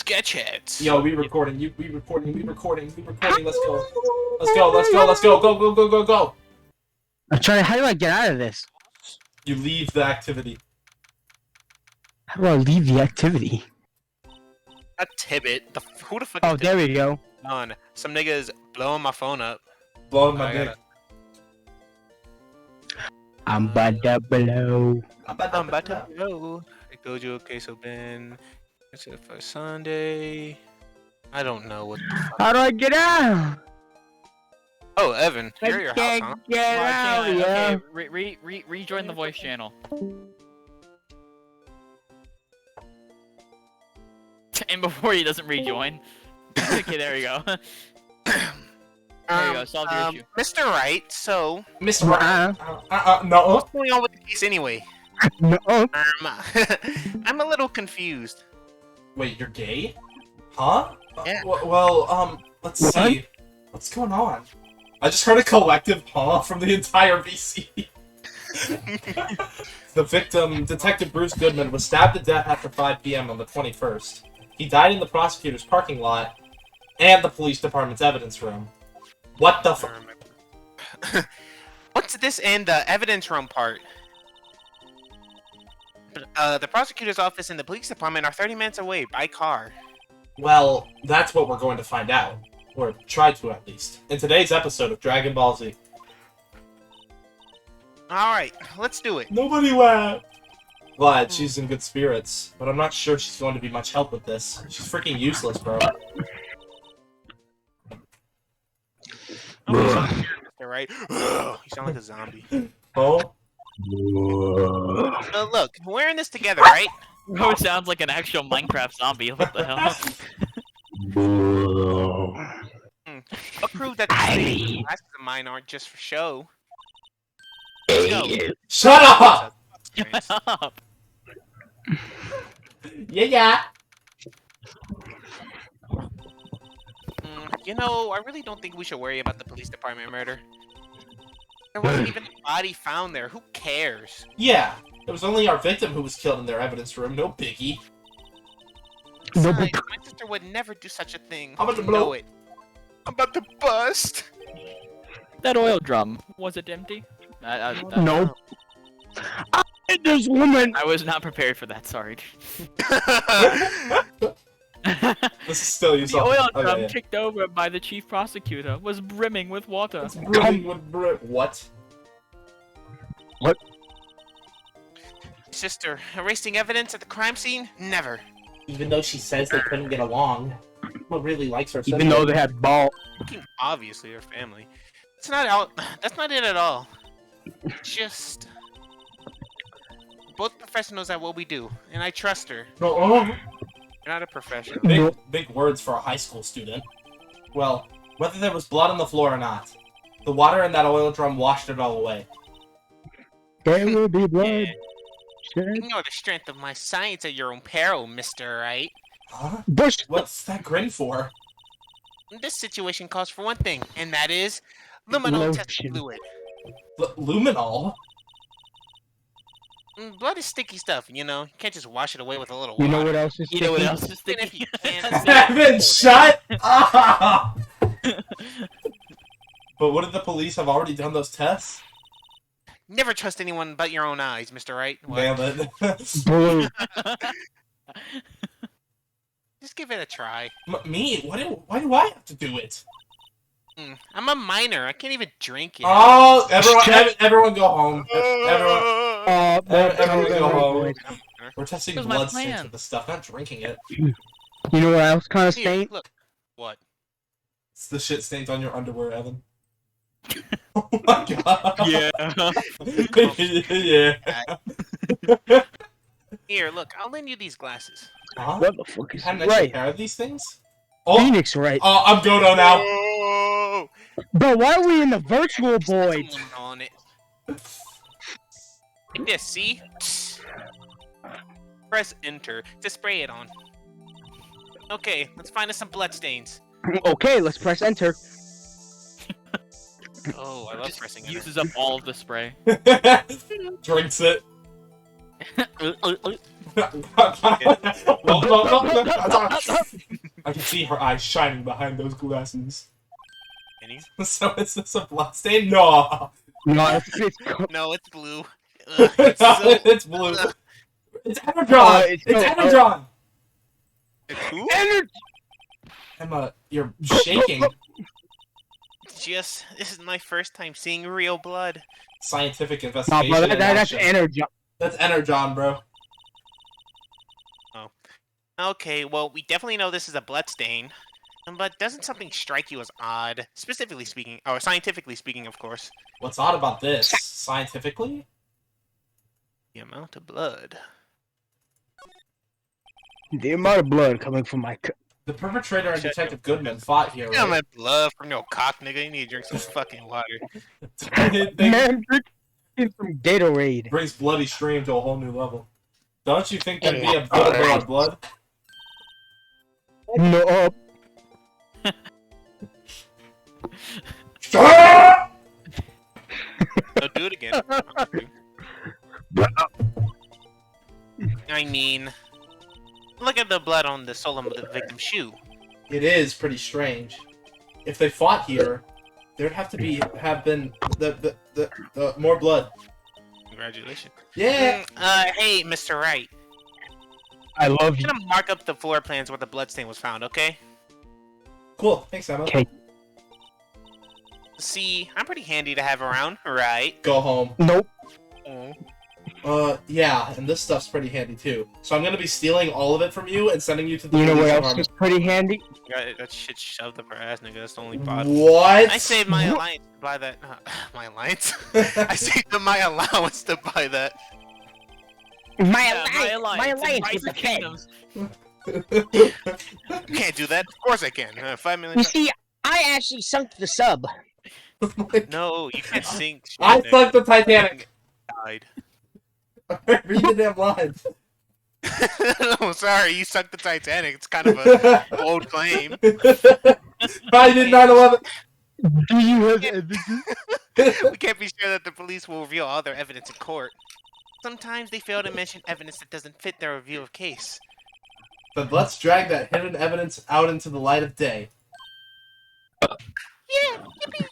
sketchheads. Yo, we recording. We recording. Let's go. Go. I'm trying. How do I get out of this? You leave the activity. How do I leave the activity? A Tibbet. Who the fuck? Oh, is there we go. on? Some niggas blowing my phone up. Blowing my dick. I'm about to blow. I'm about to blow. I told you, okay, so Ben. It's it for Sunday. I don't know what the fuck. How do I get out? Oh, Evan, I you're at your house, can't huh? get out. Yeah. Okay, rejoin the voice channel. And before he doesn't rejoin. Okay, there we go. There you go, solve your issue. Mr. Wright, so Mr. No. what's going on with the case anyway? No. I'm a little confused. Wait, you're gay? Huh? Yeah. Well, let's see. What's going on? I just heard a collective huh from the entire VC. The victim, Detective Bruce Goodman, was stabbed to death after 5 p.m. on the 21st. He died in the prosecutor's parking lot and the police department's evidence room. What the fuck? What's this and the evidence room part? The prosecutor's office and the police department are 30 minutes away by car. Well, that's what we're going to find out. Or try to, at least. In today's episode of Dragon Ball Z. Alright, let's do it. Nobody laughed. Glad she's in good spirits, but I'm not sure she's going to be much help with this. She's freaking useless, bro. Right? You sound like a zombie. Oh? Look, we're in this together, right? Oh, it sounds like an actual Minecraft zombie. What the hell? But prove that these glasses of mine aren't just for show. Let's Shut up! Shut up! Yeah. You know, I really don't think we should worry about the police department murder. There wasn't even a body found there. Who cares? Yeah. It was only our victim who was killed in their evidence room. No biggie. Besides, my sister would never do such a thing. I'm about to You blow. know it. I'm about to bust. That oil drum, was it empty? No. This woman. I was not prepared for that, sorry. This is still you The oil drum Okay, yeah. kicked over by the chief prosecutor was brimming with water. It's brimming with what? Sister, erasing evidence at the crime scene? Never. Even though she says they couldn't get along, people really likes her. Even though they had ball. Obviously, her family. It's not out. That's not it at all. Just both professionals at what we do, and I trust her. No, You're not a professional. big words for a high school student. Well, whether there was blood on the floor or not, the water in that oil drum washed it all away. There will be blood. Ignore the strength of my science at your own peril, Mr. Wright. Huh? Bush. What's that grin for? This situation calls for one thing, and that is luminol test Lotion. fluid. Luminol? Blood is sticky stuff, you know. You can't just wash it away with a little You water. know what else is You know what sticky? else is Even if sticky? you can't Evan, shut up! But wouldn't the police have already done those tests? Never trust anyone but your own eyes, Mr. Wright. What? Damn it. Blue. Just give it a try. Me? Why do I have to do it? I'm a minor. I can't even drink it. Oh, everyone go home. Everyone go home. Boys. We're testing That was my blood stains plan. with this stuff, not drinking it. You know what else kind of Here, stain? look. What? It's the shit stains on your underwear, Evan. Oh my god. Yeah. Yeah. Here, look. I'll lend you these glasses. Huh? What the fuck is Had an extra right? pair of these things? Oh, Phoenix, right? I'm Godo now. Oh! But why are we in the virtual Just put void? someone on it. Like this, see? Press enter to spray it on. Okay, let's find us some bloodstains. Okay, let's press enter. Oh, I love pressing enter. Uses up all of the spray. Drinks it. I can see her eyes shining behind those glasses. Any? So is this a bloodstain? No. No, it's No, it's blue. No, It's so. it's blue. It's Energon! It's Energon! It's who? energy. Emma, you're shaking. This is my first time seeing real blood. Scientific No, investigation. bro, in that's action. energy. That's Energon, bro. Okay, well, we definitely know this is a blood stain. But doesn't something strike you as odd? Specifically speaking, or scientifically speaking, of course. What's odd about this? Scientifically? The amount of blood. The amount of blood coming from my. The perpetrator and Detective Goodman fought here, You don't right? have blood from no cock, nigga. You need to drink some fucking water. Man, drinking some Gatorade. Brings Bloody Stream to a whole new level. Don't you think there'd be a bit of blood? No, So do it again. I mean, look at the blood on the sole of the victim's shoe. It is pretty strange. If they fought here, there'd have to have been the more blood. Congratulations. Yeah. Hey, Mr. Wright. I love you. I'm gonna mark up the floor plans where the bloodstain was found, okay? Cool. Thanks, Emma. Okay. See, I'm pretty handy to have around, right? Go home. Nope. Yeah, and this stuff's pretty handy too. So I'm gonna be stealing all of it from you and sending you to the You know police what else department. is pretty handy? Got that shit shoved up her ass, nigga. That's the only bottom. What? I saved my alliance to buy that. My alliance? I saved up my allowance to buy that. My My alliance. with the Fed. You can't do that. Of course I can. 5 million. You see, I actually sunk the sub. No, you can't sink. Shit, I nigga. sunk the Titanic. Died. Read the damn lines. Oh, sorry, you sunk the Titanic. It's kind of a bold claim. I did 9/11. Do you have evidence? We can't be sure that the police will reveal all their evidence in court. Sometimes they fail to mention evidence that doesn't fit their review of case. But let's drag that hidden evidence out into the light of day. Yeah, yippee.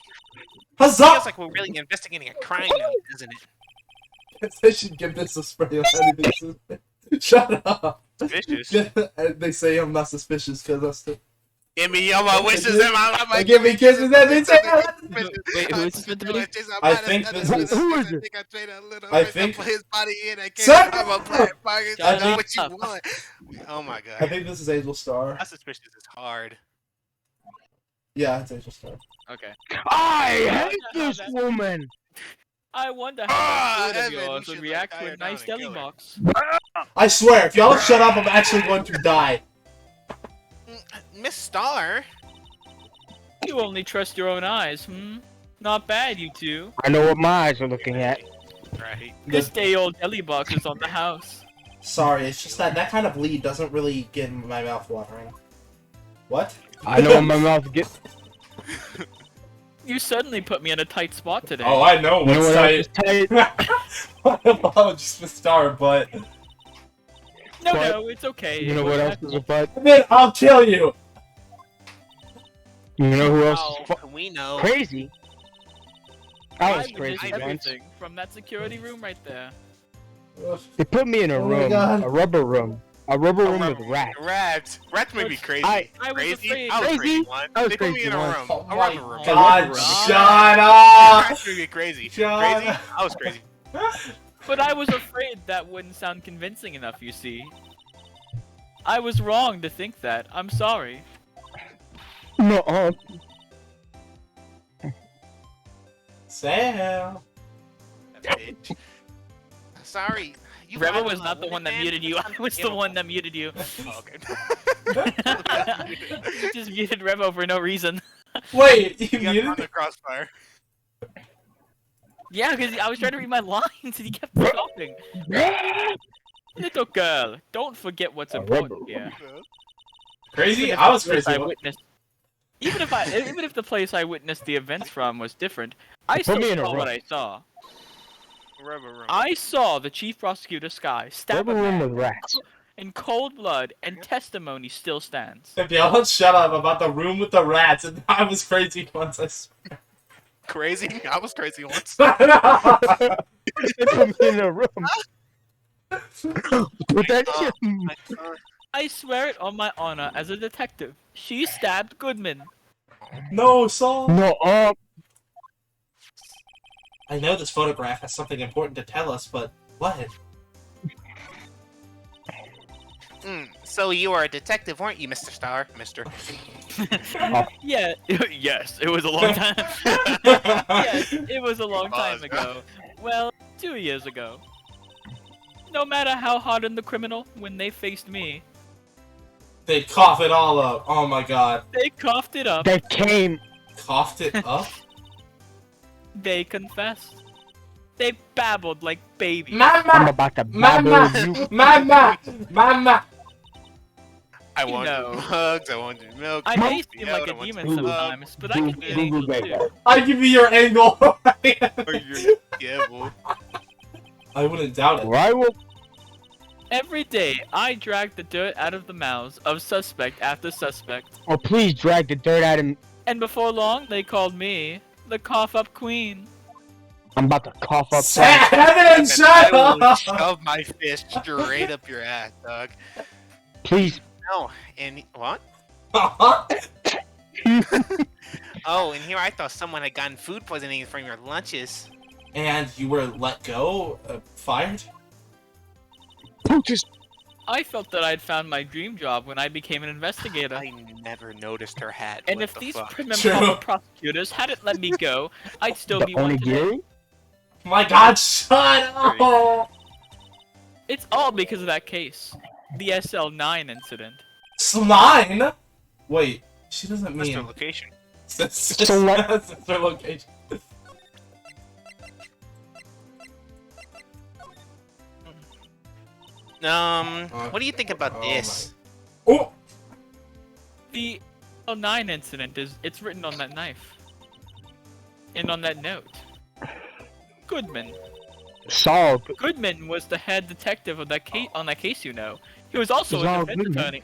Huzzah! Feels like we're really investigating a crime now, doesn't it? They should give this a spray of anything. Shut up. Suspicious. They say I'm not suspicious because I still. Give me all my wishes and my Give me kisses every time. Wait, who is this meant to be? I think this is. Who is it? I think. Put his body in. I Sir! can't. I'm a player. I I think- what you want. Oh my I god. think this is Angel Star. That's suspicious. It's hard. Yeah, it's Angel Star. Okay. I hate this woman. I wonder Ah, how that food of Evan, you yours should, would react like, to tie a her down nice and deli kill her. box. I swear, if y'all don't shut up, I'm actually going to die. Miss Star. You only trust your own eyes, hmm? Not bad, you two. I know what my eyes are looking at. Right. This day-old deli box is on the house. Sorry, it's just that kind of bleed doesn't really get my mouth watering. What? I know what my mouth gets. You suddenly put me in a tight spot today. Oh, I know You know what's what else is tight. tight? My apologies, Miss Star, but no, what? no, it's okay. You know what else is a butt? then I'll kill you. You know who else is Oh, we know. crazy? I was I crazy witnessed once. everything from that security room right there. Ugh. They put me in a Oh my room, God. a rubber room with rubber- rats. Rats. Rats may be crazy. I was Crazy? afraid. I was crazy Crazy? once. I was They put me crazy in a once. room. Oh A my rubber room. God, Rubber shut up! Rats may be crazy. John. Crazy? I was crazy. But I was afraid that wouldn't sound convincing enough, you see. I was wrong to think that. I'm sorry. No, Sam. Bitch. Sorry. You Rebel lied was to my not the one that man. muted you. I was the one that muted you. Oh, okay. You just muted Revo for no reason. Wait, you You got muted on me? the crossfire. Yeah, because I was trying to read my lines and he kept stopping. Little girl, don't forget what's A important rubber. here. Crazy? Even if I the was place crazy. I witnessed, even if the place I witnessed the events from was different, I Put still me in a saw what room. I saw. Rubber room. I saw the chief prosecutor Sky stab a Rubber room man with rats. in cold blood, and testimony still stands. If y'all shut up about the room with the rats, and I was crazy once. I swear. Crazy? I was crazy once. They put me in a room. Protection. My God. I swear it on my honor as a detective. She stabbed Goodman. No, Saul. No, I know this photograph has something important to tell us, but what? So you are a detective, weren't you, Mr. Star? Mister. Yeah, yes, it was a long time. Yes, it was a long time ago. Well, 2 years ago. No matter how hardened the criminal, when they faced me, They cough it all up. Oh my god. they coughed it up. they came. Coughed it up? They confessed. They babbled like babies. I'm Mama! about to babble you. Mama! Mama! Mama! I You want know. hugs, I want milk. I may seem like a I want demon some love. sometimes, but I can be an angel too. I give you your angle. Or your devil. I wouldn't doubt it. Right? Well, Every day, I drag the dirt out of the mouths of suspect after suspect. oh, please drag the dirt out of me. And before long, they called me the cough-up queen. I'm about to cough up. Seven, And shut I will up! shove my fist straight up your ass, dog. Please. No, and what? Oh, and here I thought someone had gotten food poisoning from your lunches. And you were let go? Fired? Pooches. I felt that I'd found my dream job when I became an investigator. I never noticed her hat. And What if the these fuck? prim and True. proper prosecutors hadn't let me go, I'd still The be one today. onigiri? My god, shut up! It's all because of that case. The SL9 incident. Slime? Wait, she doesn't What's mean... their location? Sister location. What do you think about Oh this? Oh! The SL9 incident it's written on that knife. And on that note. Goodman. Solved. Goodman was the head detective of that case on that case, you know. He was also It's a all defense Goodman. attorney.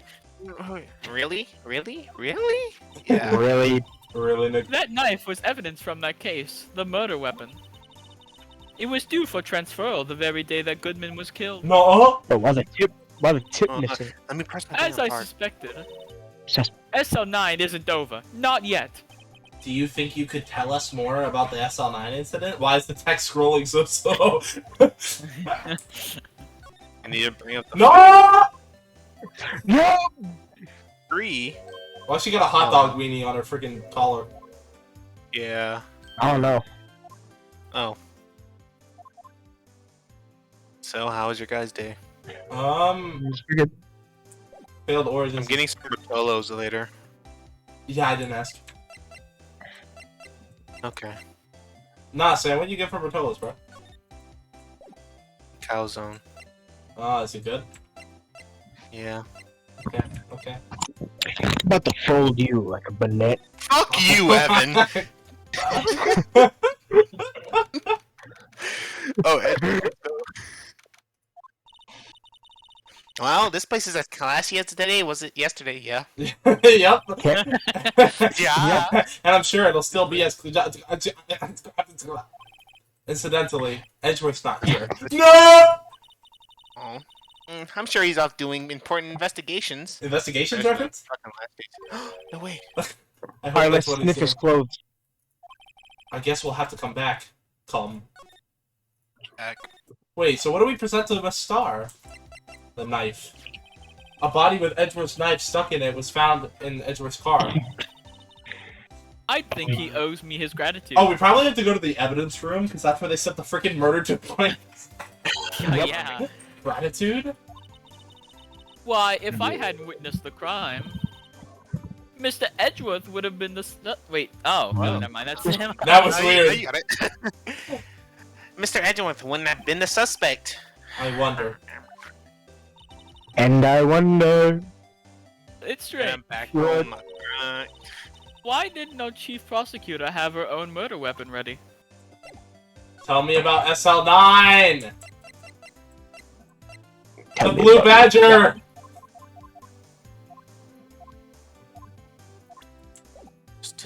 Really? Really? Really? Yeah. Really? Really, Nick? That knife was evidence from that case, the murder weapon. It was due for transferal the very day that Goodman was killed. No? But why the tip? Why the tip Uh, missing? Let me press my As thing I apart. suspected, Sus- SL9 isn't over. Not yet. Do you think you could tell us more about the SL9 incident? Why is the text scrolling so slow? I need to bring up the No! No! three. Why she got a hot dog weenie on her freaking collar? Yeah. I don't know. Oh. So, how was your guys' day? It's pretty good. Failed origins. I'm getting some Rotolos later. Yeah, I didn't ask. Okay. Nah, Sam, what do you get from Bertollo's, bro? Calzone. Ah, is it good? Yeah. Okay, okay. I'm about to fold you like a bonnet. Fuck you, Evan! Oh, Ed. Well, this place is as classy as today. Was it yesterday? Yeah. Yep. Yeah. And I'm sure it'll still be as... Incidentally, Edgeworth's not here. No! Oh. I'm sure he's off doing important investigations. Investigations There's no reference? fucking last page. No way. I hope Alright, that's let's what he's sniff doing. his clothes. I guess we'll have to come back. Come. Back. Wait, so what do we present to Miss Star? The knife. A body with Edgeworth's knife stuck in it was found in Edgeworth's car. I think he owes me his gratitude. Oh, we probably have to go to the evidence room, because that's where they set the freaking murder to place. Yeah. Gratitude? Why, if I hadn't witnessed the crime, Mr. Edgeworth would have been the wait. Oh, no, never mind. That's him. That was Oh, weird. you got it. Mr. Edgeworth wouldn't have been the suspect. I wonder. And I wonder. It's And strange. I'm back What? home. Why didn't no chief prosecutor have her own murder weapon ready? Tell me about SL9! Tell The me Blue about Badger!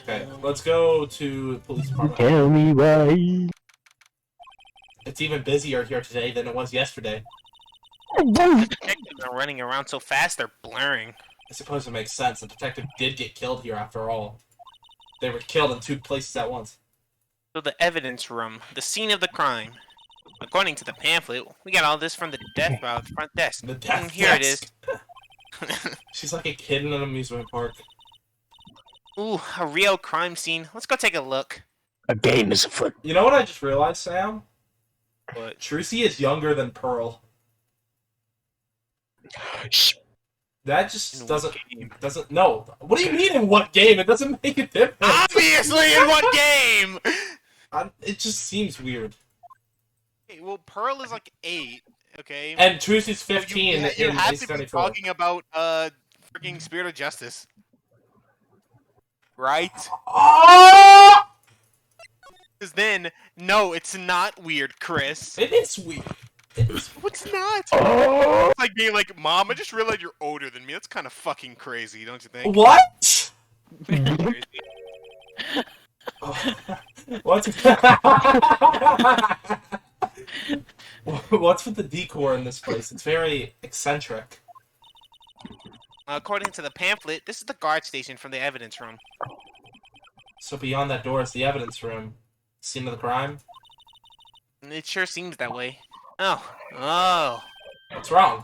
Okay, let's go to the police department. Tell me why. It's even busier here today than it was yesterday. Detectives are running around so fast they're blurring. I suppose it makes sense. The detective did get killed here after all. They were killed in 2 places at once. So the evidence room, the scene of the crime. According to the pamphlet, we got all this from the front desk. The death Here it is. She's like a kid in an amusement park. Ooh, a real crime scene. Let's go take a look. A game is afoot. You know what I just realized, Sam? What? Trucy is younger than Pearl. Shh. That just In doesn't... what game? Doesn't... No. What do you mean in what game? It doesn't make a difference. Obviously, in what game? It just seems weird. Okay, well, Pearl is like 8, okay? And Trucy's 15 you in have to be Ace 94. talking about, freaking Spirit of Justice. Right? Oh! Because then, no, it's not weird, Chris. It is weird. It is What's not? Oh! It's like being like, Mom, I just realized you're older than me. That's kind of fucking crazy, don't you think? What? Crazy. What's What's with the decor in this place? It's very eccentric. According to the pamphlet, this is the guard station from the evidence room. So beyond that door is the evidence room. Scene of the crime? It sure seems that way. Oh. What's wrong?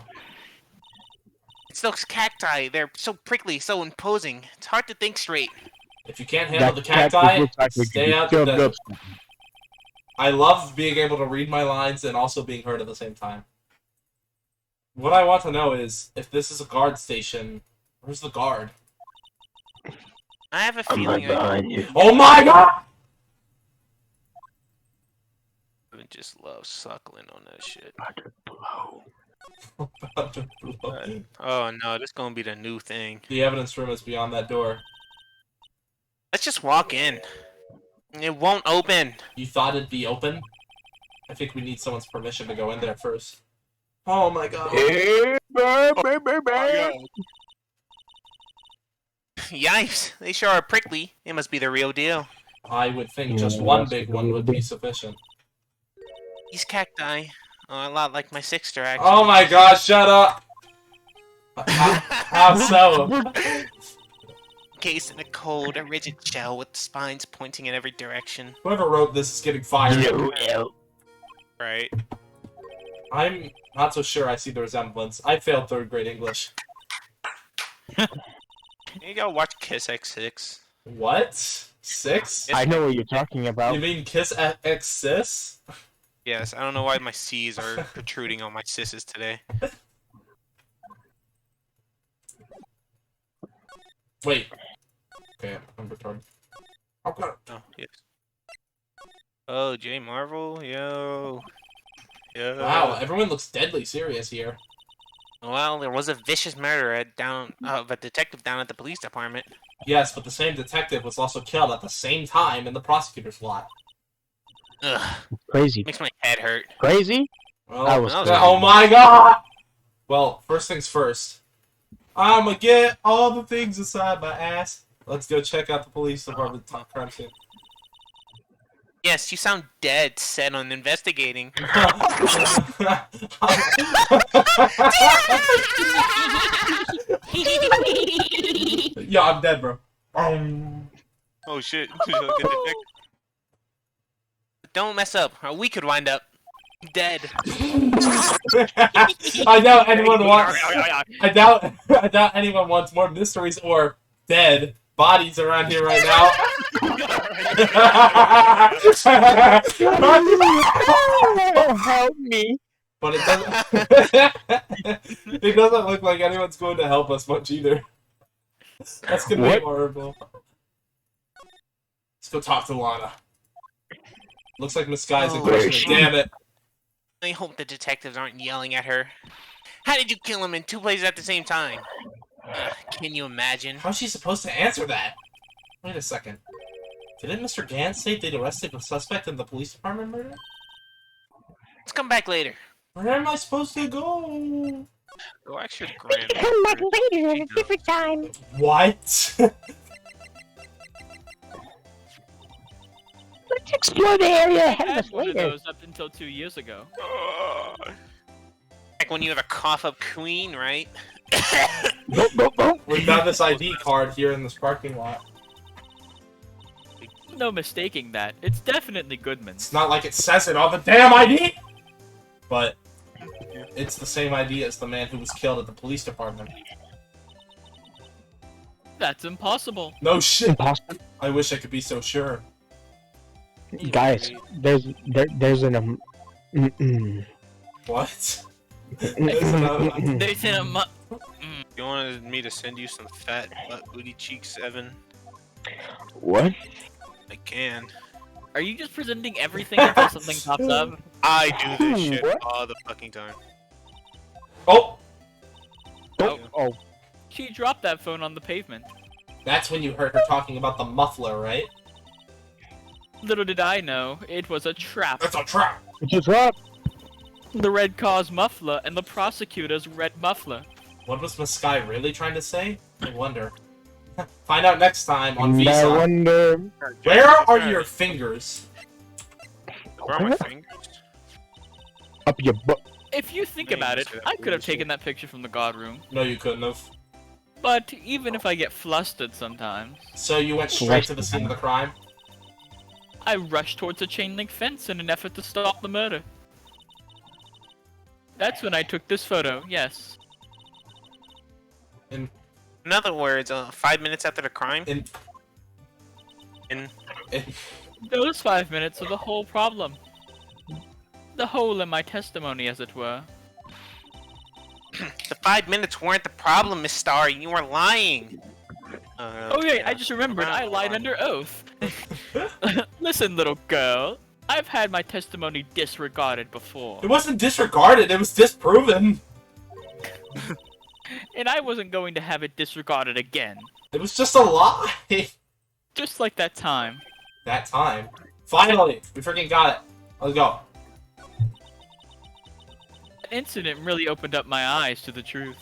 It's those cacti. They're so prickly, so imposing. It's hard to think straight. If you can't handle the cacti, stay out the desert. I love being able to read my lines and also being heard at the same time. What I want to know is, if this is a guard station, where's the guard? I have a I'm feeling right behind you. Oh my god! I would just love suckling on that shit. Oh no, this is gonna be the new thing. The evidence room is beyond that door. Let's just walk in. It won't open. You thought it'd be open? I think we need someone's permission to go in there first. Oh my god. Yikes, they sure are prickly. It must be the real deal. I would think just one big one would be sufficient. These cacti are a lot like my sister, actually. Oh my god, shut up! How so? Encased in a cold, a rigid shell with spines pointing in every direction. Whoever wrote this is getting fired. Right. I'm not so sure I see the resemblance. I failed 3rd grade English. You gotta watch Kiss X6. What? 6? I know what you're talking about. You mean Kiss X Sis? Yes, I don't know why my C's are protruding on my sisses today. Wait. Okay, I'm retarded. Okay. Oh, yes. Oh, J Marvel? Yo. Wow, everyone looks deadly serious here. Well, there was a vicious murder of a detective down at the police department. Yes, but the same detective was also killed at the same time in the prosecutor's lot. Ugh, Crazy. makes my head hurt. Crazy? Well, That was crazy. oh my god! Well, first things first. I'ma get all the things inside my ass. Let's go check out the police department top crime scene. Yes, you sound dead set on investigating. Yeah, I'm dead, bro. Oh shit. Don't mess up, or we could wind up dead. I doubt anyone wants. I doubt anyone wants more mysteries or dead bodies around here right now. Help me. But it doesn't. It doesn't look like anyone's going to help us much either. That's gonna be What? horrible. Let's go talk to Lana. Looks like Miss Sky's in Oh, question. shit. Damn it. I hope the detectives aren't yelling at her. How did you kill him in 2 places at the same time? Can you imagine? How's she supposed to answer that? Wait a second. Didn't Mr. Gans say they'd arrested the suspect in the police department murder? Let's come back later. Where am I supposed to go? Go ask your We can grandma. come back later at a different time. What? Let's explore the area I ahead of had us one of later. those up until 2 years ago. Like when you have a cough-up queen, right? Boop, boop, boop. We found this ID card here in this parking lot. No mistaking that. It's definitely Goodman's. It's not like it says it on the damn ID! But it's the same ID as the man who was killed at the police department. That's impossible. No shit. Impossible. I wish I could be so sure. Guys, there's an What? They sent a You wanted me to send you some fat butt booty cheeks, Evan? What? I can. Are you just presenting everything until something pops up? I do this shit What? all the fucking time. Oh! Oh, She dropped that phone on the pavement. That's when you heard her talking about the muffler, right? Little did I know, it was a trap. That's a trap! it's a trap. The red car's muffler and the prosecutor's red muffler. What was Miss Sky really trying to say? I wonder. Find out next time on And I Visa. wonder. Where are your fingers? Where are my fingers? Up your butt. If you think Man, about you it, say that I could have foolishly. taken that picture from the guard room. No, you couldn't have. But even if I get flustered sometimes, So you went straight to the scene of the crime? I rush towards a chain link fence in an effort to stop the murder. That's when I took this photo, yes. In In other words, 5 minutes after the crime. in In Those 5 minutes are the whole problem. The hole in my testimony, as it were. the 5 minutes weren't the problem, Miss Starry. You were lying. Oh wait, I just remembered, I lied under oath. Listen, little girl. I've had my testimony disregarded before. It wasn't disregarded, it was disproven. And I wasn't going to have it disregarded again. It was just a lie. Just like that time. That time. Finally, we freaking got it. Let's go. That incident really opened up my eyes to the truth.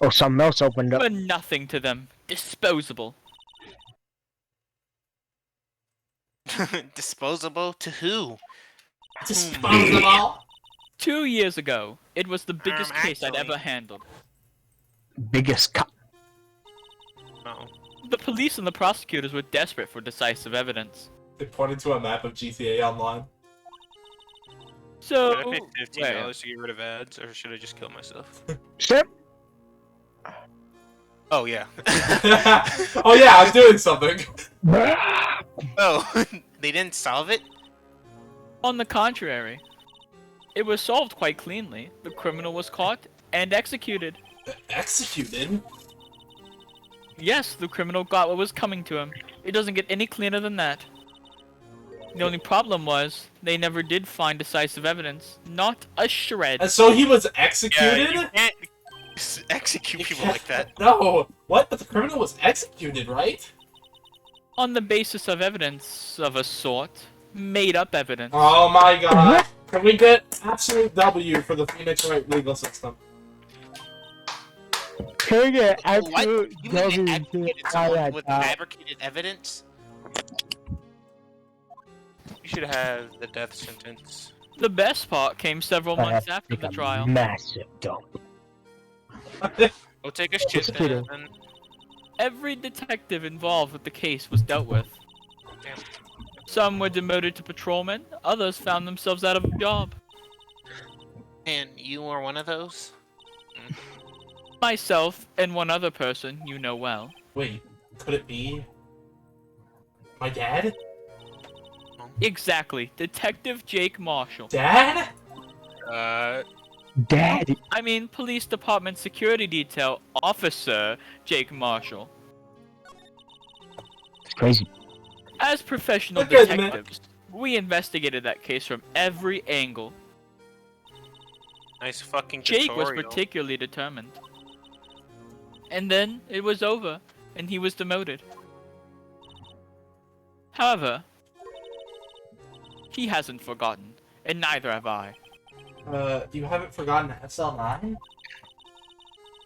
Oh, something else opened up. But nothing to them. Disposable. Disposable to who? Disposable. 2 years ago, it was the biggest case I'd actually- ever handled. Biggest cut. Oh. The police and the prosecutors were desperate for decisive evidence. They pointed to a map of GTA Online. So, Should I pay $15 wait. to get rid of ads, or should I just kill myself? Step. Oh yeah. Oh yeah, I'm doing something. Oh, they didn't solve it? on the contrary, it was solved quite cleanly. The criminal was caught and executed. Executed? Yes, the criminal got what was coming to him. It doesn't get any cleaner than that. The only problem was, they never did find decisive evidence. Not a shred. And so he was Yeah, executed? you can't execute people like that. No. What? But the criminal was executed, right? On the basis of evidence of a sort. Made up evidence. Oh my god. Can we get absolute W for the Phoenix Wright legal system? Can we get What? absolute You even W advocated to someone with that? fabricated evidence? You should have the death sentence. The best part came several months after the trial. Massive dump. We'll take a shit Just kidding. then. Every detective involved with the case was dealt with. Damn. Some were demoted to patrolmen, others found themselves out of a job. And you were one of those? Myself and one other person you know well. Wait, could it be my dad? Exactly, Detective Jake Marshall. Dad? Daddy. I mean, Police Department Security Detail Officer Jake Marshall. It's crazy. As professional Okay, man. detectives, we investigated that case from every angle. Nice fucking Jake was tutorial. particularly determined. And then it was over, and he was demoted. However, he hasn't forgotten, and neither have I. You haven't forgotten SL9?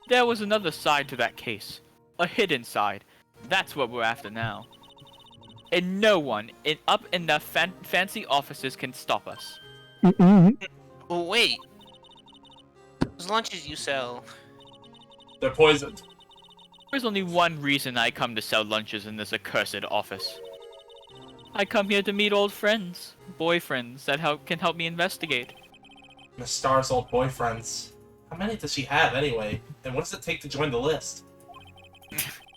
There was another side to that case. A hidden side. That's what we're after now. And no one up in the fancy offices can stop us. Oh, wait. Those lunches you sell. They're poisoned. There's only one reason I come to sell lunches in this accursed office. I come here to meet old friends, boyfriends that can help me investigate. Miss Star's old boyfriends. How many does she have, anyway? And what does it take to join the list?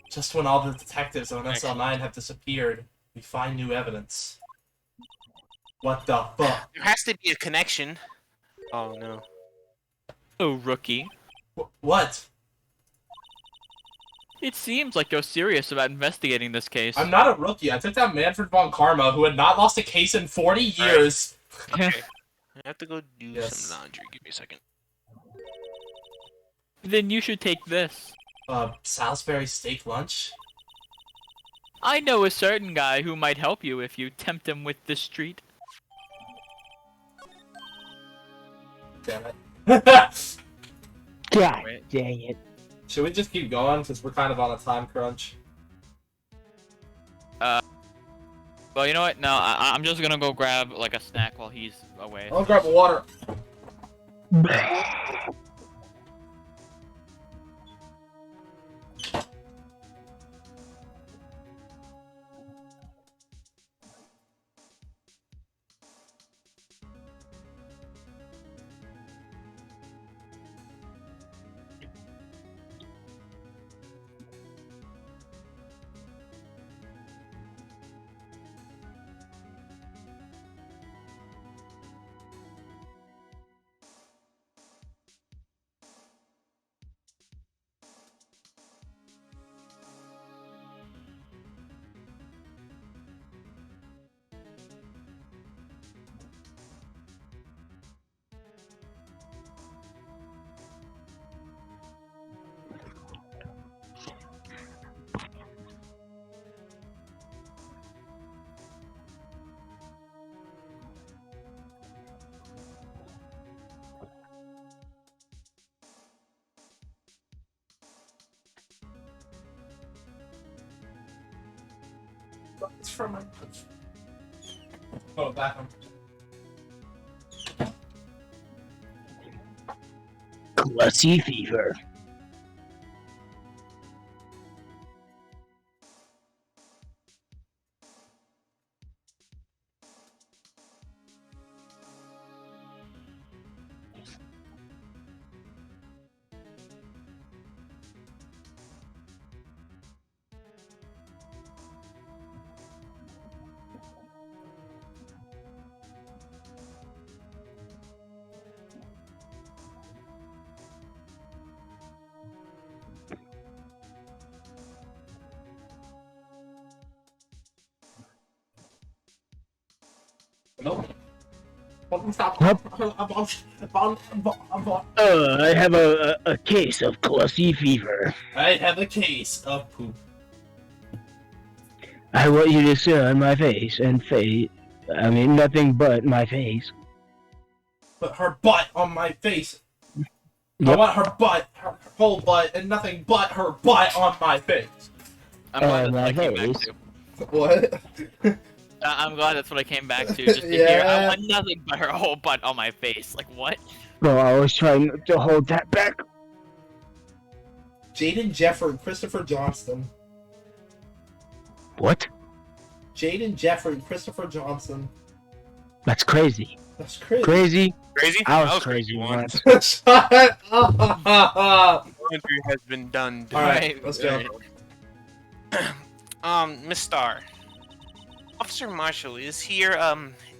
Just when all the detectives on SL9 have disappeared, we find new evidence. What the fuck? There has to be a connection. Oh, no. Oh, rookie. What? It seems like you're serious about investigating this case. I'm not a rookie. I took down Manfred von Karma, who had not lost a case in 40 years. Okay. I have to go do Yes. some laundry. Give me a second. Then you should take this. Salisbury steak lunch? I know a certain guy who might help you if you tempt him with this treat. Damn it. God Wait. dang it. Should we just keep going, because we're kind of on a time crunch? Well, you know what? No, I'm just gonna go grab like a snack while he's away. I'll grab water. It's from my... Oh, bathroom. Classy fever. Nope. Stop. Yep. I I have a case of classy fever. have a case of poop. I want you to sit on my face and I mean, nothing but my face. Put her butt on my face. I Yep. want her butt, her whole butt, and nothing but her butt on my face. I'm glad my that's what I came back face. to. What? I'm glad that's what I came back to. Just to hear, Yeah. I want nothing but her whole butt on my face. Like what? Bro, I was trying to hold that back. Jaden Jeffrey, Christopher Johnston. What? Jaden Jeffrey, Christopher Johnson. That's crazy. That's crazy. Crazy? Crazy? I That was crazy once. Shut up! Laundry has been done. Alright, let's go. Miss Star. Officer Marshall is here.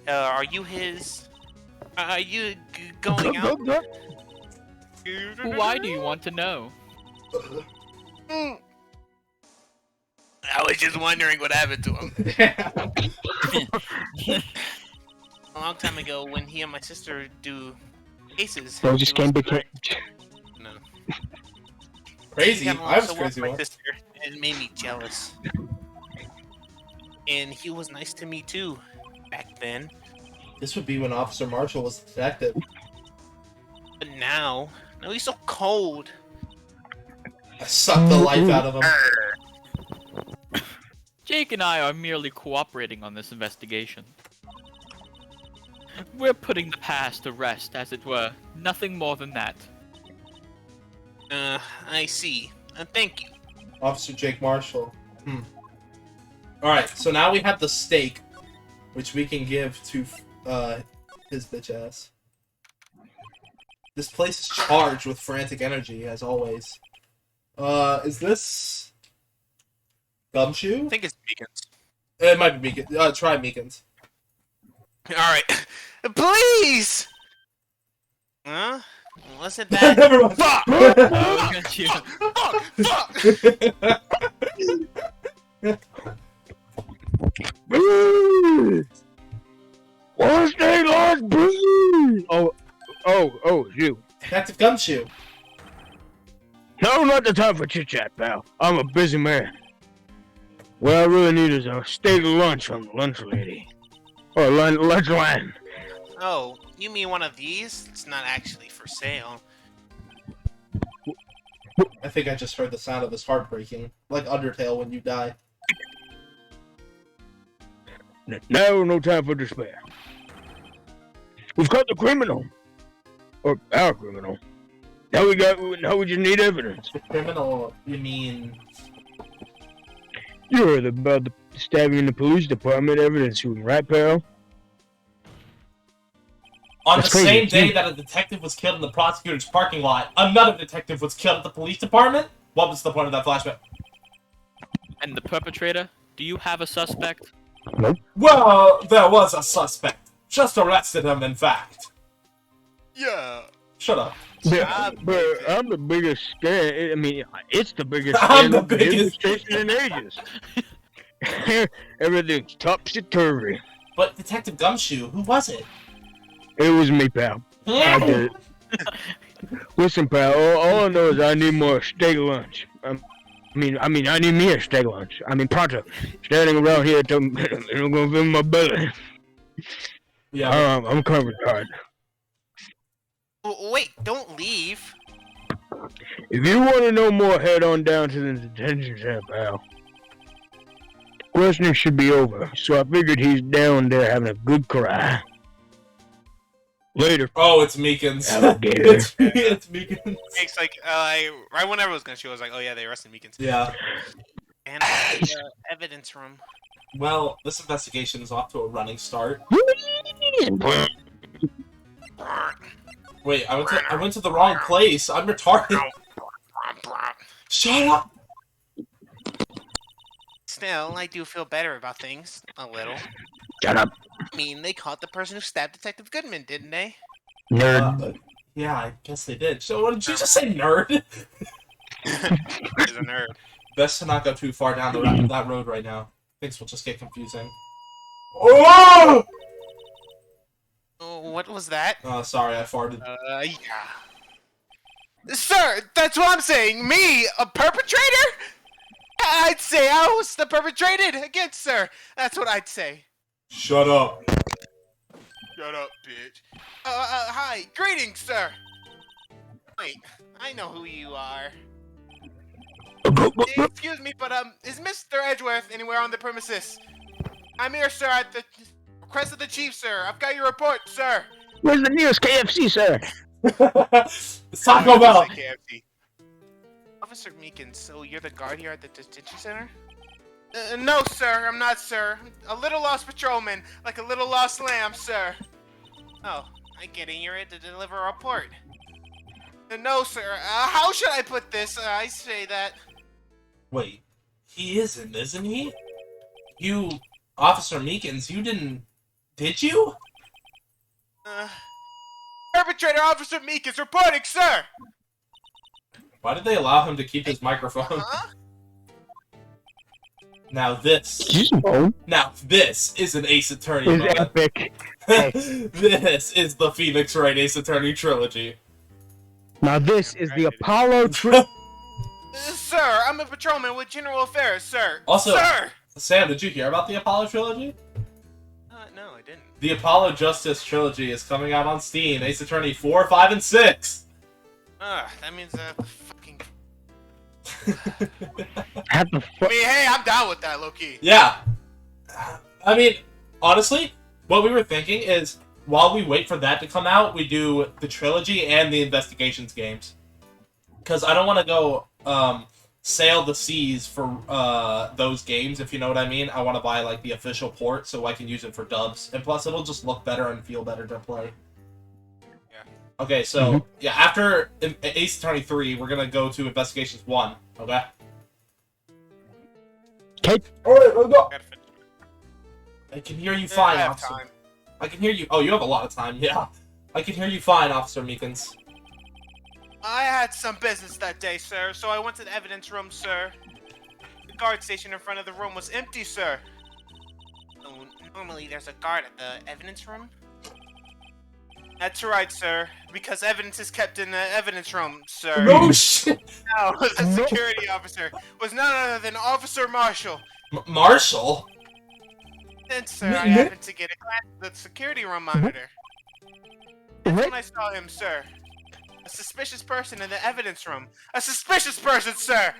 Are you his? Are you going out? Why do you want to know? I was just wondering what happened to him. A long time ago, when he and my sister do cases. Bro just it was came back. No. Crazy. He got along I was so well with crazy my once. sister, and it made me jealous. And he was nice to me too, back then. This would be when Officer Marshall was a detective. But now he's so cold. I sucked the life out of him. Jake and I are merely cooperating on this investigation. We're putting the past to rest, as it were. Nothing more than that. I see. Thank you. Officer Jake Marshall. Alright, so now we have the stake, which we can give to his bitch ass. This place is charged with frantic energy, as always. Is this Gumshoe? I think it's Beacons. It might be Meekins. Try Meekins. Alright. Please! Huh? Wasn't that? Never mind. Fuck! Oh, got you. One day lost, breathe. Oh, you. Detective Gumshoe. No, not the time for chit chat, pal. I'm a busy man. What I really need is a steak lunch from the lunch lady. Or lunch line. Oh, you mean one of these? It's not actually for sale. I think I just heard the sound of his heart breaking, like Undertale when you die. Now, no time for despair. We've caught the criminal. Or our criminal. Now we just need evidence. The criminal, you mean? You heard about the stabbing in the police department evidence shooting, right, pal? On That's the same crazy. day that a detective was killed in the prosecutor's parking lot, another detective was killed at the police department? What was the point of that flashback? And the perpetrator? Do you have a suspect? Nope. Well, there was a suspect. Just arrested him, in fact. Yeah. Shut up. But I'm the biggest scare. I mean, it's the biggest I'm the scandal biggest. in ages. Everything's topsy-turvy. But Detective Gumshoe, who was it? It was me, pal. I did it. Listen, pal, all I know is I need more steak lunch. I need me a steak lunch. I mean, pronto. Standing around here, I'm gonna fill my belly. Yeah. I'm covered hard. Wait, don't leave. If you want to know more, head on down to the detention center, pal. Questioning should be over, so I figured he's down there having a good cry. Later. Oh, it's Meekins. Alligator. it's Meekins. It's like, right when everyone was gonna shoot, I was like, oh yeah, they arrested Meekins. Yeah. And the evidence room. Well, this investigation is off to a running start. Wait, I went to the wrong place. I'm retarded. Shut up. Still, I do feel better about things. A little. Shut up, I mean, they caught the person who stabbed Detective Goodman, didn't they? nerd. Yeah, I guess they did. So what did you just say, nerd? He's a nerd. Best to not go too far down that road right now. Things will just get confusing. Oh! Oh, what was that? Oh, sorry, I farted. Yeah. Sir, that's what I'm saying. Me, a perpetrator? I'd say I was the perpetrated against, sir. That's what I'd say. Shut up. Shut up, bitch. Hi. Greetings, sir. Wait, I know who you are. Excuse me, but, is Mr. Edgeworth anywhere on the premises? I'm here, sir, at the request of the chief, sir. I've got your report, sir. Where's the nearest KFC, sir? It's Taco Bell. KFC. Officer Meekins, so you're the guard here at the detention center? No, sir, I'm not, sir. A little lost patrolman, like a little lost lamb, sir. Oh, I get it. You're in to deliver a report. No, sir. How should I put this? I say that. Wait, he isn't he? You, Officer Meekins, you didn't... Did you? Perpetrator Officer Meekins reporting, sir! Why did they allow him to keep his microphone? Huh? Now this is an Ace Attorney Is moment. epic. This is the Phoenix Wright Ace Attorney trilogy. Now this is the Apollo Sir, I'm a patrolman with General Affairs, sir. Also- Sir! Sam, did you hear about the Apollo trilogy? No, I didn't. The Apollo Justice trilogy is coming out on Steam. Ace Attorney 4, 5, and 6. That means the fucking. Have the I mean, hey, I'm down with that, Loki. Yeah. I mean, honestly, what we were thinking is, while we wait for that to come out, we do the trilogy and the investigations games. Because I don't want to go sail the seas for those games, if you know what I mean. I want to buy like the official port so I can use it for dubs. And plus, it'll just look better and feel better to play. Yeah. Okay, so, yeah, after Ace Attorney 3, we're going to go to Investigations 1, okay? Okay. Alright, let's go! Gotta finish. I can hear you I fine, have officer. time. I can hear you. Oh, you have a lot of time, yeah. I can hear you fine, Officer Meekins. I had some business that day, sir, so I went to the evidence room, sir. The guard station in front of the room was empty, sir. So, normally there's a guard at the evidence room? That's right, sir, because evidence is kept in the evidence room, sir. No shit! No, the security officer was none other than Officer Marshall. Marshall? Then, sir, I happened to get a glance at the security room monitor. That's when I saw him, sir. A suspicious person in the evidence room. A suspicious person, sir!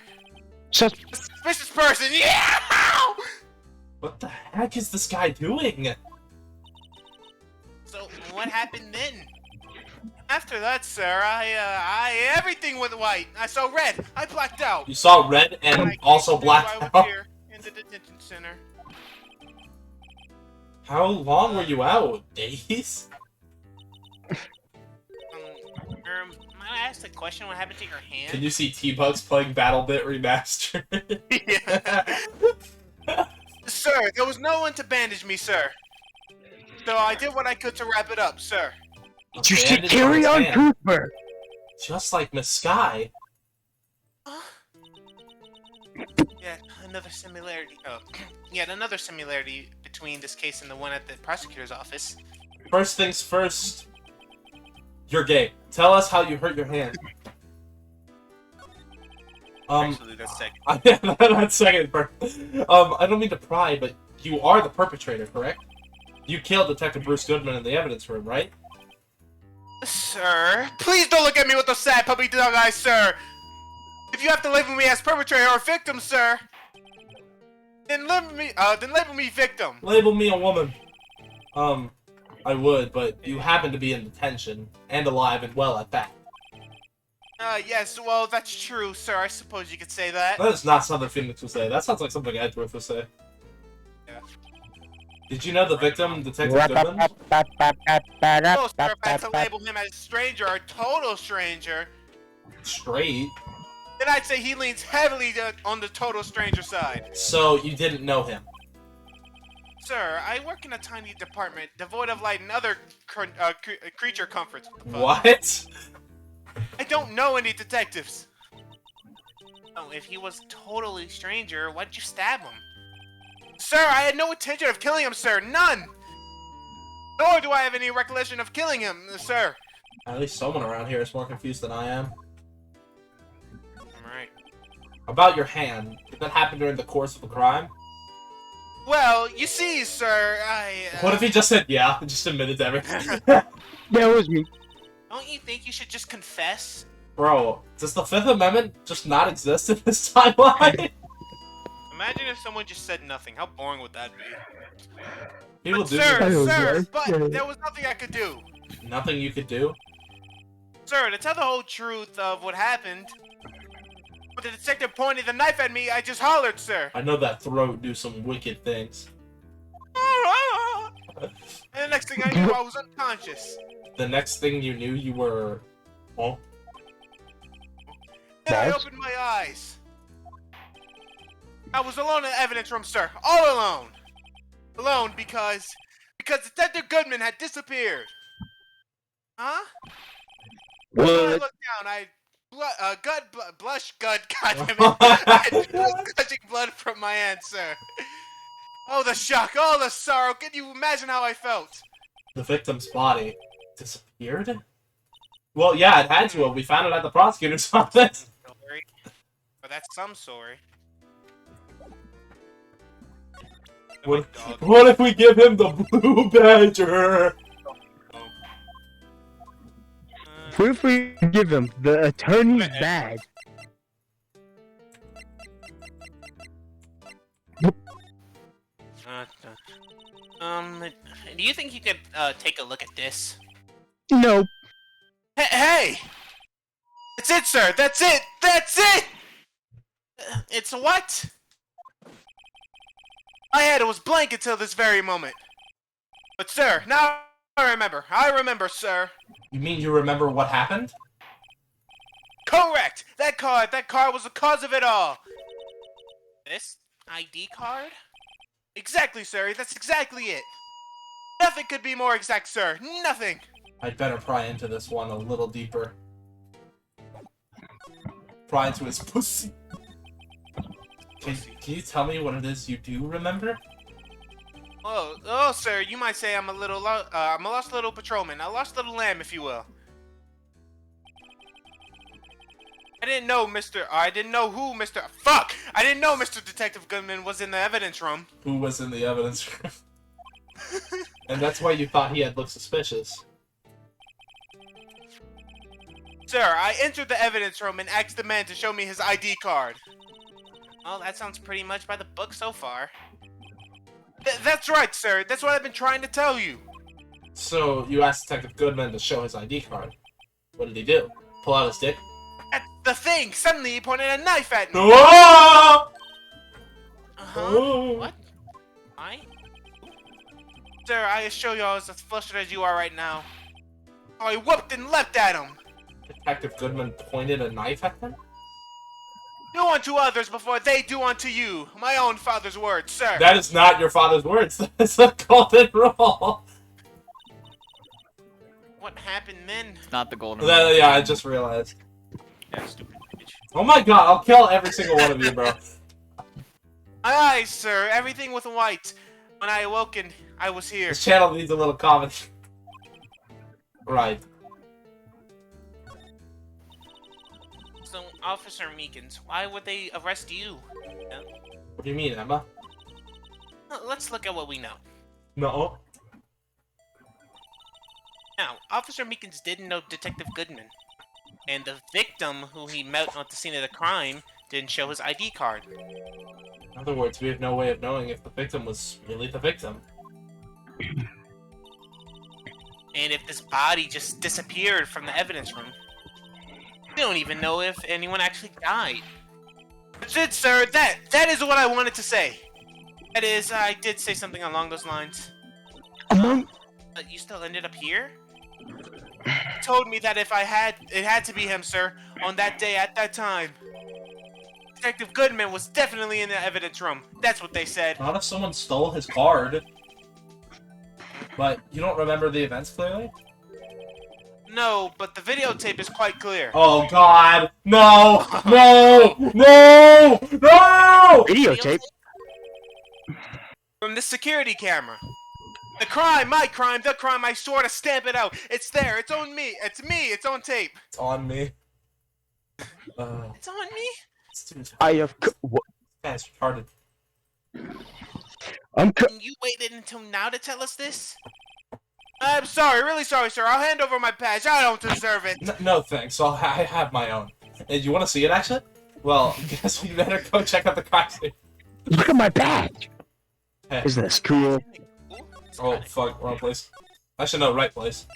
A suspicious person, yeah! What the heck is this guy doing? So, what happened then? After that, sir, everything went white. I saw red. I blacked out. You saw red and I also came to blacked I was out? here in the detention center. How long were you out? Days? Might I ask the question? What happened to your hand? Can you see T-Bugs playing BattleBit Remastered? Yeah. Sir, there was no one to bandage me, sir. So I did what I could to wrap it up, sir. You should Bandage carry his on, hand. Cooper. Just like Miss Sky. Yet another similarity. Yet another similarity between this case and the one at the prosecutor's office. First things first. You're gay. Tell us how you hurt your hand. Actually, that's second. That's second part. I don't mean to pry, but you are the perpetrator, correct? You killed Detective Bruce Goodman in the evidence room, right? Sir, please don't look at me with those sad puppy dog eyes, sir. If you have to label me as perpetrator or victim, sir, then label me victim. Label me a woman. I would, but you happen to be in detention, and alive and well at that. Yes, well, that's true, sir. I suppose you could say that. That is not something Phoenix would say. That sounds like something Edgeworth would say. Yeah. Did you know the victim, Detective Goodman? Oh, sir, if I had to label him as a stranger or a total stranger, Straight. then I'd say he leans heavily on the total stranger side. So, you didn't know him? Sir, I work in a tiny department devoid of light and other creature comforts. What? I don't know any detectives. Oh, if he was totally stranger, why did you stab him? Sir, I had no intention of killing him, sir. None! Nor do I have any recollection of killing him, sir. At least someone around here is more confused than I am. Alright. About your hand, did that happen during the course of a crime? Well, you see, sir, What if he just said yeah, and just admitted to everything? That was me. Don't you think you should just confess? Bro, does the Fifth Amendment just not exist in this timeline? Imagine if someone just said nothing. How boring would that be? People But do sir, but there was nothing I could do. nothing you could do. Sir, to tell the whole truth of what happened, when the detective pointed the knife at me, I just hollered, sir. I know that throat do some wicked things. And the next thing I knew, I was unconscious. The next thing you knew, you were... Oh? Then I Balls? opened my eyes. I was alone in the evidence room, sir. All alone. Alone because Detective Goodman had disappeared. Huh? When I What? looked down, I blush, goddammit. I was gushing blood from my hand, sir. Oh, the shock, oh, the sorrow. Can you imagine how I felt? The victim's body disappeared? Well, yeah, it had to. We found it at the prosecutor's office. Sorry. But that's some story. What if we give him the blue badger? What if we give him the attorney's badge? Do you think you could take a look at this? No. Hey! That's it, sir! That's it! That's it! It's what? My head was blank until this very moment. But sir, now I remember. I remember, sir. You mean you remember what happened? Correct! That card was the cause of it all! This ID card? Exactly, sir. That's exactly it. Nothing could be more exact, sir. Nothing! I'd better pry into this one a little deeper. Pry into his pussy. Can you tell me what it is you do remember? Oh, sir, you might say I'm a lost little patrolman, a lost little lamb, if you will. I didn't know I didn't know Mr. Detective Goodman was in the evidence room. Who was in the evidence room? And that's why you thought he had looked suspicious. Sir, I entered the evidence room and asked the man to show me his ID card. Well, that sounds pretty much by the book so far. That's right, sir. That's what I've been trying to tell you. So, you asked Detective Goodman to show his ID card. What did he do? Pull out his dick? That's the thing! Suddenly he pointed a knife at me! Oh! What? I? Sir, I assure you I was as flustered as you are right now. I whooped and leapt at him! Detective Goodman pointed a knife at him? Do unto others before they do unto you. My own father's words, sir. That is not your father's words. That is a golden rule. What happened then? It's not the golden. Yeah, I just realized. Yeah, stupid bitch. Oh my god, I'll kill every single one of you, bro. Aye, sir. Everything with white. When I awoken, I was here. This channel needs a little comedy. Right. So, Officer Meekins, why would they arrest you? What do you mean, Emma? Let's look at what we know. No. Now, Officer Meekins didn't know Detective Goodman. And the victim who he met at the scene of the crime didn't show his ID card. In other words, we have no way of knowing if the victim was really the victim. And if this body just disappeared from the evidence room, we don't even know if anyone actually died. That's it, sir. That is what I wanted to say. That is, I did say something along those lines. But you still ended up here? He told me that if it had to be him, sir, on that day at that time. Detective Goodman was definitely in the evidence room. That's what they said. Not if someone stole his card. But you don't remember the events clearly? No, but the videotape is quite clear. Oh god! No! No! No! No! Videotape? From the security camera. The crime, my crime, the crime, I swore to stamp it out. It's there, it's on me, it's on tape. It's on me. It's on me? It's too I have. What? That's retarded. I'm. And you waited until now to tell us this? I'm sorry, really sorry, sir. I'll hand over my badge. I don't deserve it. No thanks. I have my own. Hey, you want to see it, actually? Well, guess we better go check out the crime scene. Look at my badge. Hey. Isn't this cool? Oh, fuck. Wrong place. I should know right place.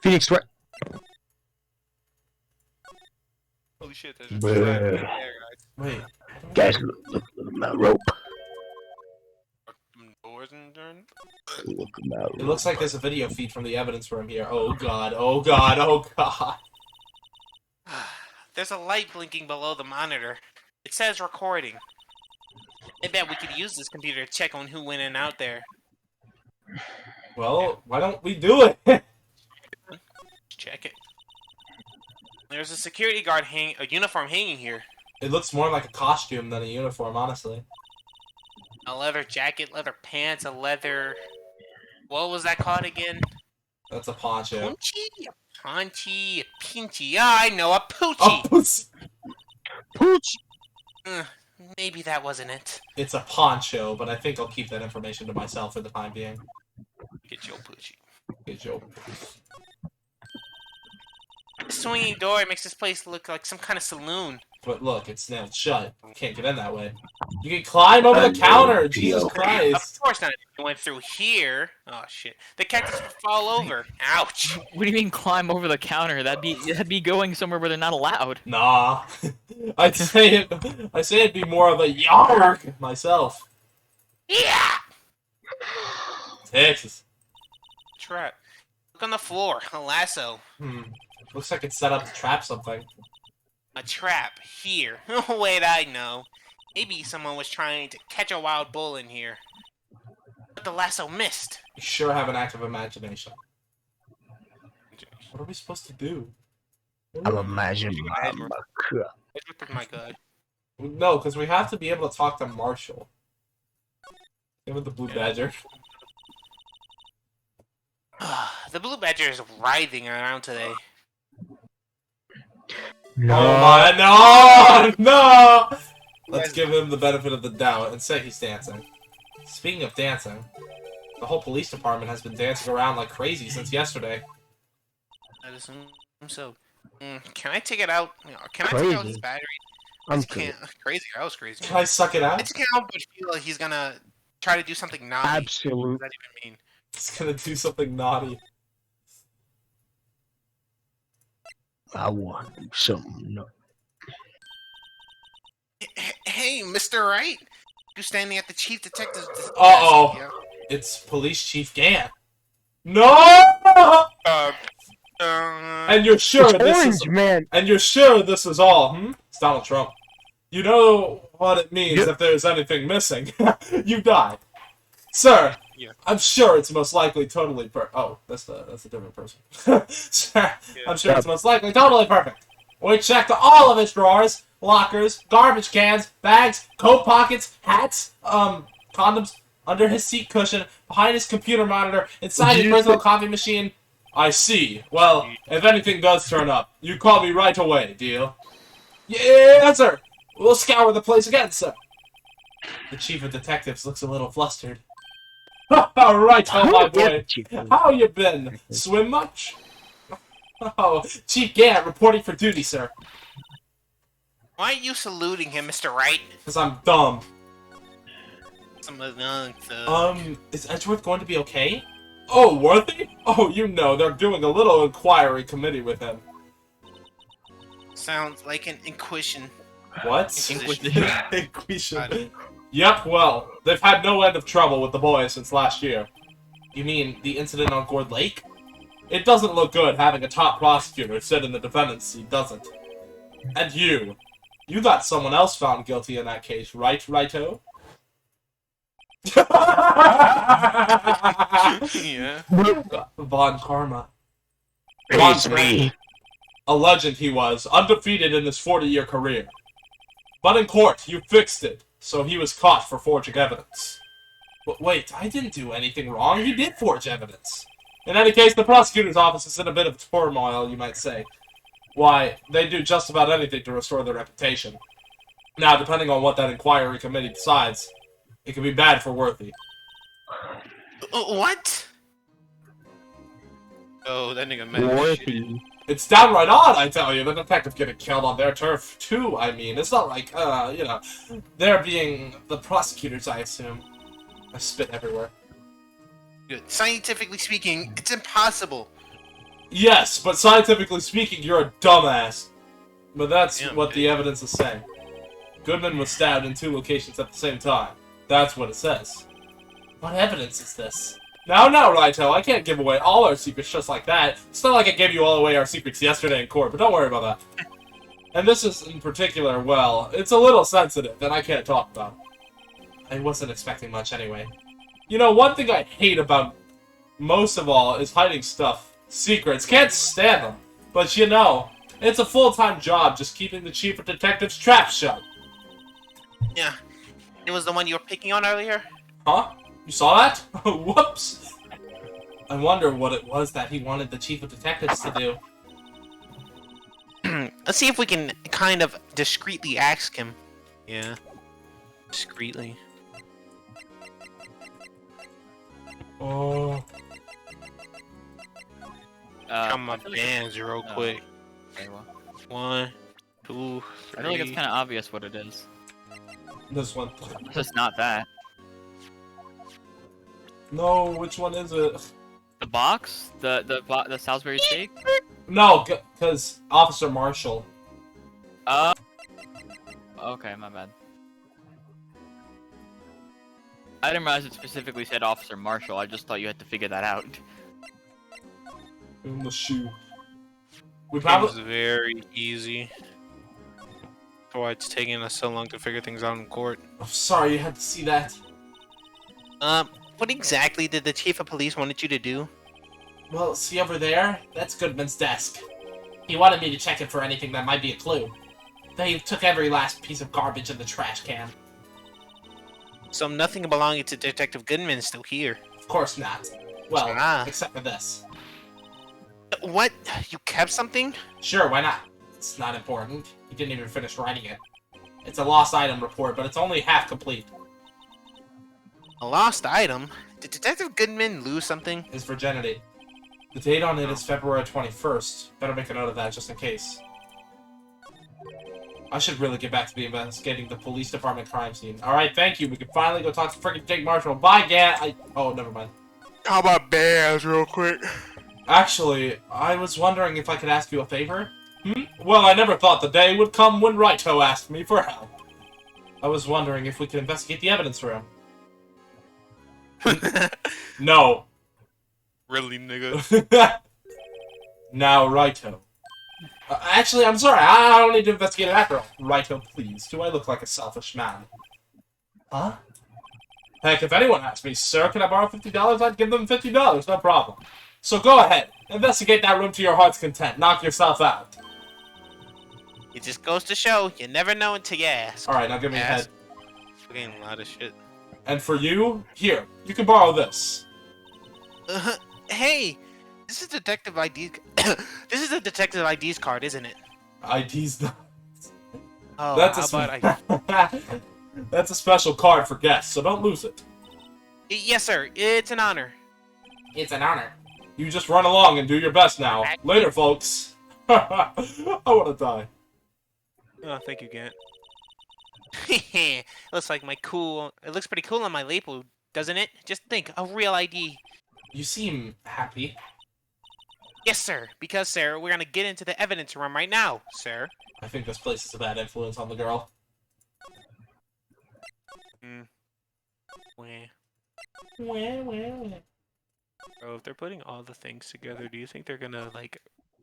Phoenix, what? Holy shit, that's just there, Wait. Guys, look at my rope. Look at my rope. It looks like there's a video feed from the evidence room here. Oh god, oh god, oh god. There's a light blinking below the monitor. It says recording. I bet we could use this computer to check on who went in and out there. Well, why don't we do it? Check it. There's a security guard a uniform hanging here. It looks more like a costume than a uniform, honestly. A leather jacket, leather pants, a leather... What was that called again? That's a poncho. Punchy? A paunchy? A pinchy? Ah, I know, a Oh, poochie! pussy. Pooch! maybe that wasn't it. It's a poncho, but I think I'll keep that information to myself for the time being. Get your Poochie. Get your... The swinging door makes this place look like some kind of saloon. But look, it's nailed shut. You can't get in that way. You can climb over the counter! Jesus Christ! Of course not. If you went through here. Oh shit. The cactus would fall over. Ouch. What do you mean climb over the counter? That'd be going somewhere where they're not allowed. Nah. I'd say it'd be more of a yarg myself. Yeah! Texas. Trap. Look on the floor. A lasso. Looks like it's set up to trap something. A trap. Here. Wait, I know. Maybe someone was trying to catch a wild bull in here. But the lasso missed. You sure have an active imagination. What are we supposed to do? I'm imagining My god. No, because we have to be able to talk to Marshall. Give it the blue badger. The blue badger is writhing around today. No. Oh my, no! Let's give him the benefit of the doubt and say he's dancing. Speaking of dancing, the whole police department has been dancing around like crazy since yesterday. I assume so. Can I take it out? Can I take out his battery? I'm Can't. Crazy. I was crazy. Can I suck it I out? just can't help but feel like he's gonna try to do something naughty. Absolutely. What does that even mean? He's gonna do something naughty. I want to do something. No. Hey, Mr. Wright. You standing at the chief detective's desk? Uh-oh. Yeah. It's Police Chief Gant. No! And you're sure It's this orange, is... man. And you're sure this is all, It's Donald Trump. You know what it means Yep. if there's anything missing. You die. Sir, Yeah. I'm sure it's most likely totally Oh, that's a different person. Sir, I'm sure it's most likely totally perfect. We checked all of his drawers, lockers, garbage cans, bags, coat pockets, hats, condoms, under his seat cushion, behind his computer monitor, inside his personal coffee machine. I see. Well, if anything does turn up, you call me right away, deal? Yeah, sir. We'll scour the place again, sir. The chief of detectives looks a little flustered. All right, oh my boy. How you been? Swim much? Oh, Chief Gant reporting for duty, sir. Why are you saluting him, Mr. Wright? Because I'm dumb. Is Edgeworth going to be okay? Oh, Worthy? Oh, you know, they're doing a little inquiry committee with him. Sounds like an inquisition. What? Inquisition. Inquisition. Yep, well, they've had no end of trouble with the boys since last year. You mean the incident on Gourd Lake? It doesn't look good having a top prosecutor sit in the defendant's seat, does it? And you got someone else found guilty in that case, right, Righto? Yeah. Von Karma. It's me. A legend he was, undefeated in his 40-year career. But in court, you fixed it, so he was caught for forging evidence. But wait, I didn't do anything wrong. He did forge evidence. In any case, the prosecutor's office is in a bit of turmoil, you might say. Why, they do just about anything to restore their reputation. Now, depending on what that inquiry committee decides, it could be bad for Worthy. What? Oh, that nigga mad. Worthy. It's downright odd, I tell you. The detective getting killed on their turf, too, I mean. It's not like, you know, they're being the prosecutors, I assume. I spit everywhere. Good. Scientifically speaking, it's impossible. Yes, but scientifically speaking, you're a dumbass. But that's Yeah, what the evidence is saying. Goodman was stabbed in 2 locations at the same time. That's what it says. What evidence is this? Now, Righto, I can't give away all our secrets just like that. It's not like I gave you all away our secrets yesterday in court, but don't worry about that. And this is, in particular, well, it's a little sensitive, and I can't talk about. I wasn't expecting much anyway. You know, one thing I hate about most of all is hiding stuff. Secrets. Can't stand them. But you know, it's a full-time job just keeping the chief of detectives' trap shut. Yeah. It was the one you were picking on earlier? Huh? You saw that? Whoops! I wonder what it was that he wanted the chief of detectives to do. Let's see if we can kind of discreetly ask him. Yeah. Discreetly. Oh. Count my I feel like bands real No. quick. okay, well, 1, 2, I feel like it's 3. kind of obvious what it is. This one. It's just not that. No, which one is it? The box? The Salisbury steak? No, because Officer Marshall. Okay, my bad. I didn't realize it specifically said Officer Marshall. I just thought you had to figure that out. In the shoe. We That was probably. very easy. That's why it's taking us so long to figure things out in court. I'm sorry you had to see that. What exactly did the chief of police wanted you to do? Well, see over there? That's Goodman's desk. He wanted me to check it for anything that might be a clue. They took every last piece of garbage in the trash can. So nothing belonging to Detective Goodman is still here. Of course not. Well, Ah. except for this. What? You kept something? Sure, why not? It's not important. He didn't even finish writing it. It's a lost item report, but it's only half complete. A lost item? Did Detective Goodman lose something? His virginity. The date on it is February 21st. Better make a note of that just in case. I should really get back to be investigating the police department crime scene. Alright, thank you. We can finally go talk to freaking Jake Marshall. Bye, Gant! Oh, never mind. How about bands real quick? Actually, I was wondering if I could ask you a favor? Well, I never thought the day would come when Wright asked me for help. I was wondering if we could investigate the evidence room. No. Really, nigga? Now, Righto. Actually, I'm sorry. I don't need to investigate it after all. Righto, please. Do I look like a selfish man? Huh? Heck, if anyone asked me, sir, can I borrow $50? I'd give them $50, no problem. So go ahead. Investigate that room to your heart's content. Knock yourself out. It just goes to show, you never know until you ask. Alright, now give me a head. We're getting a lot of shit. And for you, here, you can borrow this. Hey! This is Detective ID. This is a Detective ID's card, isn't it? ID's not. Oh, That's how about I... That's a special card for guests, so don't lose it. Yes, sir. It's an honor. It's an honor. You just run along and do your best now. Later, folks. I want to die. Oh, thank you, Gant. Looks like my cool... It looks pretty cool on my label, doesn't it? Just think, a real ID. You seem happy. Yes, sir. Because, sir, we're gonna get into the evidence room right now, sir. I think this place is a bad influence on the girl. Bro, if they're putting all the things together, do you think they're gonna, like,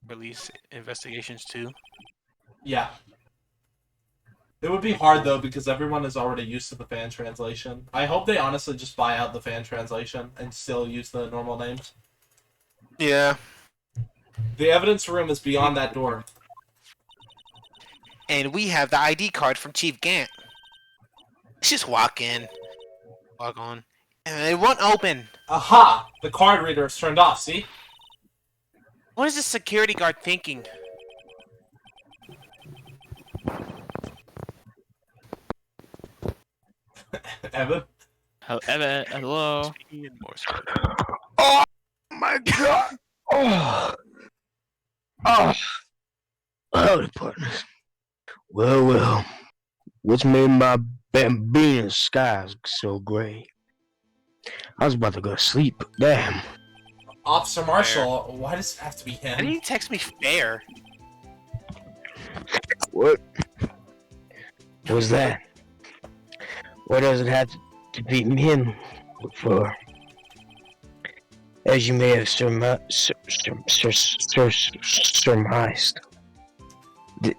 release investigations too? Yeah. It would be hard, though, because everyone is already used to the fan translation. I hope they honestly just buy out the fan translation and still use the normal names. Yeah. The evidence room is beyond that door. And we have the ID card from Chief Gant. Let's just walk in. Walk on. And it won't open. Aha! The card reader is turned off, see? What is this security guard thinking? Evan? Evan, hello. Oh my god! Oh! Oh! Howdy, partners. Well, well. What's made my bambino skies so gray? I was about to go to sleep. Damn. Officer Marshall, why does it have to be Why did him? he text me fair? What? Was that? What does it have to be him for? As you may have surmised,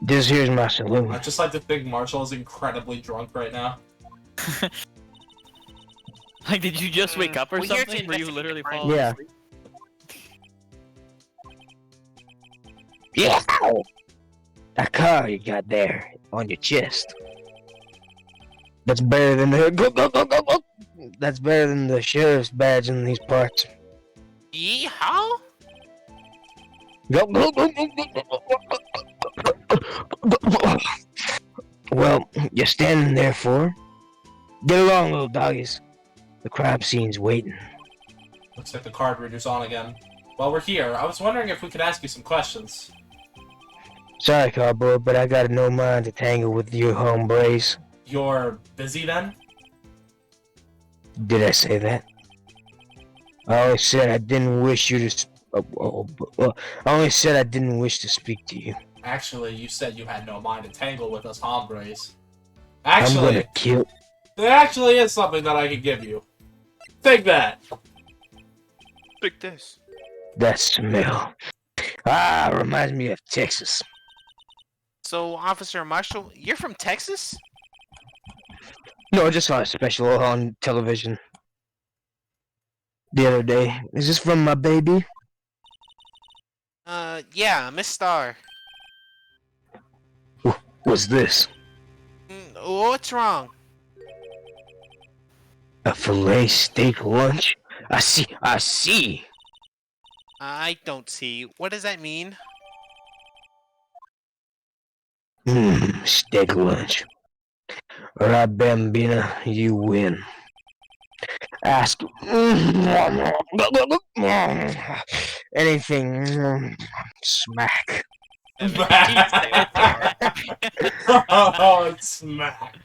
this here's my saloon. I just like to think Marshall is incredibly drunk right now. Like, did you just wake up or We're here to something? Were you investigate literally crime. falling Yeah. asleep? Yeah. That car you got there on your chest. That's better than the go. That's better than the sheriff's badge in these parts. Yeehaw? Well, you're standing there for. Get along, little doggies. The crime scene's waiting. Looks like the card reader's on again. While we're here, I was wondering if we could ask you some questions. Sorry, cowboy, but I got no mind to tangle with your hombres. You're busy then? Did I say that? I only said I didn't wish you to. I only said I didn't wish to speak to you. Actually, you said you had no mind to tangle with us hombres. I'm Actually, gonna kill. there actually is something that I could give you. Take that! Take this. That smell. Reminds me of Texas. So, Officer Marshall, you're from Texas? No, I just saw a special on television the other day. Is this from my baby? Yeah, Miss Star. What's this? What's wrong? A filet steak lunch? I see. I don't see. What does that mean? Steak lunch. Alright, Bambina, you win. Ask anything. Smack. Oh, it's smack.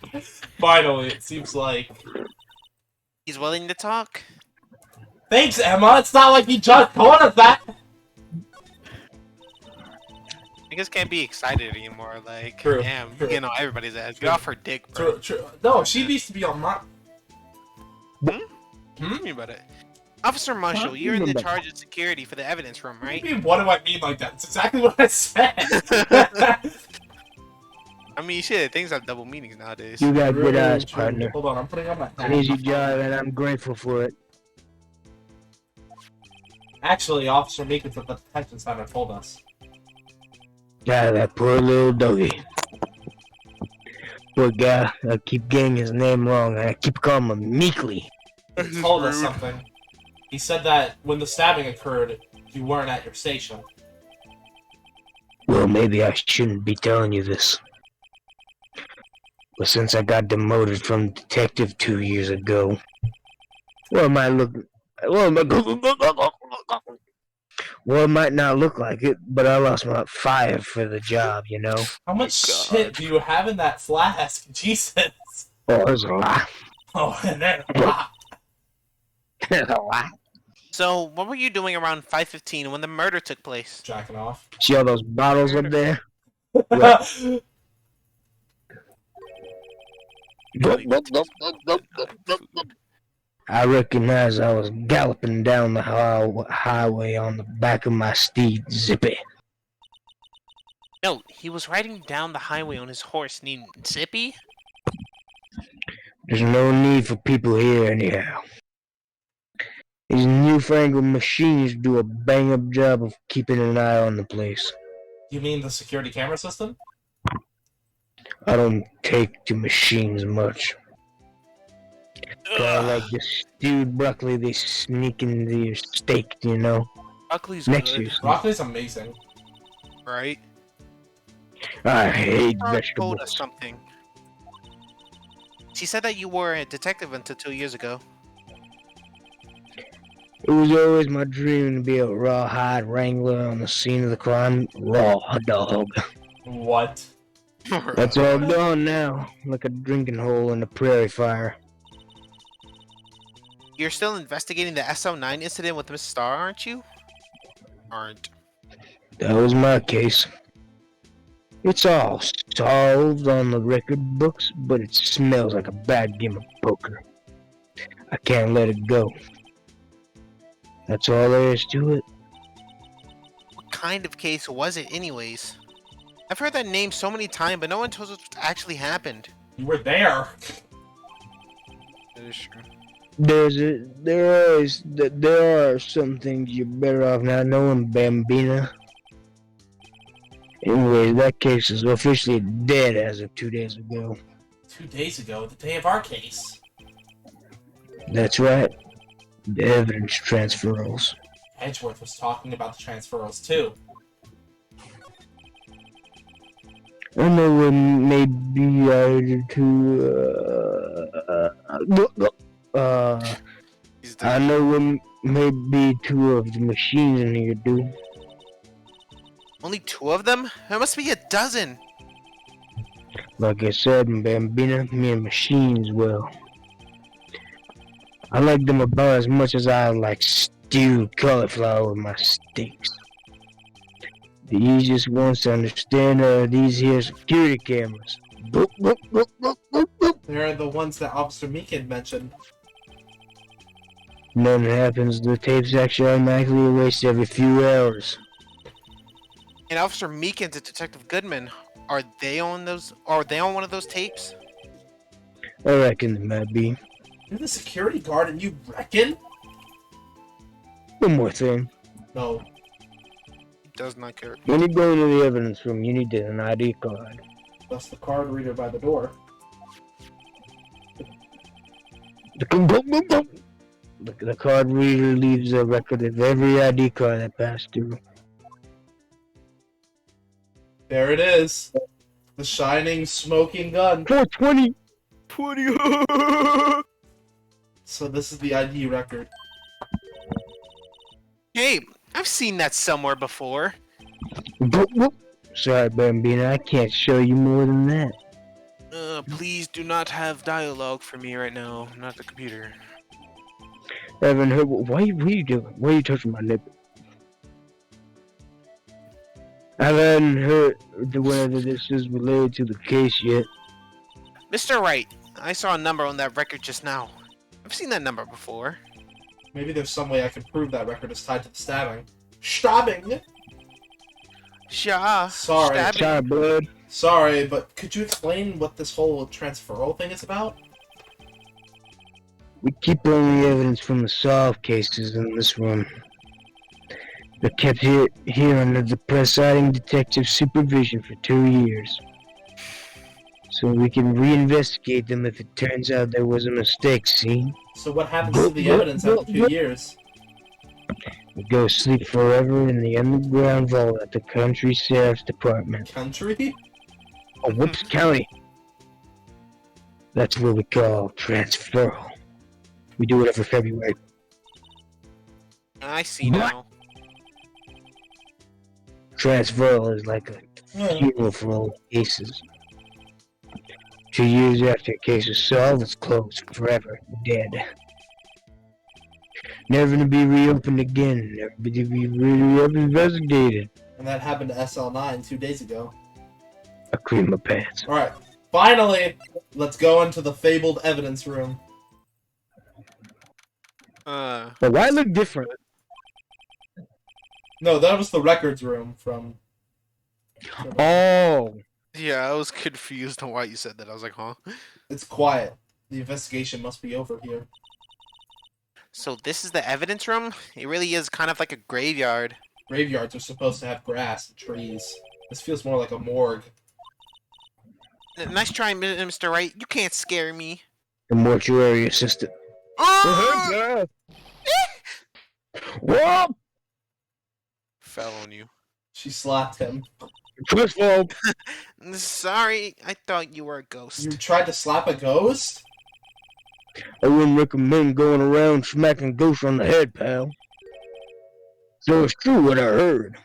Finally, it seems like. He's willing to talk? Thanks, Emma. It's not like you just told us that. I guess can't be excited anymore. Like, True, damn, true. you know everybody's ass. Get off her dick, bro. True. No, she needs to be on my. Tell me about it. Officer Marshall, you're in the charge of security for the evidence room, right? What do I mean like that? It's exactly what I said. I mean, shit, things have double meanings nowadays. You got good eyes, True. partner. Hold on, I'm putting on my An easy job, and I'm grateful for it. Actually, Officer Meekins at the detention center told us. That poor little doggy. Poor guy. I keep getting his name wrong, and I keep calling him Meekly. He told us something. He said that when the stabbing occurred, you weren't at your station. Well, maybe I shouldn't be telling you this. But since I got demoted from detective 2 years ago, well, it might not look like it, but I lost my fire for the job, you know? How much shit do you have in that flask? Jesus. Oh, there's a lot. Oh, and then a lot. There's a lot. So, what were you doing around 5:15 when the murder took place? Jacking off. See all those bottles up there? I recognize I was galloping down the highway on the back of my steed, Zippy. No, he was riding down the highway on his horse named Zippy? There's no need for people here anyhow. These newfangled machines do a bang-up job of keeping an eye on the place. You mean the security camera system? I don't take to machines much. Kinda like the stewed broccoli they sneak into your steak, you know? Broccoli's Next good, year's. Broccoli's amazing. right? I hate Star told us vegetables. something. She said that you were a detective until 2 years ago. It was always my dream to be a rawhide wrangler on the scene of the crime. Raw dog. What? That's all gone now, like a drinking hole in a prairie fire. You're still investigating the SO9 incident with Miss Star, aren't you? Aren't. That was my case. It's all solved on the record books, but it smells like a bad game of poker. I can't let it go. That's all there is to it. What kind of case was it anyways? I've heard that name so many times, but no one tells us what actually happened. You were there. That is true. There are some things you're better off not knowing, Bambina. Anyway, that case is officially dead as of 2 days ago. 2 days ago, the day of our case. That's right. The evidence transferals. Edgeworth was talking about the transferals too. I know it may be added He's I done. know it may be two of the machines in here, dude. Only 2 of them? There must be a dozen. Like I said, Bambina, me and machines, well, I like them about as much as I like stewed cauliflower with my steaks. The easiest ones to understand are these here security cameras. Boop, boop, boop, boop, boop, boop. They're the ones that Officer Meekin mentioned. None happens, the tapes actually automatically erased every few hours. And Officer Meekins and Detective Goodman, are they on those? Are they on one of those tapes? I reckon they might be. You're the security guard and you reckon? One more thing. No. He does not care. When you go into the evidence room, you need an ID card. That's the card reader by the door. The card reader leaves a record of every ID card that passed through. There it is. The shining, smoking gun. 420! 20. So this is the ID record. Hey, I've seen that somewhere before. Sorry, Bambina, I can't show you more than that. Please do not have dialogue for me right now. Not the computer. I haven't heard. What are you doing? Why are you touching my nipple? I haven't heard whether this is related to the case yet. Mr. Wright, I saw a number on that record just now. I've seen that number before. Maybe there's some way I can prove that record is tied to the stabbing. Stabbing? Yeah. Sorry. Stabbing. Sorry, bud. Sorry, but could you explain what this whole transferal thing is about? We keep only evidence from the solved cases in this room. They're kept here under the presiding detective's supervision for 2 years. So we can reinvestigate them if it turns out there was a mistake, see? So what happens to the evidence after 2 years? We go sleep forever in the underground vault at the country sheriff's department. Country? Oh, whoops, county. That's what we call transferal. We do it every February. I see now. Transferal is like a funeral for old cases. 2 years after a case is solved, it's closed forever, dead. Never to be reopened again, never to be re-investigated. And that happened to SL9 2 days ago. I cream my pants. Alright, finally, let's go into the fabled evidence room. But why look different? No, that was the records room from... Oh, Yeah, I was confused on why you said that. I was like, huh? It's quiet. The investigation must be over here. So this is the evidence room? It really is kind of like a graveyard. Graveyards are supposed to have grass and trees. This feels more like a morgue. Nice try, Mr. Wright. You can't scare me. the mortuary assistant. Oh! Whoa! Fell on you. She slapped him. Twistful. Sorry, I thought you were a ghost. You tried to slap a ghost? I wouldn't recommend going around smacking ghosts on the head, pal. So it's true what I heard.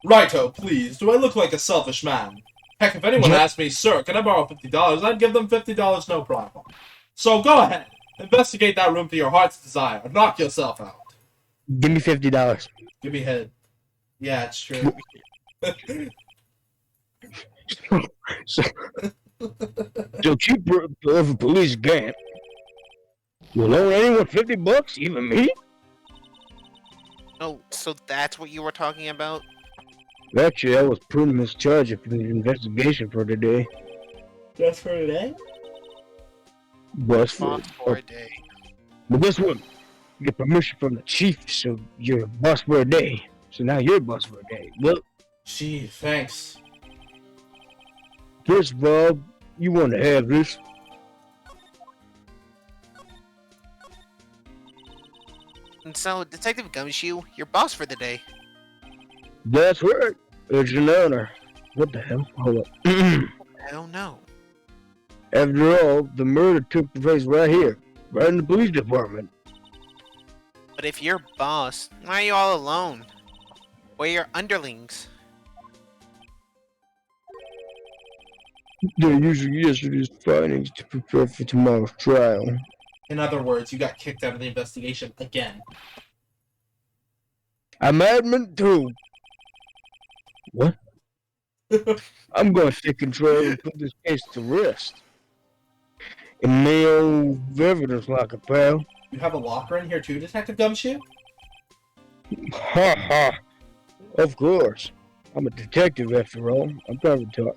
Righto, please. Do I look like a selfish man? Heck, if anyone asked me, sir, can I borrow $50? I'd give them $50 no problem. So go ahead. Investigate that room to your heart's desire. Knock yourself out. Give me $50. Give me head. Yeah, it's true. So cheap of a police can't. You'll loan anyone $50, even me? Oh, so that's what you were talking about? Actually, I was put in this charge of the investigation for today. Just for today? Bus for Boss for a day. But guess what? You get permission from the chief, so you're a boss for a day. So now you're a boss for a day. Well, Gee, thanks. first of all, you want to have this. And so, Detective Gumshoe, you're boss for the day. That's right. It's an honor. What the hell? Hold up. Hell no. After all, the murder took place right here, right in the police department. But if you're boss, why are you all alone? Where are your underlings? They're using yesterday's findings to prepare for tomorrow's trial. In other words, you got kicked out of the investigation again. I'm adamant too. What? I'm going to take control and put this case to rest. In the old evidence locker, pal. You have a locker in here too, Detective Gumshoe? Ha ha. Of course. I'm a detective after all. I'm private talk.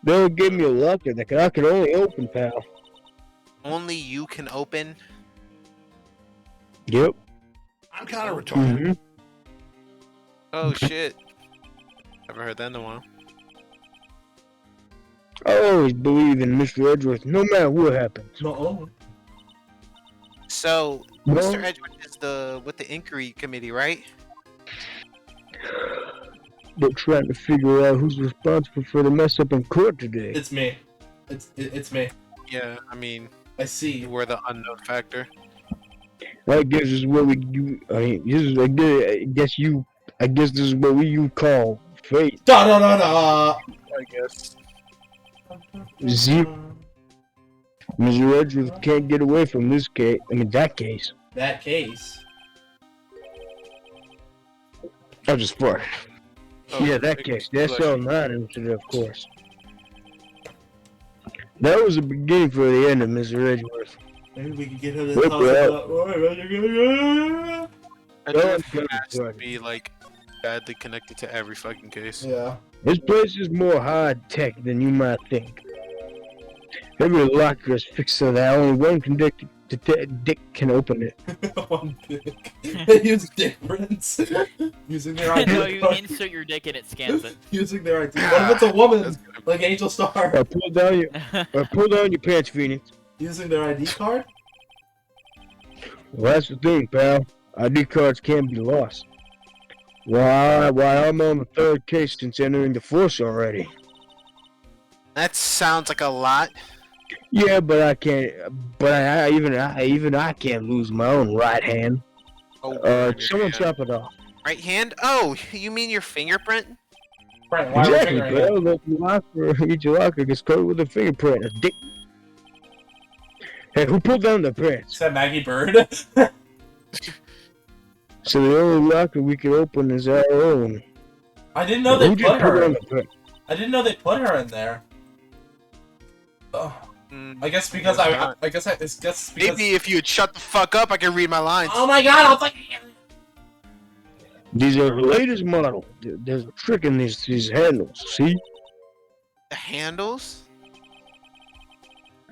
They'll give me a locker that I can only open, pal. Only you can open? Yep. I'm kind of retarded. Mm-hmm. Oh shit. Haven't heard that in a while. I always believe in Mr. Edgeworth, no matter what happens. No. So, Well- Mr. Edgeworth is with the inquiry committee, right? They're trying to figure out who's responsible for the mess up in court today. It's me. It's me. Yeah, I mean, I see. you were the unknown factor. I guess this is what we do. I guess this is what you call fate. Da da da da. I guess. Zero. Mr. Edgeworth can't get away from this case. I mean, that case. That case. I just farted. Oh, Yeah, that case. The SL9 incident, of course. That was the beginning for the end of Mr. Edgeworth. Maybe we can get him to What talk the about. Edgeworth Oh, has to God. be, like, badly connected to every fucking case. Yeah. This place is more high-tech than you might think. Every locker is fixed so that only one dick can open it. One dick. They use dick prints. Using their ID No, you card. insert your dick and it scans it. Using their ID. What if it's a woman? That's good. Like Angel Star. Pull down your pants, Phoenix. Using their ID card? Well, that's the thing, pal. ID cards can't be lost. Why I'm on the third case since entering the force already. That sounds like a lot. Yeah, but I can't. But I can't lose my own right hand. Oh, Someone chop it off. right hand? Oh, you mean your fingerprint? Right, why Exactly, are we figuring pal. Each locker gets covered with a fingerprint. A dick. Hey, who pulled down the Is pants? that Maggie Bird? So the only locker we can open is our own. I didn't know they Who put just put her. on the pants? I didn't know they put her in there. Oh, Mm, I guess because it's because. Maybe if you'd shut the fuck up, I could read my lines. Oh my god! I was like. These are the latest model. There's a trick in these handles. See? The handles?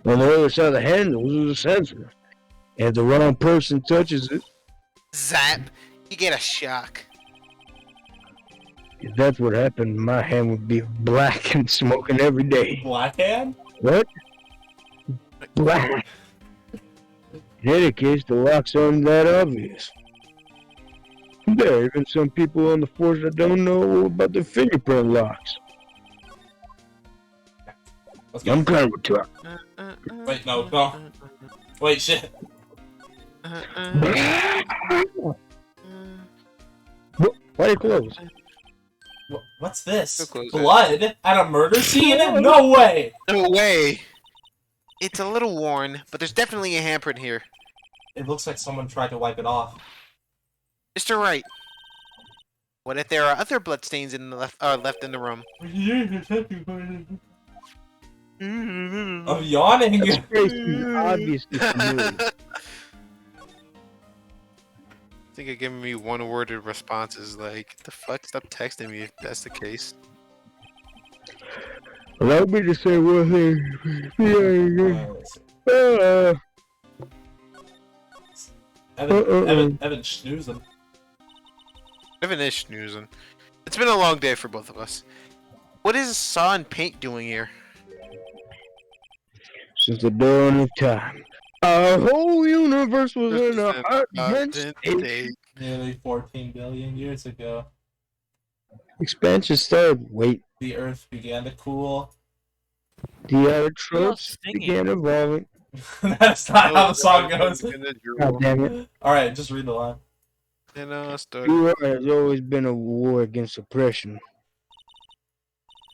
On the other side of the handles is a sensor. And if the wrong person touches it, Zap. You get a shock. if that's what happened, my hand would be black and smoking every day. Black hand? What? Black. In any case, the locks aren't that obvious. There are even some people on the force that don't know about the fingerprint locks. Let's go. I'm kind of retarded. Wait, no. Wait, shit. Why they close? What's this? So close, Blood at a murder scene? No way! No way. It's a little worn, but there's definitely a handprint here. It looks like someone tried to wipe it off. Mr. Wright. What if there are other bloodstains in the left in the room? I'm yawning. This face is obviously familiar. I think you're giving me one-worded responses like, the fuck? Stop texting me if that's the case. Allow me to say one thing. Evan snoozing. Evan is snoozing. It's been a long day for both of us. What is Saw and Paint doing here? Since the dawn of time, our whole universe was in a hot, dense state. Nearly 14 billion years ago. Expansion started. Wait. The Earth began to cool. The Who else autotrophs singing? began evolving. That's not how the song goes. God damn it. Alright, just read the line. True art has always been a war against oppression.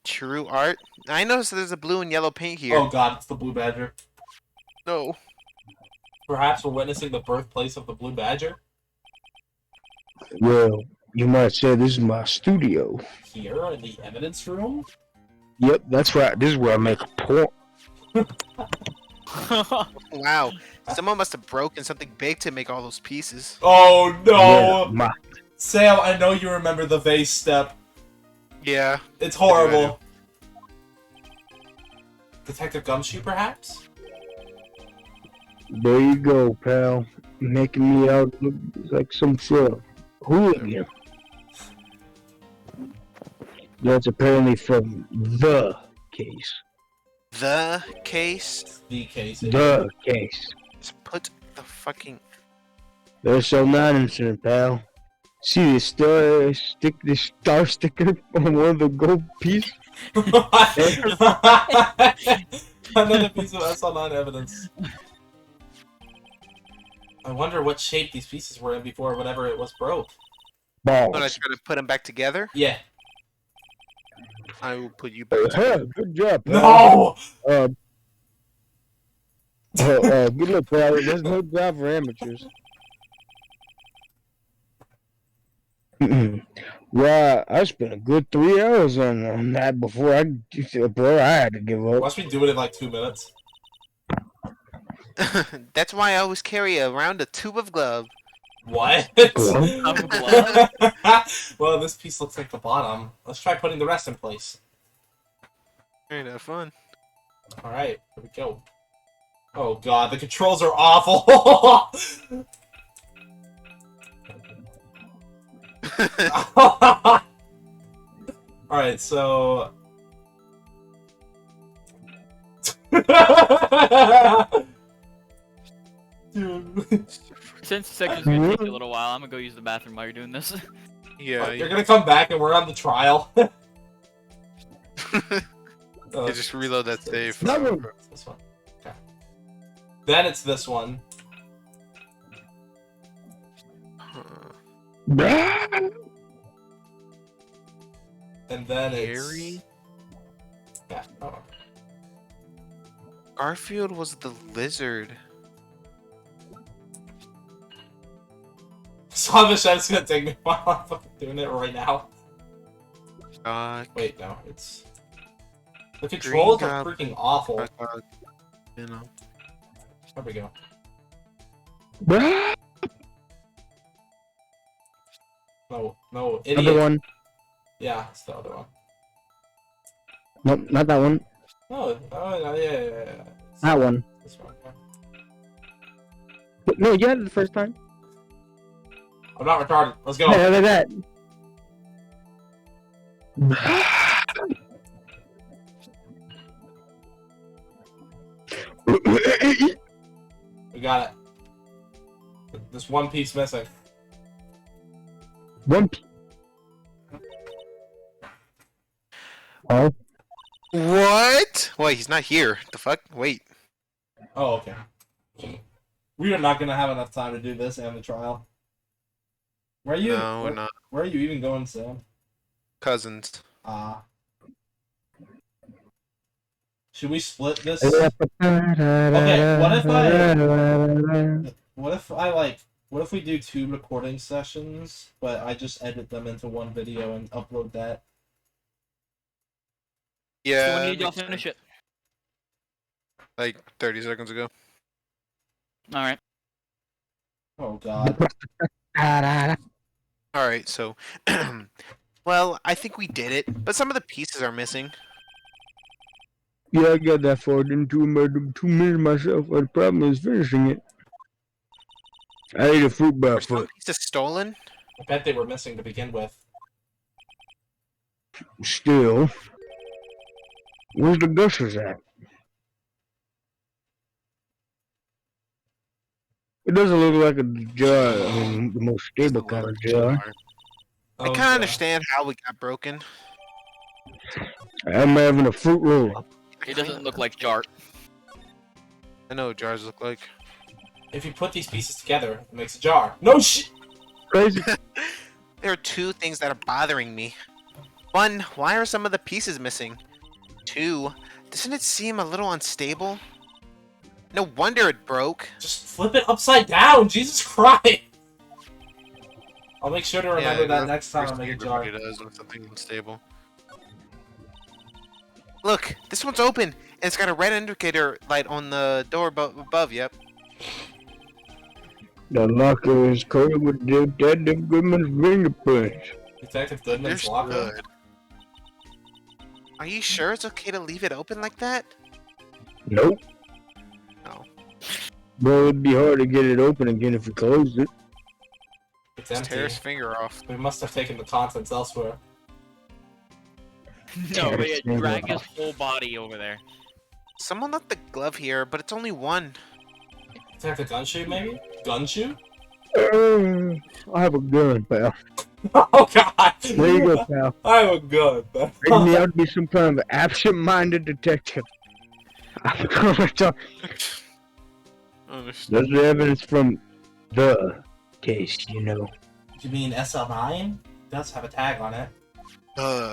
True art? I noticed there's a blue and yellow paint here. Oh god, it's the Blue Badger. No. Perhaps we're witnessing the birthplace of the Blue Badger? Well, you might say this is my studio. Here in the evidence room? Yep, that's right. This is where I make a point. Wow. Someone must have broken something big to make all those pieces. Oh no! Yeah, my Sam, I know you remember the vase step. Yeah. It's horrible. Detective Gumshoe, perhaps? There you go, pal. Making me out look like some sort of hooligan. That's apparently from the case. The case? The case. The case. Just put the fucking... There's so non-incident, pal. See the star sticker on one of the gold pieces? Another piece of SL9 evidence. I wonder what shape these pieces were in before whenever it was broke. Balls. When I try to put them back together, Yeah. I will put you back together. Huh, good job, pal. No! Good luck, pal. There's no job for amateurs. Well, I spent a good 3 hours on that before I had to give up. Must we do it in like 2 minutes? That's why I always carry around a tube of glove. What? Glove? Well, this piece looks like the bottom. Let's try putting the rest in place. Alright, have fun. Alright, here we go. Oh god, the controls are awful! Alright, so... Dude. Since the second's gonna take you a little while, I'm gonna go use the bathroom while you're doing this. Yeah, You're gonna come back and we're on the trial. you just reload that save. It's this one. Okay. Then it's this one. And then it's... Harry? Yeah, oh. Garfield was the lizard. So I'm just gonna take me a while. I'm fucking doing it right now. Wait, no, it's... The controls are freaking awful. You know. There we go. No, idiot. Other one. Yeah, it's the other one. Nope, not that one. No, no, yeah. That one. This one, yeah. No, you had it the first time. I'm not retarded. Let's go. Hey, look at that. We got it. This one piece missing. Oh. What? Wait, he's not here. The fuck? Wait. Oh, okay. We are not gonna have enough time to do this and the trial. Where are you? No, we're not. Where are you even going, Sam? Cousins. Should we split this? Okay, what if we do 2 recording sessions, but I just edit them into one video and upload that? Yeah. So when did y'all finish it? Like 30 seconds ago. Alright. Oh god. Alright, so... well, I think we did it, but some of the pieces are missing. Yeah, I got that far in 2 minutes myself, but the problem is finishing it. I ate a fruit by Were some foot. pieces stolen? I bet they were missing to begin with. Still. Where's the gushers at? It doesn't look like a jar. I mean, the most stable kind of jar. I kind of understand how we got broken. I'm having a fruit roll. It doesn't look like Jart. I know what jars look like. If you put these pieces together, it makes a jar. No shit! Crazy. There are two things that are bothering me. One, why are some of the pieces missing? Two, doesn't it seem a little unstable? No wonder it broke. Just flip it upside down, Jesus Christ! I'll make sure to remember that next time I make a jar. It does when something unstable. Look, this one's open, and it's got a red indicator light on the door above, yep. The locker is covered with Detective Goodman's fingerprints. Detective Goodman's They're locker? good. Are you sure it's okay to leave it open like that? Nope. No. Well, it'd be hard to get it open again if we closed it. It's Just tear his empty. finger off. We must have taken the contents elsewhere. No, but yeah, drag his whole body over there. Someone left the glove here, but it's only one. Detective Gunshoe, maybe? Gunshoe? I have a gun, pal. Oh god! There you go, pal. I have a gun. Make me out to be some kind of absent-minded detective. I'm gonna talk. That's the evidence from the case, you know. You mean SL9? It does have a tag on it.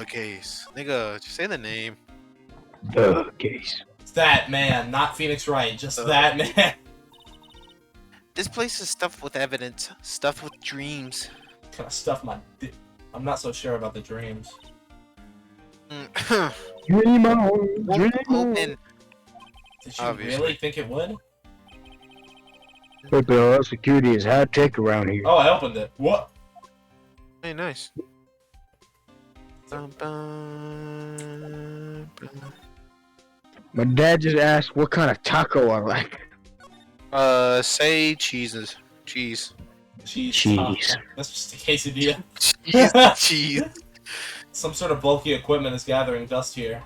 Case. Nigga, just say the name. The case. It's that man, not Phoenix Wright, just that man. This place is stuffed with evidence, stuffed with dreams. Kind of stuff my dick. I'm not so sure about the dreams. Dream on, Won't dream on. open. Did you Obviously. really think it would? Hey, pal, our security is high-tech around here. Oh, I opened it. What? Hey, nice. Bum, bum, bum. My dad just asked what kind of taco I like. Say cheeses. Cheese. Cheese. That's just a quesadilla. Cheese. Some sort of bulky equipment is gathering dust here.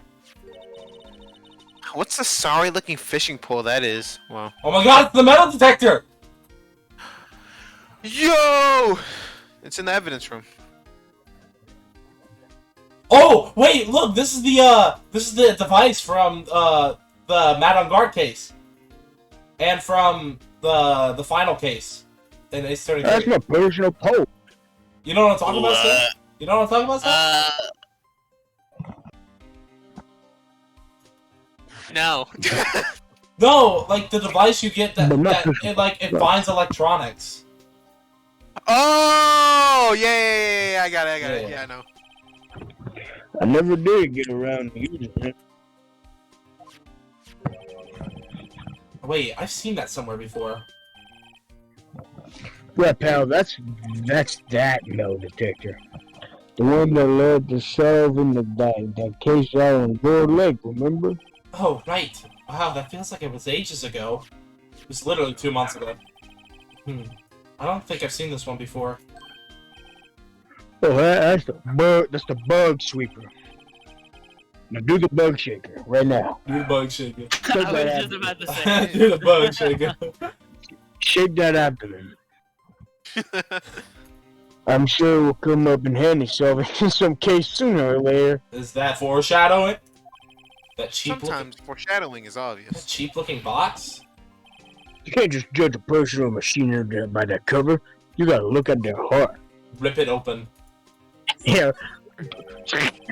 What's the sorry-looking fishing pole that is? Wow. Oh my god, it's the metal detector! Yo! It's in the evidence room. Oh, wait, look, this is the device from the Matt on Guard case. And from the final case. And they started. That's my personal pole. You know what I'm talking about, sir? You know what I'm talking about, sir? No. No, like the device you get that, But not it finds electronics. Oh! Yeah, I got it. Yeah, I know. I never did get around to using it. Wait, I've seen that somewhere before. Yeah, pal, that's that metal detector. The one that led to solving that case out on Gold Lake, remember? Oh, right. Wow, that feels like it was ages ago. It was literally 2 months ago. I don't think I've seen this one before. Oh, that's the bug sweeper. Now do the bug shaker right now. Do the bug shaker. I was just about to say. Do the bug shaker. Shake that abdomen. I'm sure it will come up in handy solving in some case sooner or later. Is that foreshadowing? That cheap Sometimes foreshadowing is that obvious. cheap looking box? You can't just judge a person or machinery by their cover. You gotta look at their heart. Rip it open. Yeah.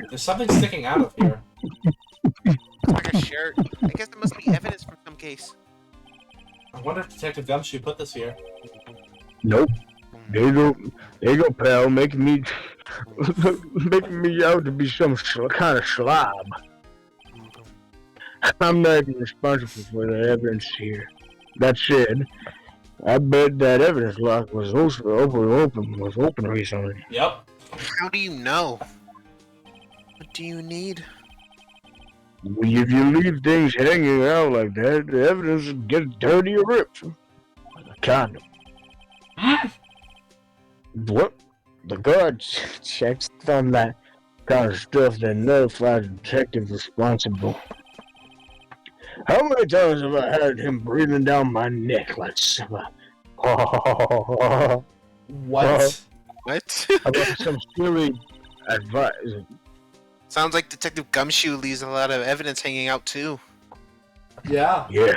There's something sticking out of here. Like a shirt. I guess there must be evidence from some case. I wonder if Detective Gumshoe put this here. Nope. There you go, pal. Making me out to be some kind of slob. I'm not even responsible for the evidence here. That said, I bet that evidence lock was also open recently. Yep. How do you know? What do you need? If you leave things hanging out like that, the evidence gets dirty or ripped. Like a condom. What? The guard checks on that kind of stuff that notifies the detective responsible. How many times have I had him breathing down my neck like some... What? What? about some silly advice. Sounds like Detective Gumshoe leaves a lot of evidence hanging out too. Yeah. Yeah.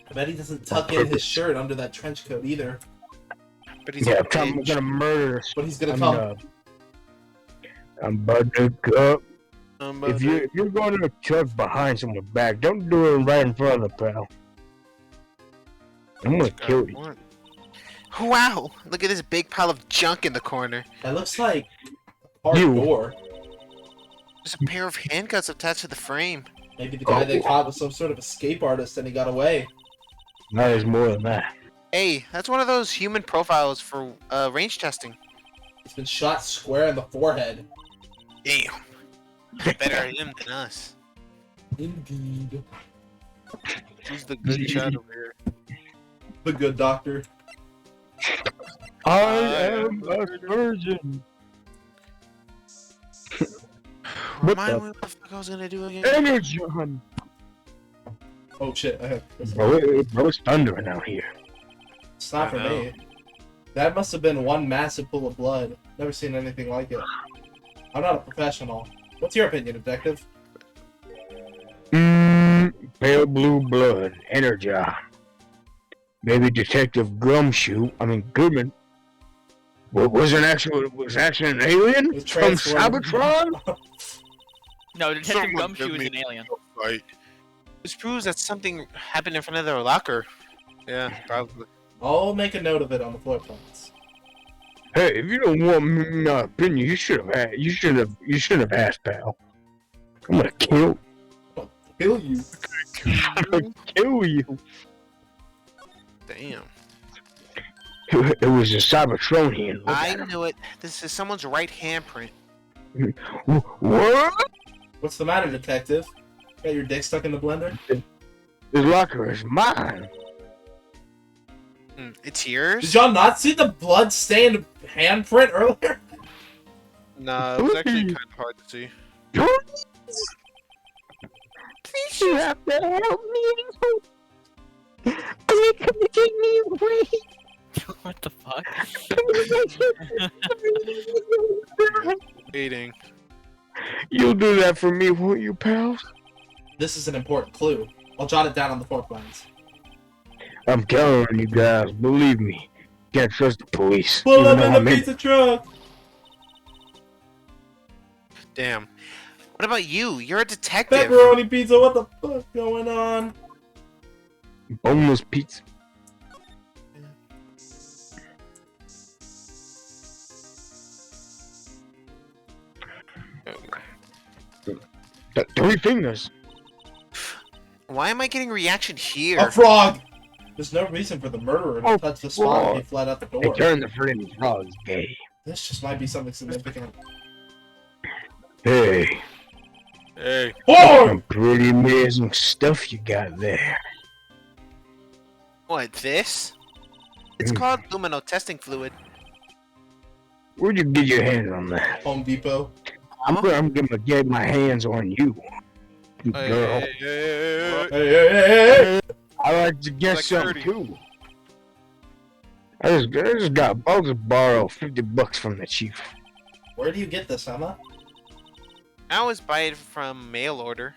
I bet he doesn't tuck in his shirt under that trench coat either. But he's Yeah, a I'm bitch. gonna murder. But he's gonna come. I'm Buttercup. If you're going to truck behind someone's back, don't do it right in front of the pal. I'm gonna kill you. Wow! Look at this big pile of junk in the corner. That looks like a hard You. door. There's a pair of handcuffs attached to the frame. Maybe the guy they caught was some sort of escape artist and he got away. That is more than that. Hey, that's one of those human profiles for range testing. He's been shot square in the forehead. Damn. Better him than us. Indeed. Who's the good shot over here? The good doctor. I am a virgin. Remind me what the fuck I was gonna do again. Energy. Oh shit, I have... Bro, it's thundering out here. It's not for I know. me. That must have been one massive pool of blood. Never seen anything like it. I'm not a professional. What's your opinion, detective? Pale blue blood, energy. Maybe Detective Goodman. Was actually an alien Was from transformed. Cybertron? No, Detective Someone Gumshoe give is me- an alien. Right. This proves that something happened in front of their locker. Yeah, probably. I'll make a note of it on the floor plans. Hey, if you don't want my opinion, you should have asked, pal. I'm gonna kill Kill you. you. Damn. It was a Cybertronian. I knew it. This is someone's right handprint. What? What's the matter, detective? Got your dick stuck in the blender? This locker is mine. It's yours? Did y'all not see the blood-stained handprint earlier? No, it was actually kind of hard to see. Please, you have to help me. Please come to take me away. What the fuck? Waiting. You'll do that for me, won't you, pals? This is an important clue. I'll jot it down on the floor plans. I'm counting on you guys. Believe me. Can't trust the police. Pull even up though in I'm the pizza truck! Damn. What about you? You're a detective. Pepperoni pizza, what the fuck going on? boneless pizza. Three fingers. Why am I getting reaction here? A frog! There's no reason for the murderer to Oh, touch the spot frog. and he fled out the They door. turned the friendly frogs gay. This just might be something significant. Hey, Hey. Oh! some pretty amazing stuff you got there. What, this? It's called lumino testing fluid. Where'd you get your hands on that? Home Depot. I'm gonna get my hands on you, girl. Hey. Hey, hey, hey, hey! I like to get Like something 30. too. I just borrow $50 from the chief. Where do you get this, Emma? I always buy it from mail order.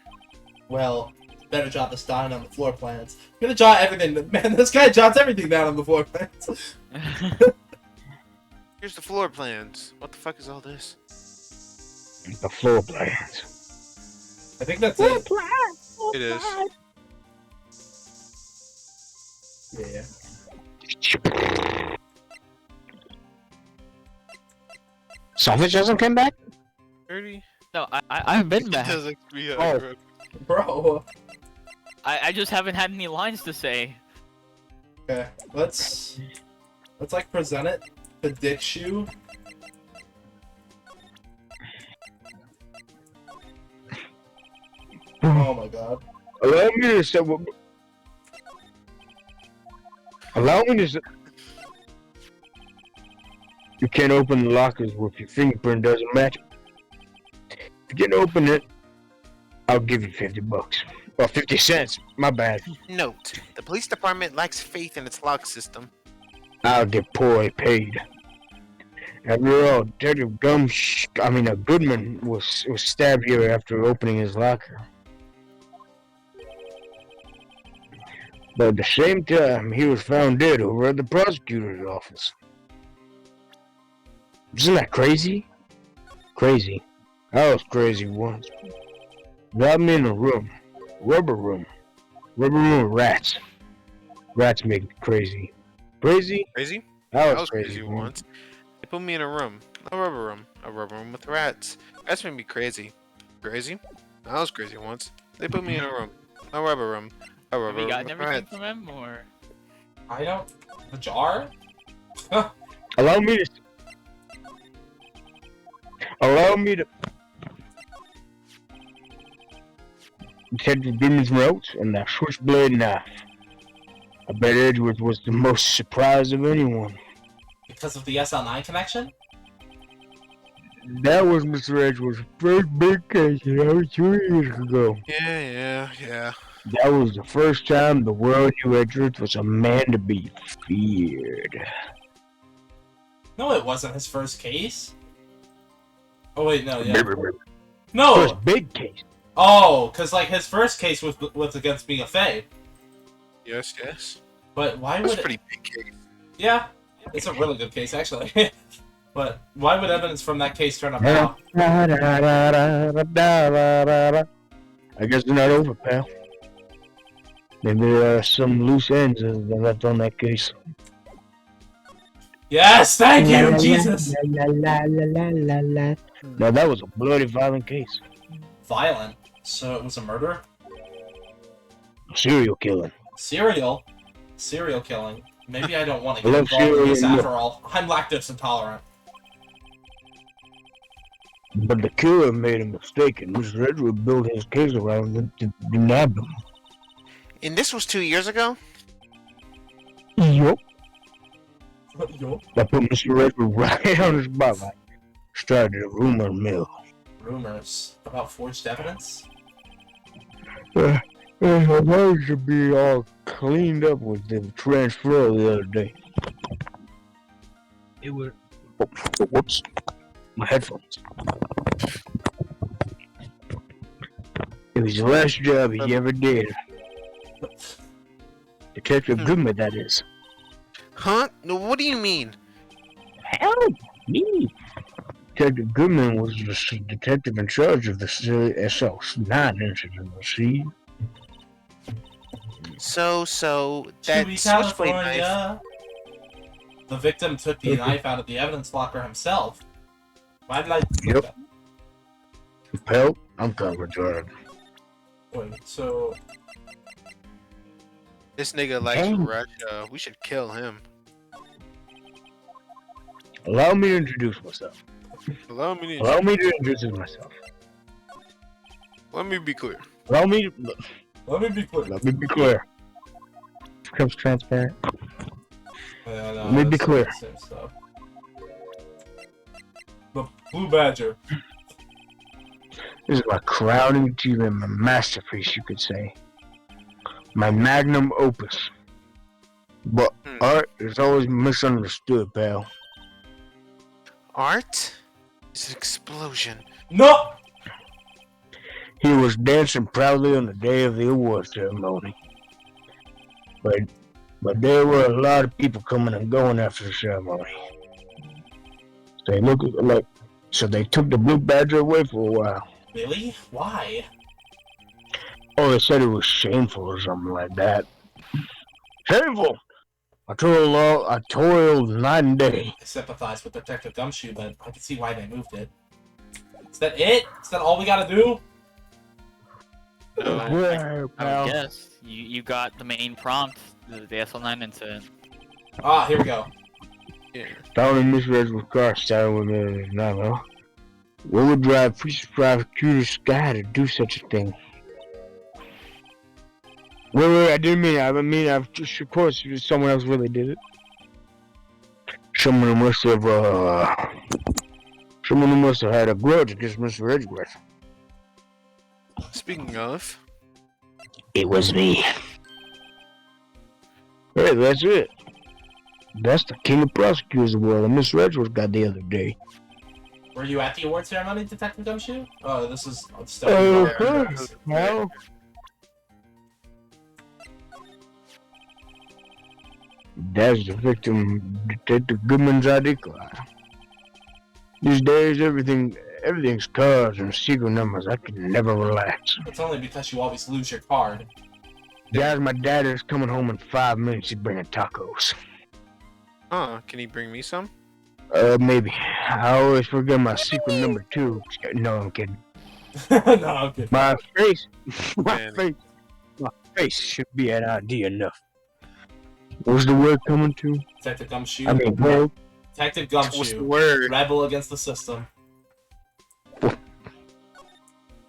Well, better jot this down on the floor plans. I'm gonna jot everything. Man, this guy jots everything down on the floor plans. Here's the floor plans. What the fuck is all this? The floor plans. I think that's it. It is. Yeah. Sausage hasn't come back? 30? No, I've been back. Oh. Bro. I just haven't had any lines to say. Okay, let's like present it to Dick Shoe. Oh my god. Allow me to say. Allow me to say. You can't open the lockers if your fingerprint doesn't match. If you can open it, I'll give you $50. Or 50 cents. My bad. Note: the police department lacks faith in its lock system. I'll get poorly paid. After all, Detective Goodman was stabbed here after opening his locker. But at the same time, he was found dead over at the prosecutor's office. Isn't that crazy? Crazy. I was crazy once. Got me in a room. Rubber room with rats. Rats make me crazy. Crazy? Crazy? I I was crazy once. once. They put me in a room. A rubber room with rats. Rats made me crazy. Crazy? I was crazy once. They put me in a room. A rubber room. A Have rubber you room gotten with everything rats. from him, or? I don't. The jar? Allow me to. Detective Goodman's notes and that switchblade knife. I bet Edgeworth was the most surprised of anyone. Because of the SL9 connection? That was Mr. Edgeworth's first big case, 2 years ago. Yeah. That was the first time the world knew Edgeworth was a man to be feared. No, it wasn't his first case. Oh wait, no, yeah. No! First big case. Oh, because like his first case was against being a Fae. Yes. But why That was would a pretty big case. Yeah, it's a really good case actually. But why would evidence from that case turn up now? I guess they're not over, pal. Maybe there are some loose ends that are left on that case. Yes, thank you, Jesus. Now that was a bloody, violent case. Violent. So it was a murder. Serial killing. Serial killing. Maybe I don't want to I get love involved in cereal, this yeah. after all. I'm lactose intolerant. But the killer made a mistake, and Mr. Edgeworth built his case around him to nab him. And this was 2 years ago? Yup. Yo. I put Mr. Edgeworth right on his spotlight. Started a rumor mill. Rumors about forged evidence? It supposed to be all cleaned up with the transfer the other day. It was. Whoops. My headphones. It was the last job he ever did. Detective Goodman, that is. Huh? No, what do you mean? Help me! Detective Goodman was the detective in charge of the SL9 incident, see? So, that Chewy, switchblade knife. California. The victim took the knife out of the evidence locker himself. Why did I do Yep. that? Pelt, I'm kind of retarded. Wait, so This nigga likes Dang. Russia. We should kill him. Allow me to introduce myself. Allow me Allow me to introduce myself. Let me be clear. Allow me to... let me be clear. Let me be clear. Becomes transparent. Yeah, no, Let me be it's clear. the same stuff. The Blue Badger. This is my crowning achievement, my masterpiece, you could say. My magnum opus. But art is always misunderstood, pal. Art is an explosion. No! He was dancing proudly on the day of the award ceremony. But there were a lot of people coming and going after the ceremony. So they took the Blue Badger away for a while. Really? Why? Oh, they said it was shameful or something like that. Shameful! I toiled night and day. I sympathize with Detective Gumshoe, but I can see why they moved it. Is that it? Is that all we gotta do? Yeah, I pal. would guess. You got the main prompt, the SL9 incident. Ah, here we go. Found in Mr. Edgeworth's car started with a what would drive prosecutor Sky to do such a thing? Wait, I didn't mean it. I mean, of course, someone else really did it. Someone who must have had a grudge against Mr. Edgeworth. Speaking of, It was me. Hey, that's it. That's the king of prosecutors of the world, and Miss Redgeworth got the other day. Were you at the award ceremony, Detective Gumshoe? Oh, this is Well, that's the victim, Detective Goodman's ID card. These days, everything's cards and secret numbers. I can never relax. It's only because you always lose your card. Guys, my dad is coming home in 5 minutes. He's bringing tacos. Oh, can he bring me some? Maybe. I always forget my secret number 2. No, I'm kidding. No, I'm kidding. My face Man. should be an ID enough. What's the word coming to? Detective Gumshoe. I mean, well, Detective What's the Gumshoe. word? Rebel against the system.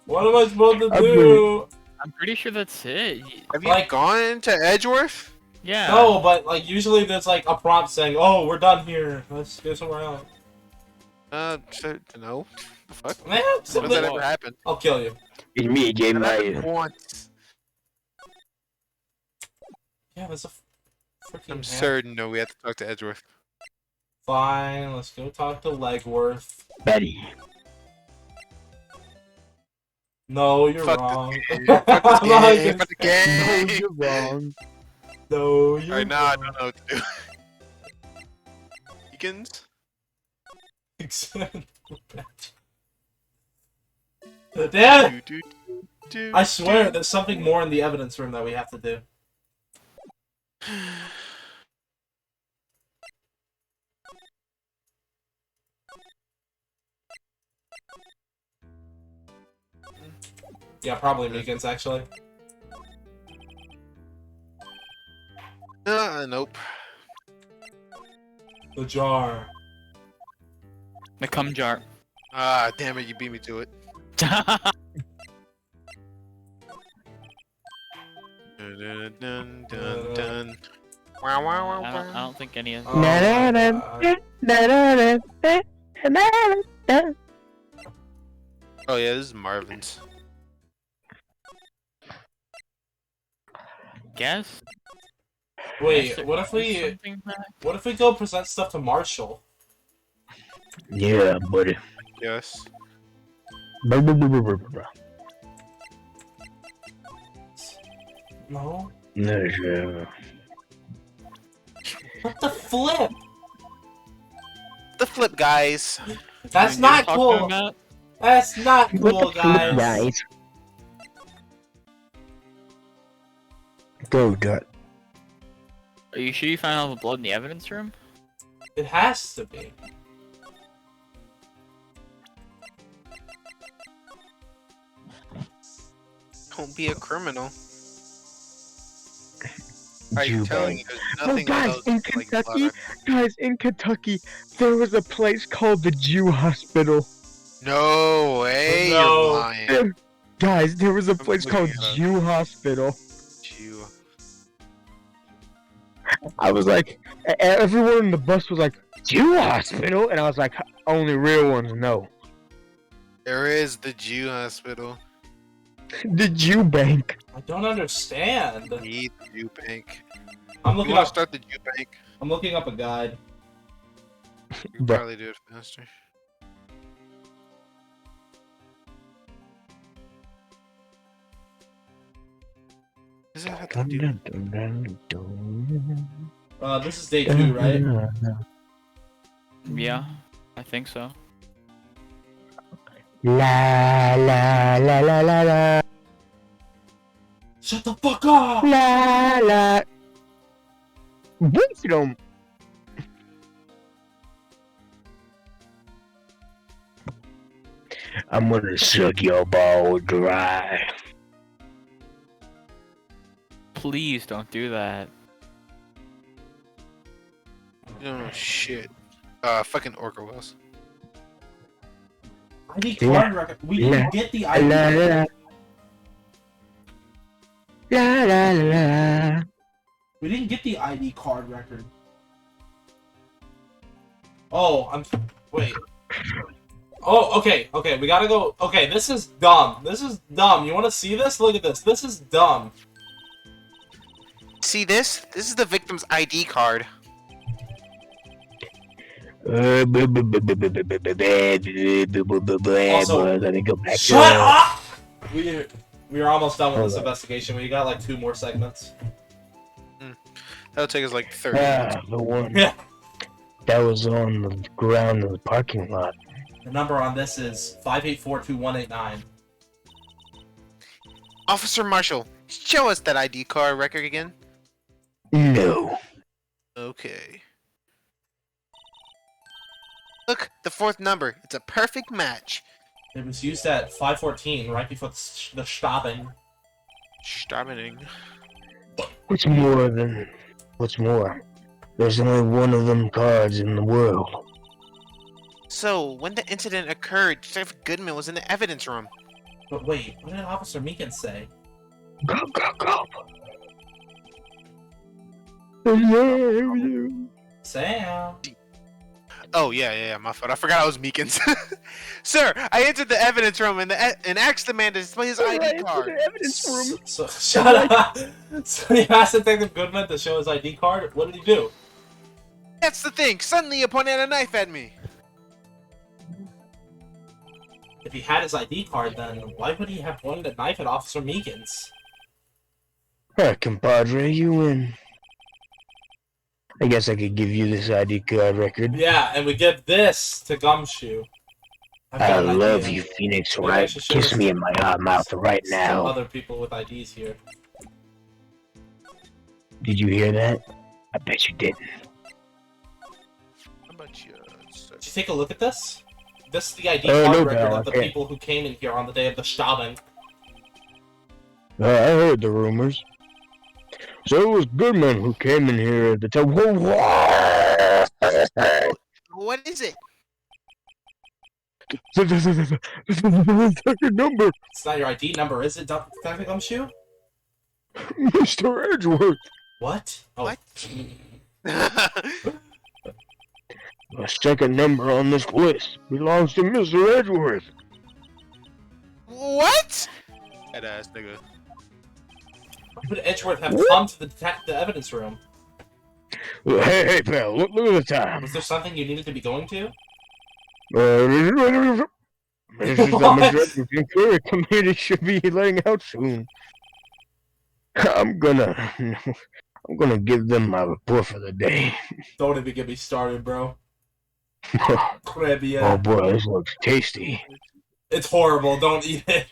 What am I supposed to do? I'm pretty sure that's it. Have you Like- gone to Edgeworth? Yeah. No, but like usually there's like a prompt saying, "Oh, we're done here. Let's go somewhere else." No. The fuck? Man, When does simply, that ever happen? I'll kill you. it's me, Jay That happened Meyer. once. Yeah, there's a freaking. I'm certain no, we have to talk to Edgeworth. Fine, let's go talk to Legworth. Betty. No, you're Fuck wrong. Fuck this I'm not game, fuck the game. No, you're wrong. No, you're Alright, now I wrong. don't know what to do. Beacons? Damn it! Do, I swear, there's something more in the evidence room that we have to do. Yeah, probably Meekins, actually. Nope. The jar. The cum jar. Ah, damn it, you beat me to it. Dun, dun, dun, dun, dun. Wow, wow, wow, I wow. don't think any of Oh my God. Oh yeah, this is Marvin's. guess. Wait, what if we go present stuff to Marshall? Yeah, buddy. Yes. Blah, blah, blah, blah, blah, blah. No. No, sure. What the flip? The flip, guys. That's You not talking cool. about? That's not What cool, the flip, guys. Go, Dot. Are you sure you found all the blood in the evidence room? It has to be. Don't be a criminal. Are you telling me there's Oh, nothing guys, else in like Kentucky, blood? guys, in Kentucky, there was a place called the Jew Hospital. No way, No. you're lying. Guys, there was a I'm place looking called it up. Jew Hospital. You. I was like, everyone in the bus was like, Jew Hospital? And I was like, only real ones know. There is the Jew hospital. The Jew Bank. I don't understand. Need the Jew bank. I'm You looking want to up. start the Jew bank? I'm looking up a guide. You can Bruh. probably do it faster. Does that have to do? This is day 2, right? Yeah, I think so. La la la la la la Shut the fuck up! la la. Wisdom. I'm gonna suck your ball dry. Please don't do that. Oh shit. Fucking Orca Wells. ID card record. We didn't get the La ID. la la. La la la la. We didn't get the ID card record. Oh, wait. Oh, okay, we gotta go. Okay, this is dumb. This is dumb. You wanna see this? Look at this. This is dumb. See this? This is the victim's ID card. Also, Let me go back shut up. up! We're almost done with this investigation. We got like 2 more segments. That'll take us like 30 minutes. Ah, the one Yeah. that was on the ground in the parking lot. The number on this is 5842189. Officer Marshall, show us that ID card record again. No. Okay. Look, the 4th number. It's a perfect match. It was used at 514, right before the stabbing. Starting. What's more, there's only one of them cards in the world. So, when the incident occurred, Detective Goodman was in the evidence room. But wait, what did Officer Meekin say? Go, go, go. Sam. Oh, yeah, my fault. I forgot I was Meekins. Sir, I entered the evidence room and asked the man to display his ID card. So, shut up! So he asked Detective Goodman to show his ID card? What did he do? That's the thing. Suddenly he pointed a knife at me. If he had his ID card, then why would he have pointed a knife at Officer Meekins? Alright, compadre, you win. I guess I could give you this ID card record. Yeah, and we give this to Gumshoe. I've I got an love idea. you, Phoenix Maybe I Wright. should show Kiss this me to in my hot mouth right some now. other people with IDs here. Did you hear that? I bet you didn't. How about you, sir? Did you take a look at this? This is the ID Oh, card no, record pal, of the okay. people who came in here on the day of the stabbing. I heard the rumors. So it was Goodman who came in here at the time. What is it? Second number, It's not your ID number, is it, Detective Gumshoe? Mr. Edgeworth. What? Oh. What? The second number on this list belongs to Mr. Edgeworth. What? That ass nigga. Why would Edgeworth have come to the evidence room? Hey, pal, look at the time. Was there something you needed to be going to? Mr. Mr. Edgeworth committee should be letting out soon. I'm gonna give them my report for the day. Don't even get me started, bro. Oh Crabia. boy, this looks tasty. It's horrible, don't eat it.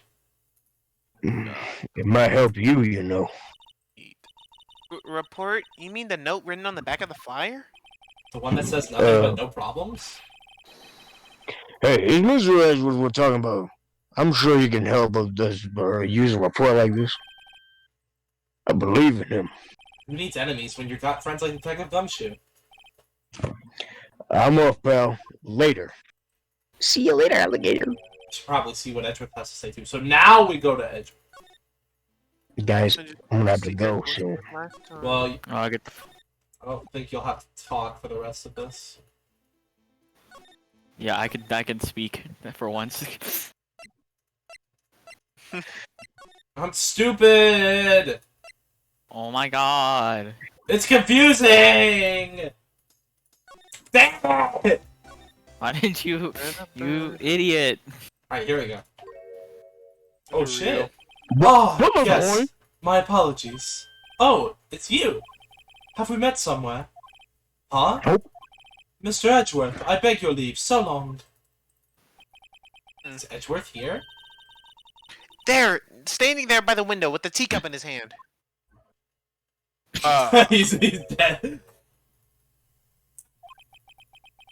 It might help you, you know. Report? You mean the note written on the back of the flyer? The one that says nothing but no problems? Hey, it's Mr. Edgeworth we're talking about. I'm sure he can help us use a report like this. I believe in him. Who needs enemies when you've got friends like Detective Gumshoe? I'm off, pal. Later. See you later, alligator. Should probably see what Edgeworth has to say too. So now we go to Edgeworth. Guys, I'm gonna have to go soon. Well, Oh, I get the... I don't think you'll have to talk for the rest of this. Yeah, I can speak for once. I'm stupid! Oh my god. It's confusing! Damn it! Why didn't you... You idiot. Alright, here we go. Oh shit. Oh, Oh, yes. My apologies. Oh, it's you. Have we met somewhere? Huh? Nope. Mr. Edgeworth, I beg your leave. So long. Is Edgeworth here? There, standing there by the window with the teacup in his hand. he's dead.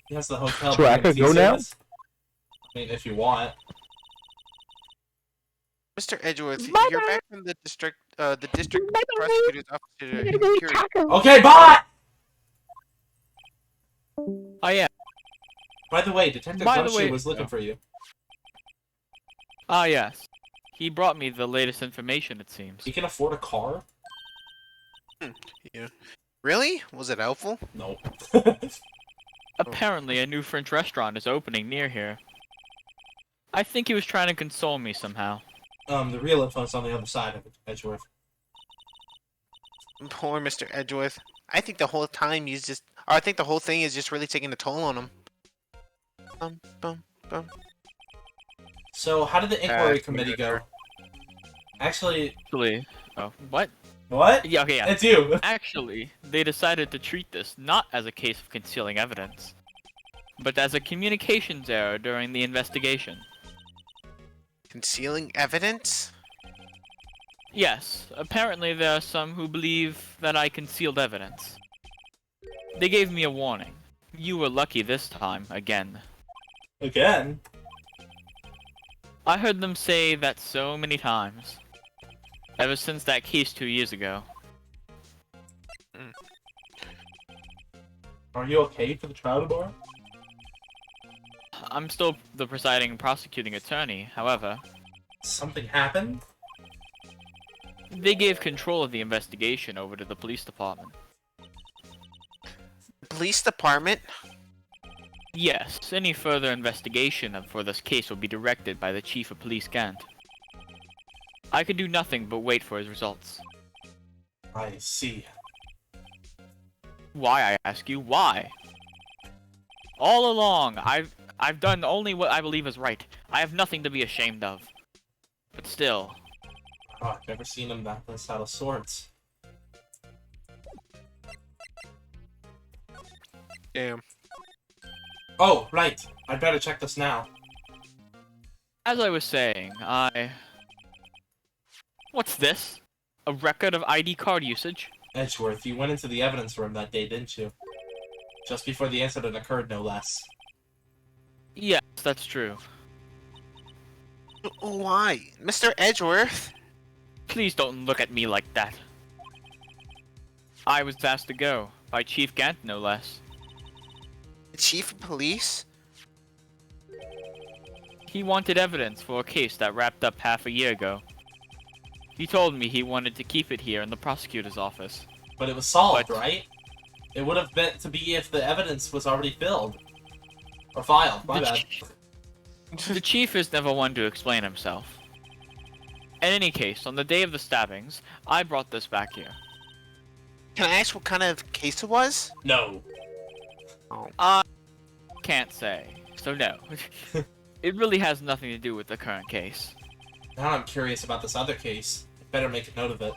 He has the hotel. So I could go now? I mean, if you want. Mr. Edgeworth, Bye-bye. you're back from the district prosecutor's office to Okay, bye! Oh yeah. By the way, Detective By the Gumshoe way- was looking for you. Ah yes. He brought me the latest information, it seems. He can afford a car? Really? Was it helpful? Nope. Apparently, a new French restaurant is opening near here. I think he was trying to console me somehow. The real info's on the other side of Edgeworth. Poor Mr. Edgeworth. I think the whole thing is just really taking a toll on him. Bum, bum. So, how did the inquiry committee go? murder. Actually, Oh, what? what? Yeah, okay, yeah. It's you. Actually, they decided to treat this not as a case of concealing evidence, but as a communications error during the investigation. Concealing evidence? Yes, apparently there are some who believe that I concealed evidence. They gave me a warning. You were lucky this time, again. Again? I heard them say that so many times. Ever since that case 2 years ago. Are you okay for the trial tomorrow? I'm still the presiding and prosecuting attorney, however. Something happened? They gave control of the investigation over to the police department. Police department? Yes, any further investigation for this case will be directed by the Chief of Police Gant. I can do nothing but wait for his results. I see. Why, I ask you, why? All along, I've done only what I believe is right. I have nothing to be ashamed of. But still, Oh, I've never seen him that this out of sorts. Damn. Oh, right. I'd better check this now. as I was saying, What's this? A record of ID card usage? Edgeworth, you went into the evidence room that day, didn't you? Just before the incident occurred, no less. Yes, that's true. Why? Mr. Edgeworth? Please don't look at me like that. I was asked to go, by Chief Gant no less. The chief of police? He wanted evidence for a case that wrapped up half a year ago. He told me he wanted to keep it here in the prosecutor's office. But it was solved, But- right? It would have meant to be if the evidence was already filled. Or filed, my The bad. The chief is never one to explain himself. In any case, on the day of the stabbings, I brought this back here. Can I ask what kind of case it was? No. Can't say, so no. It really has nothing to do with the current case. Now I'm curious about this other case. Better make a note of it.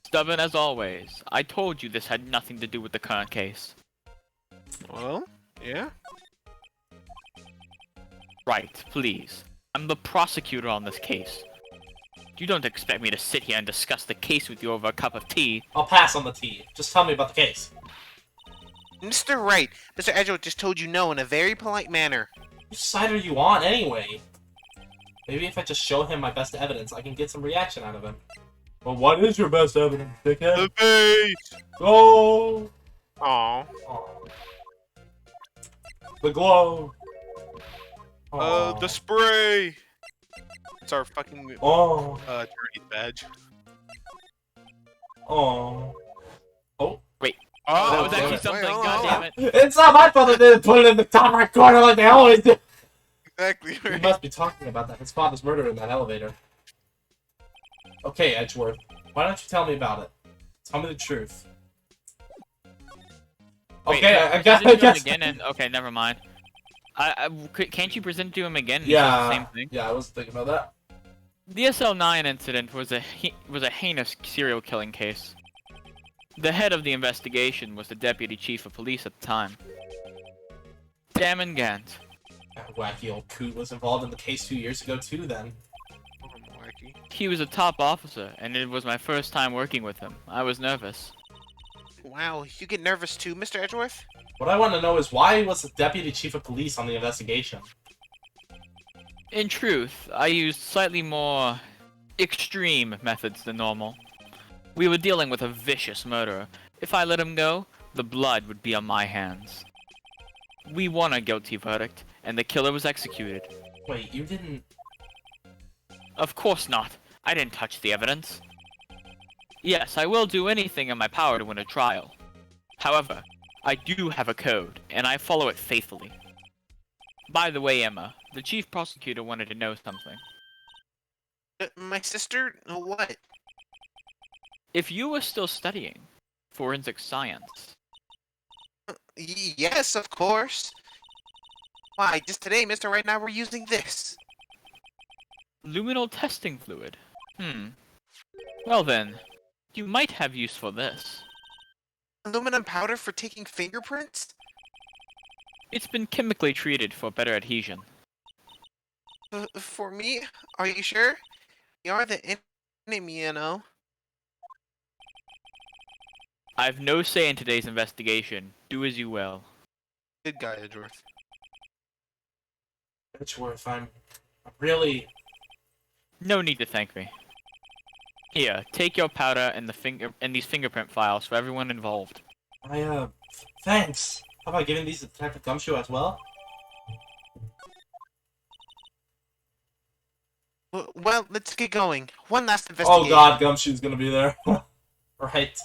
Stubborn as always, I told you this had nothing to do with the current case. Well, yeah. Right, please. I'm the prosecutor on this case. You don't expect me to sit here and discuss the case with you over a cup of tea. I'll pass on the tea. Just tell me about the case. Mr. Wright, Mr. Edgeworth just told you no in a very polite manner. Which side are you on, anyway? Maybe if I just show him my best evidence, I can get some reaction out of him. Well, what is your best evidence, dickhead? bait! Go! Aw. Oh. The glow! Aw. The spray! It's our fucking, Oh. attorney's badge. Oh. Oh. Oh, That was actually damn something, Wait, goddammit. It's not my fault that they didn't put it in the top right corner like they always do! Exactly He right. must be talking about that. His father's murder in that elevator. Okay, Edgeworth. Why don't you tell me about it? Tell me the truth. Wait, Okay, I guess. present to him again and, okay, never mind. Can't you present it to him again? And he says the same thing. Yeah, I was thinking about that. The SL9 incident was a heinous serial killing case. The head of the investigation was the deputy chief of police at the time. Damon Gant. That wacky old coot was involved in the case 2 years ago too, then. Wacky. He was a top officer, and it was my first time working with him. I was nervous. Wow, you get nervous too, Mr. Edgeworth? What I want to know is why was the deputy chief of police on the investigation? In truth, I used slightly more extreme methods than normal. We were dealing with a vicious murderer. If I let him go, the blood would be on my hands. We won a guilty verdict, and the killer was executed. Wait, you didn't... Of course not. I didn't touch the evidence. Yes, I will do anything in my power to win a trial. However, I do have a code, and I follow it faithfully. By the way, Emma, the chief prosecutor wanted to know something. My sister? What? If you were still studying forensic science, Yes, of course. Why, just today, Mr. Wright and I were using this. Luminal testing fluid. Well then, you might have use for this. Aluminum powder for taking fingerprints? It's been chemically treated for better adhesion. For me? Are you sure? You are the enemy, you know. I've no say in today's investigation. Do as you will. Good guy, Edgeworth. Edgeworth, I'm really... No need to thank me. Here, take your powder and these fingerprint files for everyone involved. Thanks. How about giving these to Detective Gumshoe as well? Well, let's get going. One last investigation. Oh god, Gumshoe's gonna be there. Right.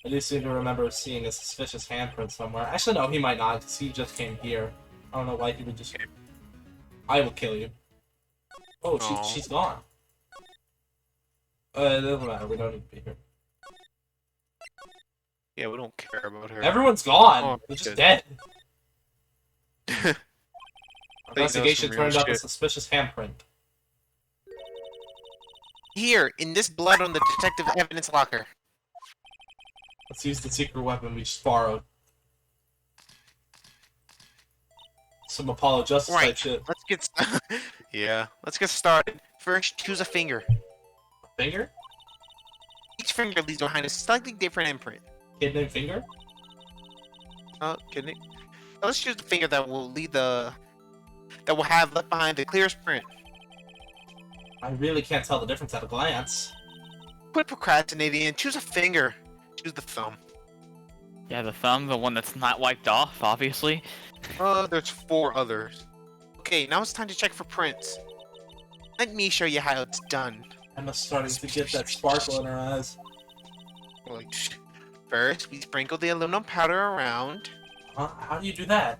I do seem to remember seeing a suspicious handprint somewhere. Actually, no, he might not, because he just came here. I don't know why he would just... I will kill you. Oh, she's gone. It doesn't matter, we don't need to be here. Yeah, we don't care about her. Everyone's gone! Oh, They're just good. dead. Our Investigation turned up a suspicious handprint. Here, in this blood on the detective evidence locker. Let's use the secret weapon we just borrowed. Some Apollo Justice type Right. shit. Let's get yeah, let's get started. First, choose a finger. Finger? Each finger leaves behind a slightly different imprint. Kid named Finger? Oh, kidding. Let's choose the finger that will have left behind the clearest print. I really can't tell the difference at a glance. Quit procrastinating and choose a finger. Choose the thumb. Yeah, the thumb, the one that's not wiped off, obviously. There's 4 others. Okay, now it's time to check for prints. Let me show you how it's done. Emma's starting to get that sparkle in her eyes. First, we sprinkle the aluminum powder around Huh? How do you do that?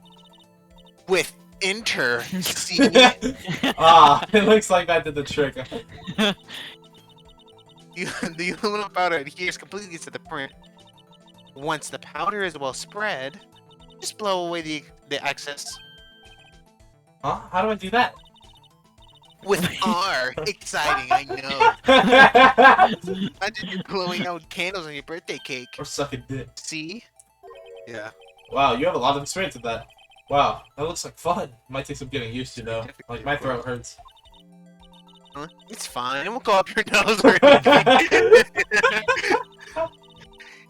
with enter. See? Ah, it looks like that did the trick. The aluminum powder adheres completely to the print. Once the powder is well spread, just blow away the excess. Huh? How do I do that? With R. Exciting, I know. Imagine you blowing out candles on your birthday cake. Or sucking dick. See? Yeah. Wow, you have a lot of experience with that. Wow, that looks like fun. Might take some getting used to though. Like my throat hurts. Huh? It's fine. It won't go up your nose or anything.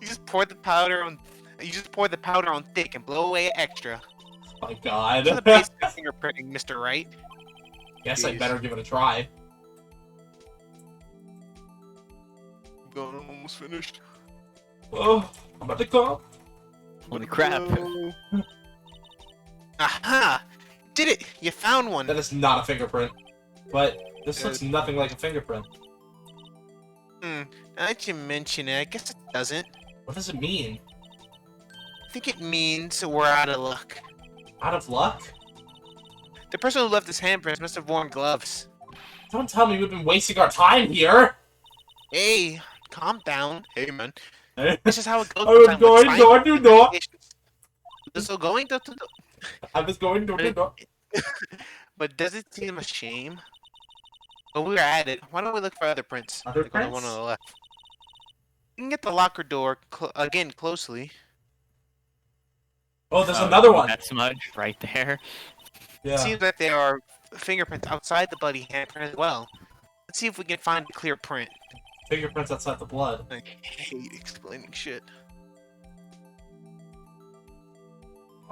You just pour the powder on thick and blow away extra. Oh my god. That's the basic of fingerprinting, Mr. Wright. Guess I better give it a try. God, I'm almost finished. Oh, I'm about to come. Holy crap. Aha! Did it! You found one! That is not a fingerprint. But this looks nothing like a fingerprint. Now that you mention it, I guess it doesn't. What does it mean? I think it means we're out of luck. Out of luck? The person who left this handprints must have worn gloves. Don't tell me we've been wasting our time here! Hey, calm down. Hey, man. I This is how it goes. was going door to door. This is going door to door. I was going door to door. But does it seem a shame? Well, we were at it. Why don't we look for other prints? Other Like on the one prints? on the left. You can get the locker door again closely. Oh, there's another one. That smudge right there. It Yeah. seems that there are fingerprints outside the bloody handprint as well. Let's see if we can find a clear print. Fingerprints outside the blood. I hate explaining shit.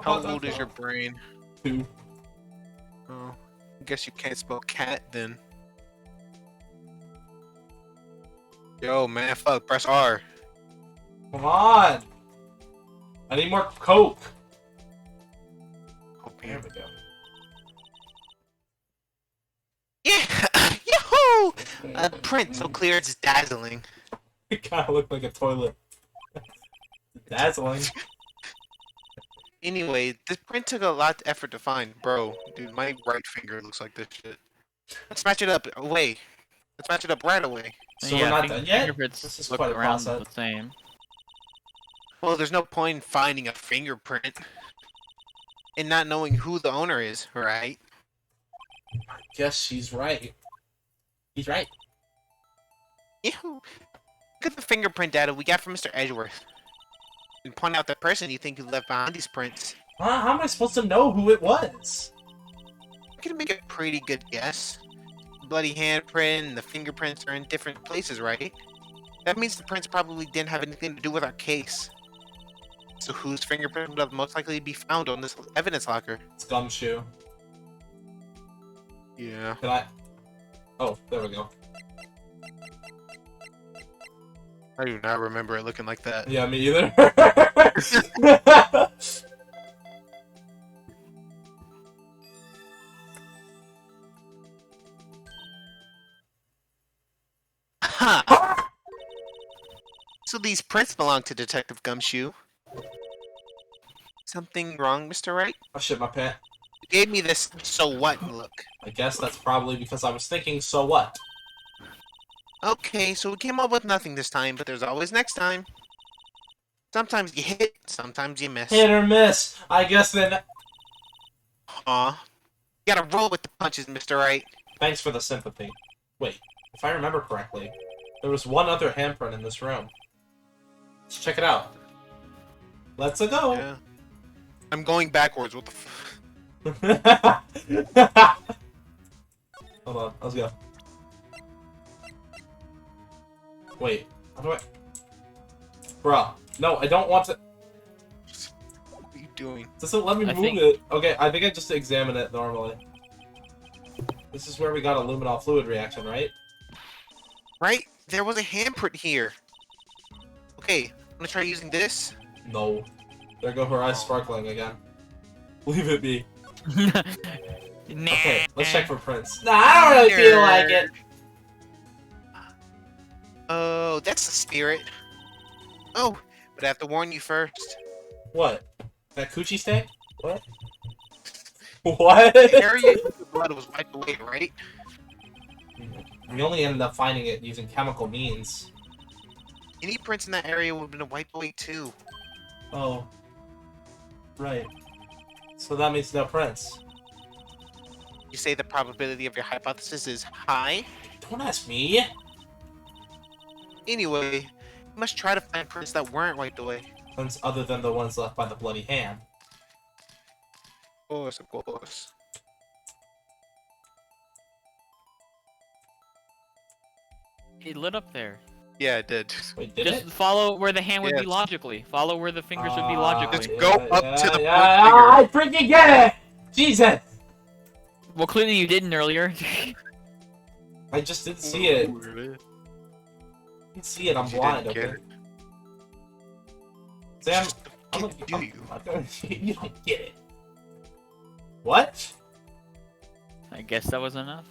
How about old that is your though? brain? 2. Oh, I guess you can't spell cat then. Yo, man, fuck, press R. Come on! I need more coke. There we go. Yeah! Yahoo! A print so clear it's dazzling. It kind of looked like a toilet. Dazzling. Anyway, this print took a lot of effort to find. Bro, dude, my right finger looks like this shit. Let's match it up away. Let's match it up right away. So yeah, we're not done yet? fingerprints This is look quite a around process. the same. Well, there's no point in finding a fingerprint and not knowing who the owner is, right? Guess she's right. He's right. Yeah. Look at the fingerprint data we got from Mr. Edgeworth. And point out the person you think who left behind these prints. How am I supposed to know who it was? I'm gonna make a pretty good guess. The bloody handprint and the fingerprints are in different places, right? That means the prints probably didn't have anything to do with our case. So whose fingerprint would have most likely be found on this evidence locker? It's Gumshoe. Yeah. Can I? Oh, there we go. I do not remember it looking like that. Yeah, me either. Ha! So these prints belong to Detective Gumshoe. Something wrong, Mr. Wright? I shit my pants. You gave me this so what look. I guess that's probably because I was thinking, so what? Okay, so we came up with nothing this time, but there's always next time. Sometimes you hit, sometimes you miss. Hit or miss. I guess then. Aw. You gotta roll with the punches, Mr. Wright. Thanks for the sympathy. Wait, if I remember correctly, there was one other handprint in this room. Let's check it out. Let's go. Yeah. I'm going backwards, what the f- Hold on, let's go. Wait, how do I... Bruh, no, I don't want to... What are you doing? Doesn't let me I move think- it. Okay, I think I just examine it normally. This is where we got a luminol fluid reaction, right? Right? There was a handprint here. Okay, I'm gonna try using this. No. There go her eyes sparkling again. Leave it be. Okay, let's check for prints. Nah, I don't really feel like it. Oh, that's the spirit. Oh, but I have to warn you first. What? That coochie stank? What? What? The area of the blood was wiped away, right? We only ended up finding it using chemical means. Any prints in that area would have been wiped away too. Oh. Right. So that means no prints. You say the probability of your hypothesis is high? Don't ask me. Anyway, you must try to find prints that weren't wiped away. Prints other than the ones left by the bloody hand. Of course. It lit up there. Yeah, it did. Wait, did Just it? follow where the hand would be Yes. logically. Follow where the fingers would be Ah, logically. Just go up to the point I freaking get it! Jesus! Well, clearly you didn't earlier. I just didn't see it. I didn't see it, I'm You blind, didn't get okay? Sam, I'm Do gonna... you? You don't get it. What? I guess that was enough.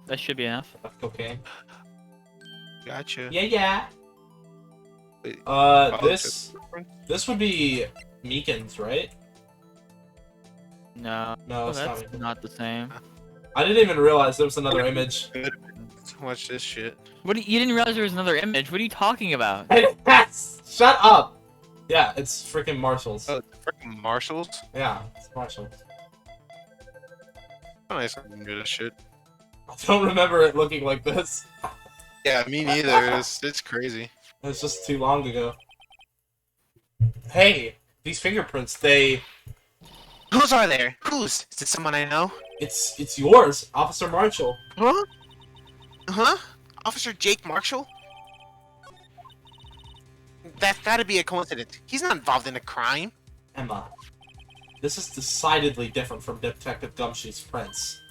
That should be enough. Cocaine. Gotcha. Yeah. Wait, This would be Meekins, right? No, No, it's not that's Meekins. not the same. I didn't even realize there was another image. Watch this shit. What? You didn't realize there was another image? What are you talking about? Shut up! Yeah, it's freaking Marshall's. Oh, freaking Marshalls? Yeah, it's Marshall. Oh, nice. I'm good as shit. I don't remember it looking like this. Yeah, me neither. It's crazy. It's just too long ago. Hey, these fingerprints, they... Whose are there? Whose? Is it someone I know? It's yours, Officer Marshall. Huh? Huh? Officer Jake Marshall? That's gotta be a coincidence. He's not involved in a crime. Emma, this is decidedly different from Detective Gumshoe's prints.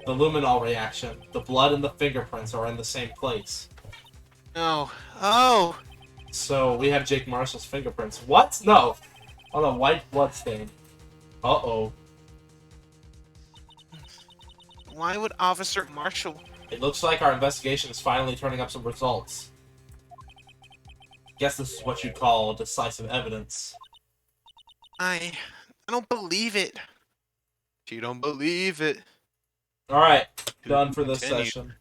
The luminol reaction, the blood and the fingerprints are in the same place. No. Oh! So we have Jake Marshall's fingerprints. What? No! On a white blood stain. Uh-oh. Why would Officer Marshall... It looks like our investigation is finally turning up some results. Guess this is what you'd call decisive evidence. I don't believe it. You don't believe it. Alright, done for this Continue. session.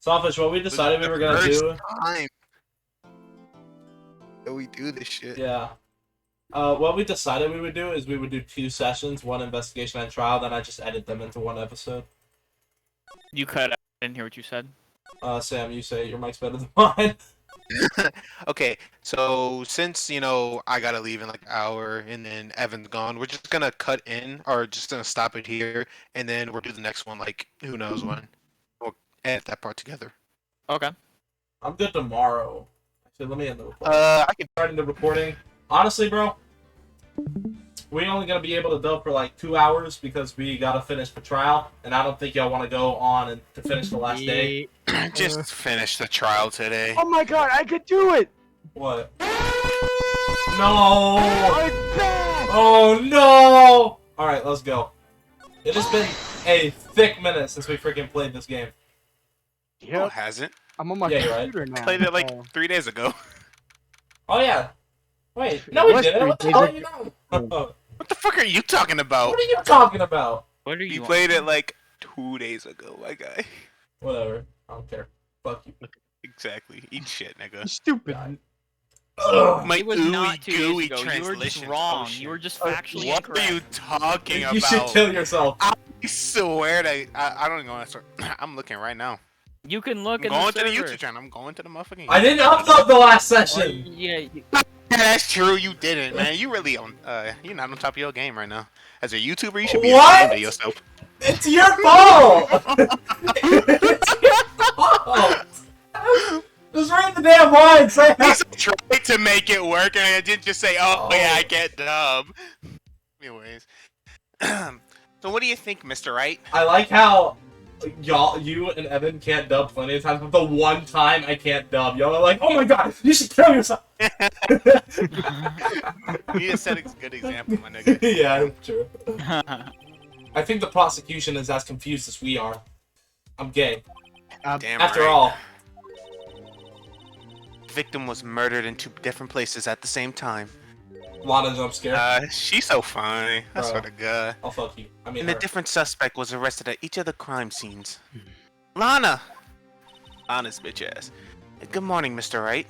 Sawfish, what we decided we were gonna do... Time. We do this shit. Yeah. What we decided we would do is we would do 2 sessions, 1 investigation and trial, then I just edit them into 1 episode. You cut out. I didn't hear what you said. Sam, you say your mic's better than mine. Okay, so since, you know, I gotta leave in like an hour and then Evan's gone, we're just gonna cut in or just gonna stop it here and then we'll do the next one like who knows when. We'll edit that part together. Okay. I'm good tomorrow. Actually, let me end the recording. I can Starting the recording. Honestly, bro, we only gonna be able to dub for like 2 hours because we gotta finish the trial, and I don't think y'all want to go on and to finish the last day. just finish the trial today. Oh my god, I could do it! What? No! I'm back! Oh no! All right, let's go. It has been a thick minute since we freaking played this game. No, Yep, it hasn't. I'm on my Yeah, you're right. computer now. Played it like Oh. 3 days ago. Oh yeah. Wait, no, we What's didn't. What the hell are you know? What the fuck are you talking about? What are you talking about? What are You you? played it like 2 days ago, my guy. Whatever. I don't care. Fuck you. Exactly. Eat shit, nigga. Stupid. Ugh. My It was ooey not 2 gooey days ago. You were just translation. wrong. Oh, shit. You were just factually What incorrect. are you talking about? You should kill yourself. I swear that I don't even know. I'm looking right now. You can look I'm at going to the server. YouTube channel. I'm going to the motherfucking. I didn't upload the last session. Yeah. Yeah, that's true. You didn't, man. You really on. You're not on top of your game right now. As a YouTuber, you should be What? ashamed of yourself. It's your fault. It's your fault. Just read the damn line. Say I tried to make it work, and I didn't just say, "Oh, yeah, I get dub." Anyways, so what do you think, Mr. Wright? I like how you and Evan can't dub plenty of times, but the one time I can't dub, y'all are like, "Oh my god, you should kill yourself." You need to set a good example, my nigga. Yeah, true. I think the prosecution is as confused as we are. I'm gay. Damn After right. all, Victim was murdered in 2 different places at the same time. Lana jump scare. She's so funny. I Bro. swear to God. I'll fuck you. I mean, And a her. different suspect was arrested at each of the crime scenes. Lana! Lana's bitch ass. Good morning, Mr. Wright.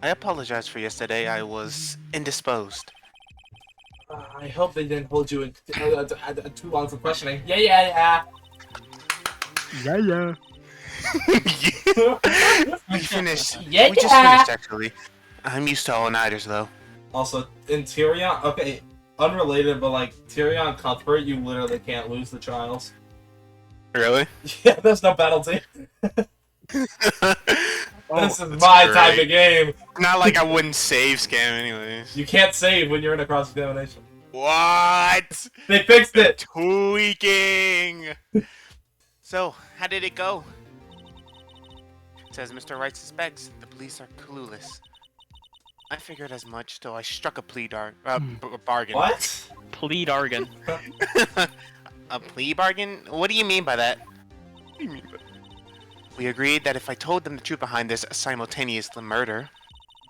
I apologize for yesterday. I was indisposed. I hope they didn't hold you in too long for questioning. Yeah. Yeah. We finished. Yeah, We just finished, actually. I'm used to all-nighters, though. Also, in Tyrion, okay, unrelated, but like Tyrion Cuthbert, you literally can't lose the trials. Really? Yeah, there's no penalty. This is that's my great. type of game. Not like I wouldn't save scam anyways. You can't save when you're in a cross examination. What? They fixed it. Tweaking! So, how did it go? Says Mr. Wright suspects the police are clueless. I figured as much, so I struck a bargain. What? Plead Argon. A plea bargain? What do you mean by that? What do you mean by that? We agreed that if I told them the truth behind this simultaneous murder,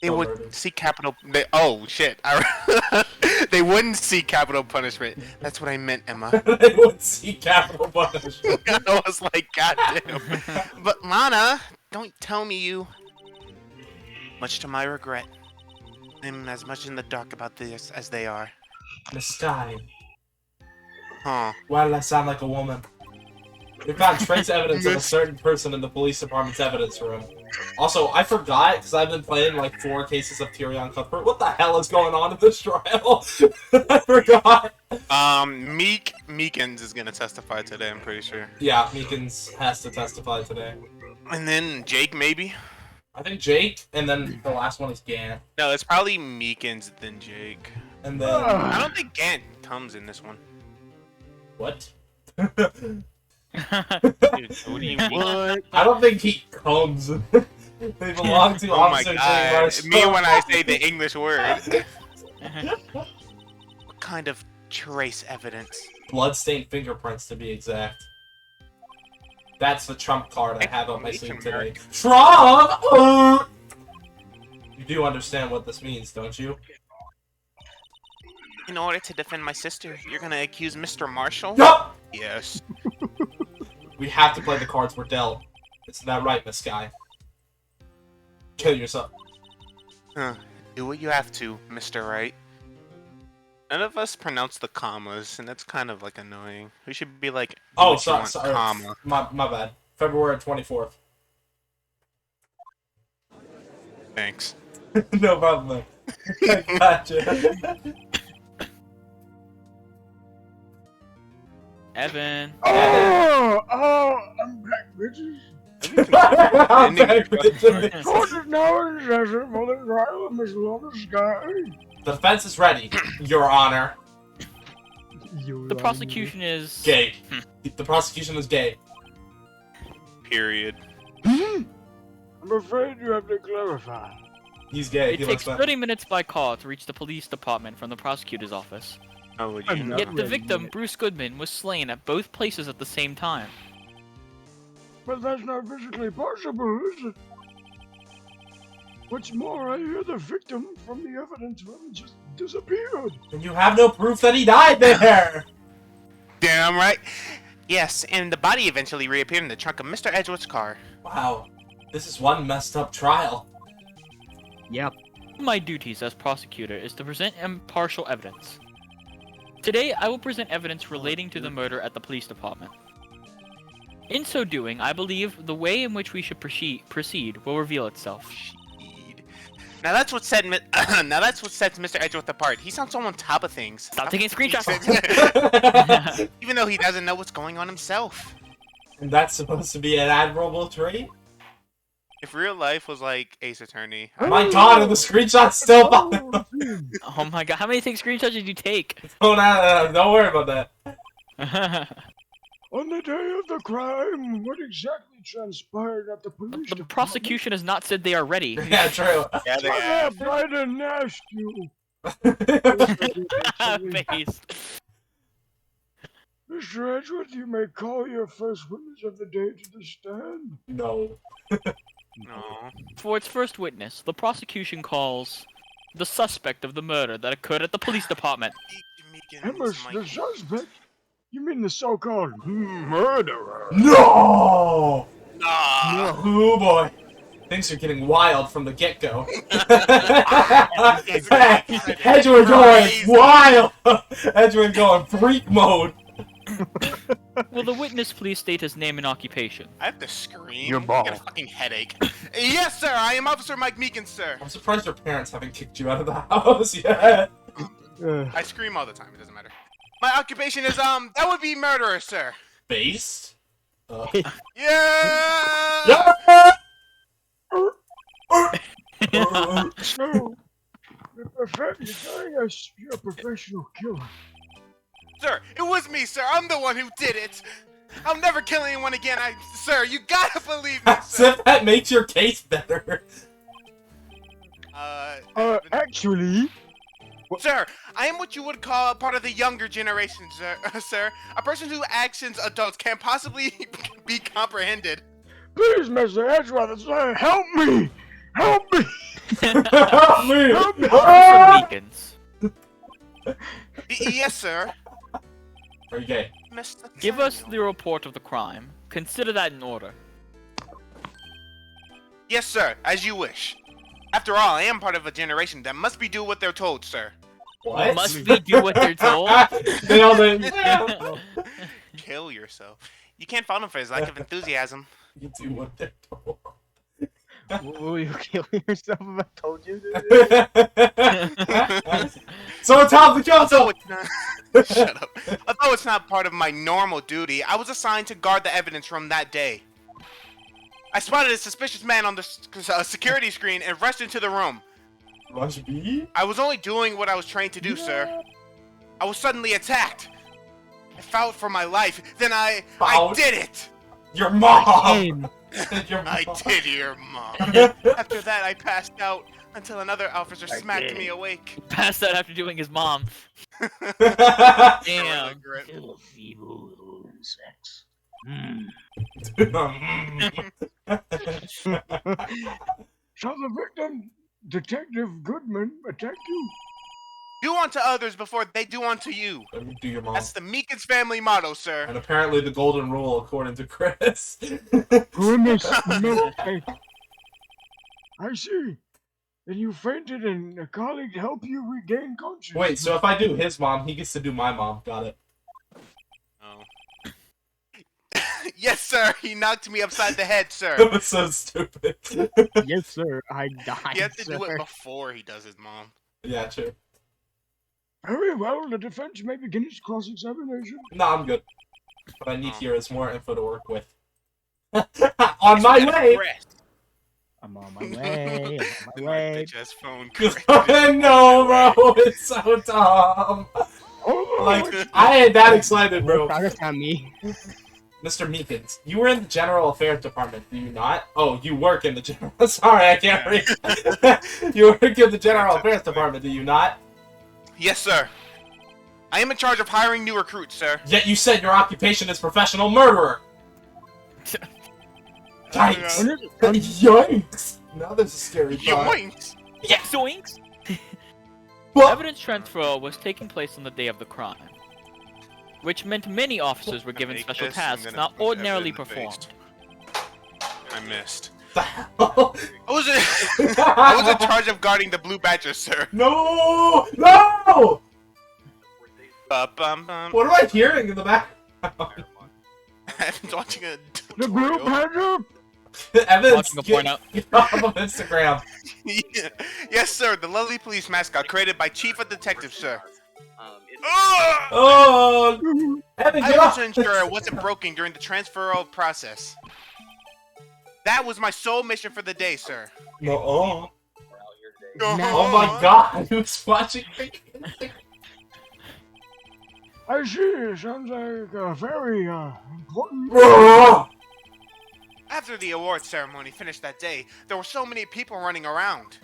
they would murder. see capital. Oh shit! They wouldn't see capital punishment. That's what I meant, Emma. They would see capital punishment. I was like, goddamn. But Lana, don't tell me you. Much to my regret, I'm as much in the dark about this as they are. Miss Sky, Huh? why did I sound like a woman? We found trace evidence of a certain person in the police department's evidence room. Also, I forgot, because I've been playing like 4 cases of Tyrion Cuthbert. What the hell is going on in this trial? I forgot. Meekins is gonna testify today, I'm pretty sure. Yeah, Meekins has to testify today. And then Jake, maybe? I think Jake, and then the last one is Gant. No, it's probably Meekins, then Jake. And then... I don't think Gant comes in this one. What? Dude, what do you mean? What? I don't think he comes. They belong to Oh my Officer Jake god. Marshall. Me when I say the English word. What kind of trace evidence? Bloodstained fingerprints, to be exact. That's the Trump card I have on my sleeve today. Trump! You do understand what this means, don't you? In order to defend my sister, you're gonna accuse Mr. Marshall? No! Yes. We have to play the cards we're dealt. Isn't that right, Miss Sky? Kill yourself. Do what you have to, Mr. Wright. None of us pronounce the commas, and that's kind of like annoying. We should be like, Oh, what you want, sorry. comma. My bad. February 24th. Thanks. No problem, man. Gotcha. Evan. Oh, I'm back, bitches. I'm back with it. Fortune now is as a mother's island is love the sky. The defense is ready, Your Honor. The prosecution is Gay. The prosecution is gay. Period. I'm afraid you have to clarify. He's gay. It He takes likes that. 30 minutes by car to reach the police department from the prosecutor's office. How would you know? Yet the victim, Bruce Goodman, was slain at both places at the same time. But that's not physically possible, is it? What's more, I hear the victim from the evidence room just disappeared. And you have no proof that he died there! Damn right. Yes, and the body eventually reappeared in the trunk of Mr. Edgeworth's car. Wow. This is one messed up trial. Yep. My duties as prosecutor is to present impartial evidence. Today, I will present evidence relating to the murder at the police department. In so doing, I believe the way in which we should proceed will reveal itself. Now that's what sets Mr. Edgeworth apart. He sounds so on top of things. Stop taking screenshots! Even though he doesn't know what's going on himself. And that's supposed to be an admirable trait? If real life was like Ace Attorney, My god, and the screenshot's still popping up. Oh my god, how many screenshots did you take? Oh, no, don't worry about that. On the day of the crime, what exactly transpired at the police The department? prosecution has not said they are ready. Yeah, true. yeah, they Shut have. up, I didn't ask you. Face. Mr. Edgeworth, you may call your first witness of the day to the stand. No. No. For its first witness, the prosecution calls the suspect of the murder that occurred at the police department. Emerson, the suspect? You mean the so-called murderer? No! Nah. Oh boy. Things are getting wild from the get-go. Edgeworth going wild! Edgeworth going freak mode. Will the witness please state his name and occupation? I have to scream. Your I ball. got a fucking headache. Yes, sir. I am Officer Mike Meekin, sir. I'm surprised your parents haven't kicked you out of the house yet. I scream all the time. It doesn't matter. My occupation is that would be murderer, sir. Based? Yeah. So, you're a professional killer. Sir, it was me, sir. I'm the one who did it. I'm never killing anyone again. Sir, you gotta believe me, As sir. if that makes your case better. Actually, Sir, I am what you would call a part of the younger generation, sir. Sir, a person whose actions adults can't possibly be comprehended. please, Mr. Edgeworth, sir, help me! Help me! Help me! Help me! Ah! Meekins. Yes, sir. Are you gay? Mr. Give us Samuel. the report of the crime. Consider that in order. Yes, sir, as you wish. After all, I am part of a generation that must be do what they're told, sir. What? Must we do what they're told? They all do. Kill yourself. You can't fault him for his lack of enthusiasm. You do what they're told. Will you kill yourself if I told you to? So it's top the Although council! it's not, shut up. Although it's not part of my normal duty, I was assigned to guard the evidence room that day. I spotted a suspicious man on the security screen and rushed into the room. Rush B? I was only doing what I was trained to do, sir. I was suddenly attacked. I fought for my life. Then I Fought? did it. Your mom! Your I mom. did your mom. After that, I passed out until another officer smacked me awake. Passed out after doing his mom. I Damn. regret. Kill evil insects. So the victim, Detective Goodman, attacked you? Do unto others before they do unto you. Do your mom. That's the Meekins family motto, sir. And apparently the golden rule, according to Chris. Premise mistake. I see. and you fainted, and a colleague helped you regain consciousness. Wait, so if I do his mom, he gets to do my mom. Got it. Oh. Yes, sir. He knocked me upside the head, sir. That was so stupid. Yes, sir. I died. He has to do sir. it before he does his mom. Yeah, true. Very well. The defense may begin its cross-examination. No, I'm good. But I need here is more info to work with. On my way! I'm on my way. I'm on my way. Just phone. No, bro, it's so dumb. Oh, Like, I ain't that excited, bro. progress on me. Mr. Meekins, you were in the General Affairs Department, do you not? Oh, you work in the General... Sorry, I can't read. You work in the General Affairs Department, do you not? Yes, sir. I am in charge of hiring new recruits, sir. Yet you said your occupation is professional murderer. Yikes. Yikes. Now there's a scary thought. Yoinks! Yeah, zoinks! What? Evidence transfer was taking place on the day of the crime, which meant many officers were given Make special this, I'm tasks gonna not punch ordinarily Evan in the performed. I missed. The hell? I was in charge of guarding the Blue Badger, sir. No! No! Bum. What am I hearing in the back? Evan's watching a The Blue tutorial. Badger. Evan's Watching a porno. get off of Instagram. Yeah. Yes, sir. The lovely police mascot created by Chief of Detectives, sir. Oh! Evan, I get was off! to ensure it wasn't broken during the transferal process. That was my sole mission for the day, sir. No. Oh Oh my god, who's watching me? I see. Sounds like a very important. After the award ceremony finished that day, there were so many people running around.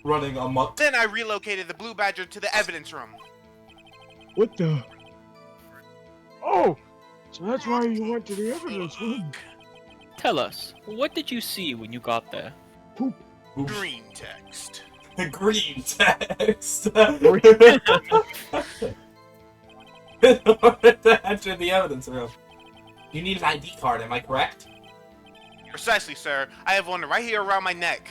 Running amok. Then I relocated the Blue Badger to the evidence room. What the? Oh, so that's why you went to the evidence room. Tell us, what did you see when you got there? Poop. Green text. Green text. In order to enter the evidence room. You need an ID card, am I correct? Precisely, sir. I have one right here around my neck.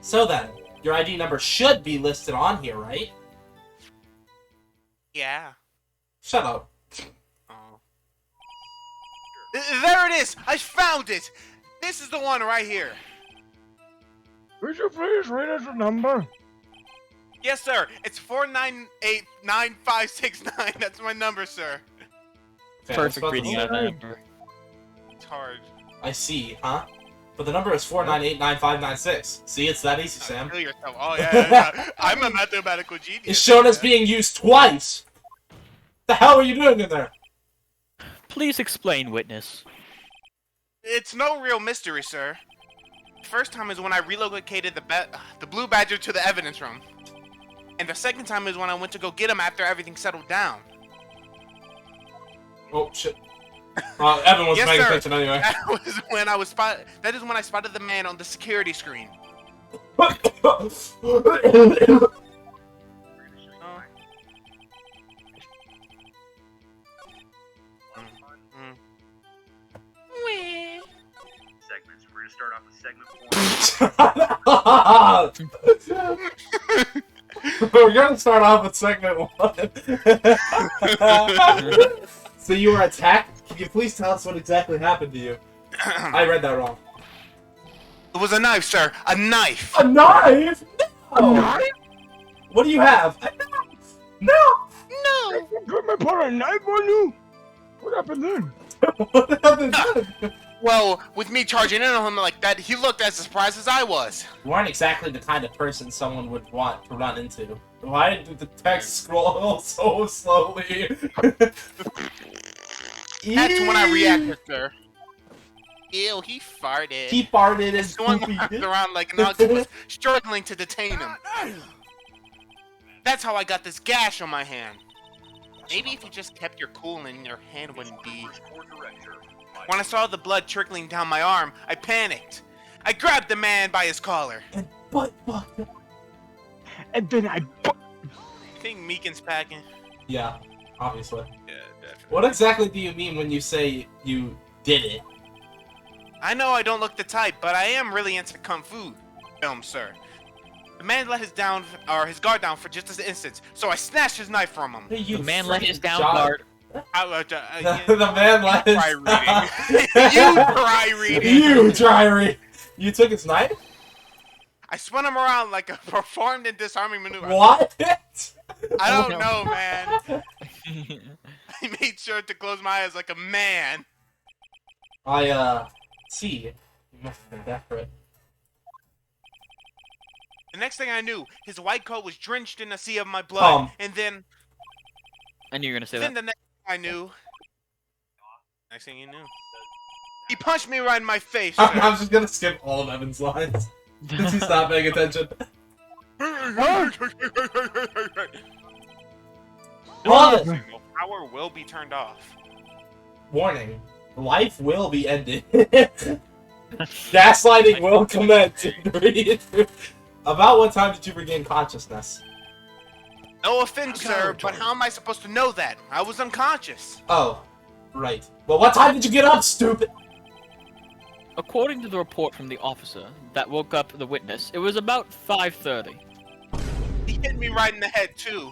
So then, your ID number should be listed on here, right? Yeah. Shut up. Oh. There it is! I found it! This is the one right here. Would you please read us a number? Yes, sir. It's 4989569. That's my number, sir. Okay, Perfect let's reading go. of that number. It's hard. I see, huh? But the number is 4989596. See, it's that easy, Sam. Kill yourself. Oh, yeah. I'm a mathematical genius. It's shown as yeah. being used twice! The hell are you doing in there? Please explain, witness. It's no real mystery, sir. The first time is when I relocated the Blue Badger to the evidence room. And the second time is when I went to go get him after everything settled down. Oh, shit. Evan was Yes, paying sir. attention anyway. That is when I spotted the man on the security screen. Segments. We're gonna start off with segment 1. We're gonna start off with segment 1. So you were attacked? Can you please tell us what exactly happened to you? I read that wrong. It was a knife, sir. A knife. A knife? No! A knife? What do you have? A knife? No! No. Government put a knife on you? What happened then? What happened then? Well, with me charging in on him like that, he looked as surprised as I was. You aren't exactly the kind of person someone would want to run into. Why did the text scroll so slowly? That's when I reacted, sir. Ew, he farted. He farted and Swung poopy. around like an octopus, struggling to detain him. That's how I got this gash on my hand. Maybe if you just kept your cool and your hand wouldn't be... When I saw the blood trickling down my arm, I panicked. I grabbed the man by his collar. And butt fuck. And then I... You think Meekin's packing? Yeah, obviously. Yeah, definitely. What exactly do you mean when you say you did it? I know I don't look the type, but I am really into kung fu films, sir. The man let his guard down for just an instant, so I snatched his knife from him. Hey, you The man let his freaking down child. guard. The man let his... Try reading. You try reading. You try reading. You took his knife? I spun him around like a performed and disarming maneuver. What? I don't know, man. I made sure to close my eyes like a man. See. You must have been desperate. The next thing I knew, his white coat was drenched in a sea of my blood, and then... I knew you were gonna say Then that. the next thing I knew... Next thing you knew... He punched me right in my face, sir. I'm just gonna skip all of Evan's lines. Since he's not paying attention. Pause! Power will be turned off. Warning. Life will be ended. Gaslighting will commence in 3 and 2. About what time did you regain consciousness? No offense, sir, but how am I supposed to know that? I was unconscious. Oh, right. Well, what time did you get up, stupid? According to the report from the officer that woke up the witness, it was about 5:30. He hit me right in the head, too.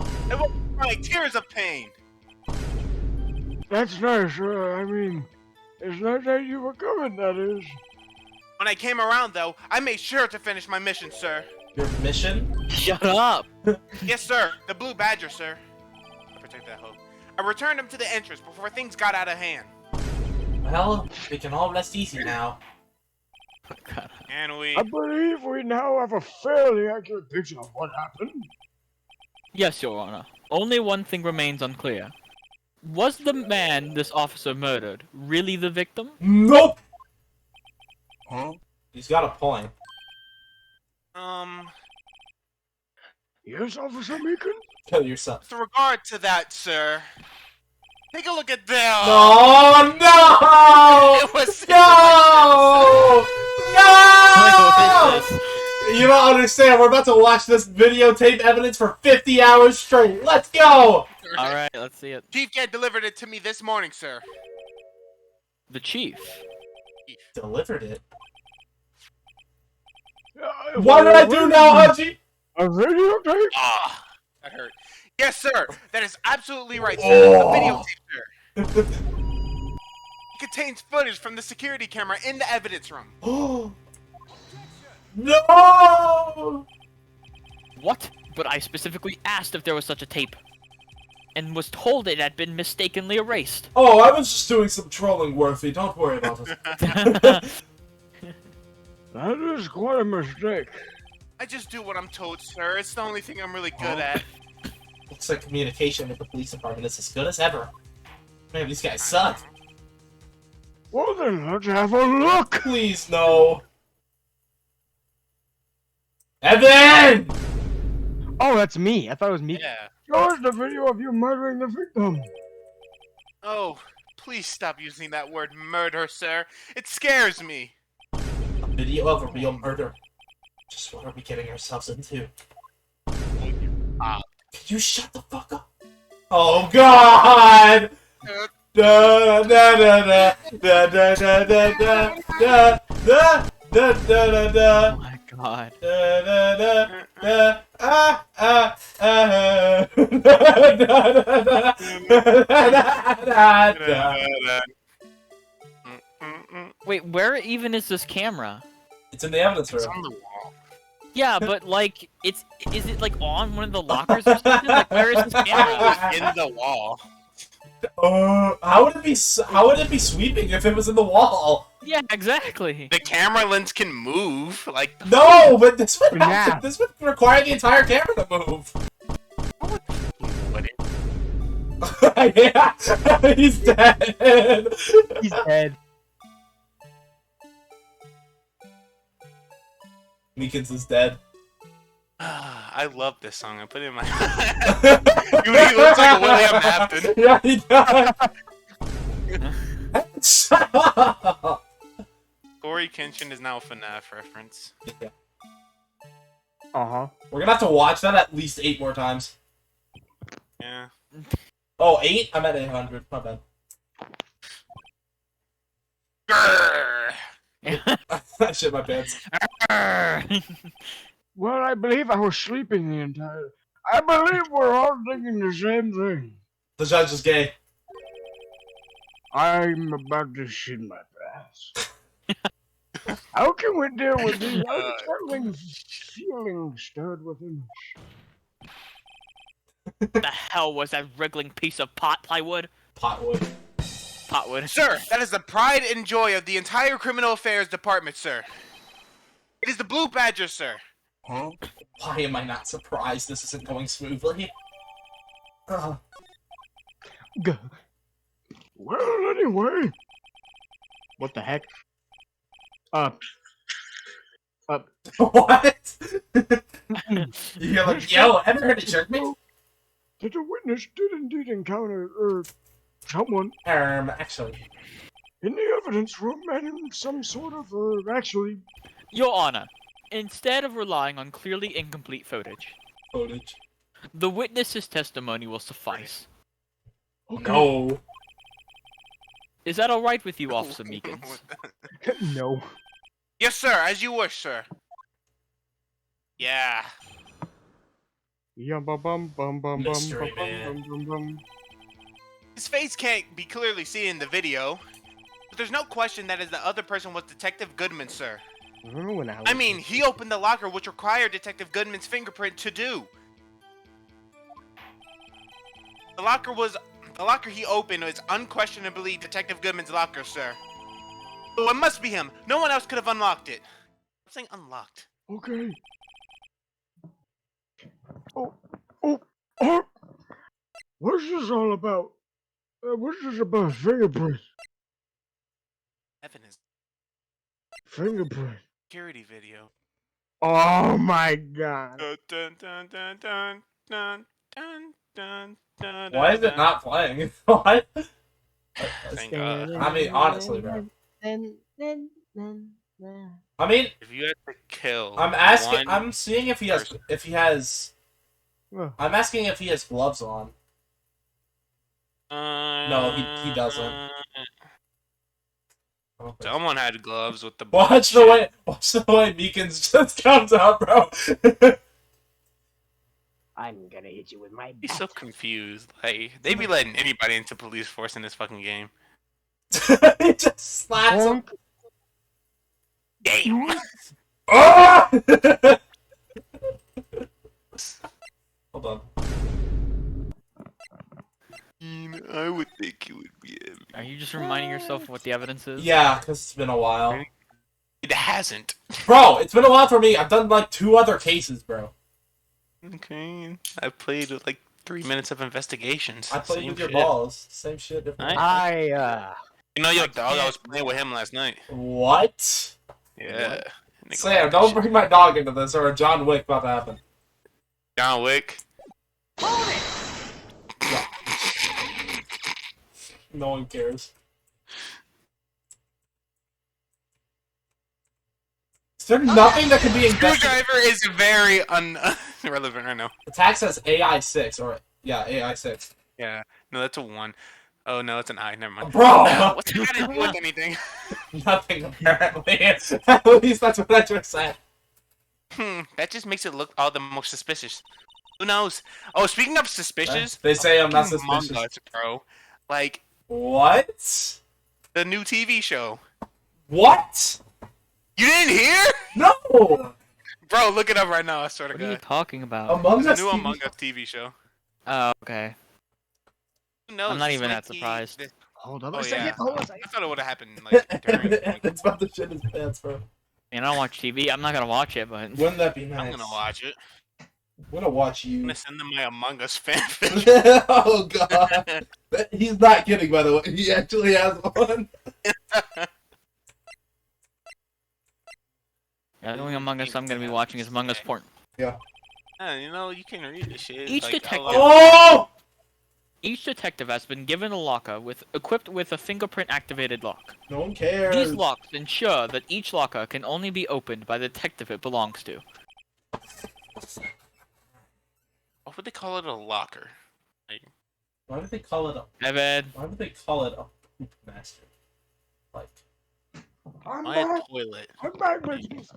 It was like tears of pain. That's nice. I mean, it's nice that you were coming, that is. When I came around, though, I made sure to finish my mission, sir. Your mission? Shut up! Yes, sir. The Blue Badger, sir. I protect that hope. I returned him to the entrance before things got out of hand. Well, we can all rest easy now. And we... I believe we now have a fairly accurate picture of what happened. Yes, Your Honor. Only one thing remains unclear. Was the man this officer murdered really the victim? Nope! Huh? He's got a point. Yes, Officer Meekin? Kill yourself. With regard to that, sir... Take a look at that. No! No! It was... No! No! What is this? You don't understand. We're about to watch this videotape evidence for 50 hours straight. Let's go! Alright, let's see it. Chief Gad delivered it to me this morning, sir. The chief. Delivered it? What did I do now, Haji? A videotape? Ah, that hurt. Yes, sir. That is absolutely right, sir. Oh. A videotape, sir. It contains footage from the security camera in the evidence room. Oh. No! What? But I specifically asked if there was such a tape. And was told it had been mistakenly erased. Oh, I was just doing some trolling, Worthy. Don't worry about it. That is quite a mistake. I just do what I'm told, sir. It's the only thing I'm really good at. Looks like communication with the police department is as good as ever. Man, these guys suck. Well then, let's have a look! Please, no. Evan! Oh, that's me. I thought it was me. Yeah. Show us the video of you murdering the victim. Oh, please stop using that word murder, sir. It scares me. A video of a real murder. Just what are we getting ourselves into? Can you shut the fuck up? Oh God! Da da da da da da da da da da da da da da. Oh my god. Da da da da da da. Wait, where even is this camera? It's in the evidence It's room. on the wall. Yeah, but like, is it like on one of the lockers or something? Like, where is this camera? In the wall. How would it be? How would it be sweeping if it was in the wall? Yeah, exactly. The camera lens can move, like... No, but this would have Yeah. to, this would require the entire camera to move. Yeah, he's dead. He's dead. Meekins is dead. I love this song. I put it in my... Dude, he looks like William Afton. Yeah, he does. Shut up. Corey Kenshin is now a FNAF reference. Yeah. Uh-huh. We're gonna have to watch that at least 8 more times. Yeah. Oh, 8? I'm at 800. My bad. Grrr. I shit my pants. Well, I believe I was sleeping the entire. I believe we're all thinking the same thing. The judge is gay. I'm about to shit my pants. How can we deal with these unsettling feelings stirred within us? The hell was that wriggling piece of plywood? Potwood. Potwood. Sir, that is the pride and joy of the entire criminal affairs department, sir. It is the Blue Badger, sir. Huh? Why am I not surprised this isn't going smoothly? Well, anyway. What the heck? What? Hmm. You're like, yo, ever heard of jerk me? That the witness did indeed encounter, someone Actually. in the evidence room and in some sort of, actually. Your Honor, instead of relying on clearly incomplete footage, the witness's testimony will suffice. Okay. No. Is that alright with you, Officer Meekins? No. Yes, sir, as you wish, sir. Yeah. Yum bum bum bum bum bum Mystery bum man. bum bum bum. His face can't be clearly seen in the video, but there's no question that the other person was Detective Goodman, sir. I mean, he opened the locker, which required Detective Goodman's fingerprint to do. The locker he opened was unquestionably Detective Goodman's locker, sir. So it must be him. No one else could have unlocked it. I'm saying unlocked. Okay. Oh! What's this all about? What's this about fingerprints? Evan is Fingerprint. security video. Oh my god. Dun, dun, dun, dun, dun, dun, dun, dun, Why is it not playing? What? Thank God. I mean, honestly, bro. I mean, If you had to kill, I'm asking. one I'm seeing if he has. I'm asking if he has gloves on. No, he doesn't. Someone had gloves with the. Watch the way Meekins just comes out, bro. I'm gonna hit you with my He's so confused. Like they be letting anybody into police force in this fucking game. He just slaps him. Damn. Ah! Hold on. I would think it would be him. Are you just reminding yourself of what the evidence is? Yeah, because it's been a while. It hasn't. Bro, it's been a while for me. I've done like 2 other cases, bro. Okay. I played with like 3 minutes of investigations. I played Same with your shit. balls. Same shit. Different. You know your dog? I was playing with him last night. What? Yeah. Sam, don't bring my dog into this, or a John Wick about to happen. John Wick. No one cares. Is there nothing that could be investigated? Screwdriver is very irrelevant right now. The tag says AI6, or yeah, AI6. Yeah. No, that's a 1. Oh no, it's an I. Never mind. Bro! What's that got to do with anything? Nothing, apparently. At least that's what I just said. That just makes it look all the more suspicious. Who knows? Oh, speaking of suspicious, They say I'm not fucking suspicious. Among Us, bro. Like What? the new TV show. What? You didn't hear? No! Bro, look it up right now. I swear to What are you God. talking about? Among The Us new TV Among Us TV show. Oh, okay. Who knows? I'm not This even might that be surprised. the- Hold on Oh, a second. yeah. Hold on a second. I thought it would have happened like during. It's about to shit his pants, bro. I don't watch TV. I'm not gonna watch it, but Wouldn't that be nice? I'm gonna watch it. I'm gonna watch I'm you. gonna send them my Among Us fanfic. Oh god. He's not kidding, by the way. He actually has one. the only Among Us I'm gonna be watching is Among Us porn. Yeah, you know, you can read this shit. Each like, detective- Oh! Each detective has been given a locker equipped with a fingerprint-activated lock. No one cares. These locks ensure that each locker can only be opened by the detective it belongs to. Why would they call it a locker? Why would they call it a... Evan. Why would they call it a poop master? Like... I'm My back. toilet. I'm back, bitches.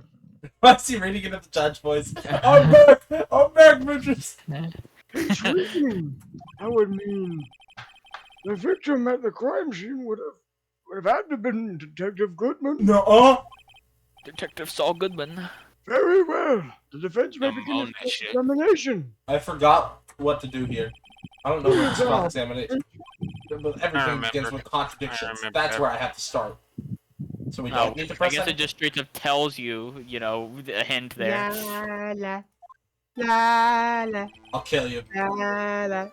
Why is he reading it at the judge voice? I'm back! I'm back, bitches! Intriguing. I would mean the victim at the crime scene would have had to have been Detective Goodman. No. Detective Saul Goodman. Very well. The defense may Don't begin own its that shit. examination. I forgot what to do here. I don't know where to start examination. But everything remember. begins with contradictions. remember That's that. where I have to start. So we Oh, don't need to I press guess it anything? just straight up tells you, you know, a hint there. La la la la I'll kill you. la la.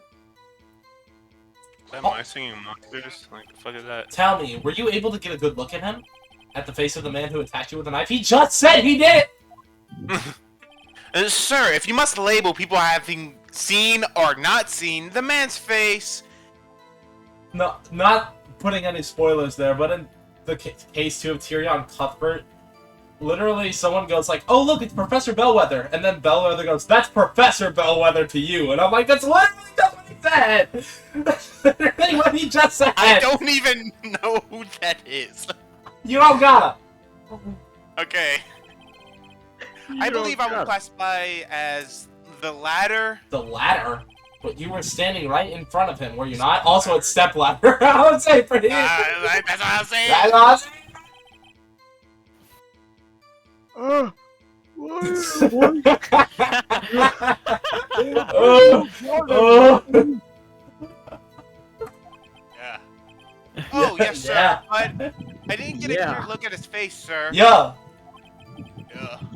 Am I singing monsters? Like, the fuck is that? Tell me, were you able to get a good look at him? At the face of the man who attacked you with a knife? He just said he did it! Sir, if you must label people having seen or not seen the man's face. No, not putting any spoilers there, but in the case too of Tyrion Cuthbert, literally someone goes like, "Oh look, it's Professor Bellwether," and then Bellwether goes, "That's Professor Bellwether to you," and I'm like, "That's literally just what he said." That's literally what he just said. I don't even know who that is. You don't gotta. Okay. I believe I would classify as the latter. The ladder, but you were standing right in front of him, were you not? Also, it's step ladder. I would say pretty. That's what I'm saying. That's awesome. Yeah. Oh, yes, sir. Yeah. But I didn't get a clear look at his face, sir. Yeah.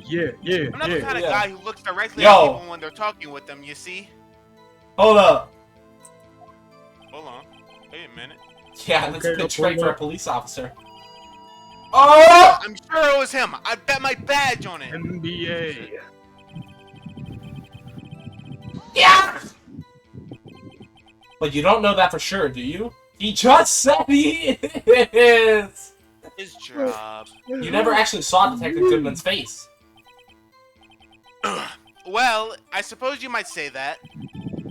Yeah. Yeah. I'm not the kind of yeah. guy who looks directly Yo. at people when they're talking with them, you see? Hold up. Hold on. Wait a minute. Yeah, that's a bit Okay, straight hold for a up. police officer. Oh! I'm sure it was him. I bet my badge on it. NBA. Yeah! But you don't know that for sure, do you? He just said he is! His job. You never actually saw Detective Goodman's face. Well, I suppose you might say that.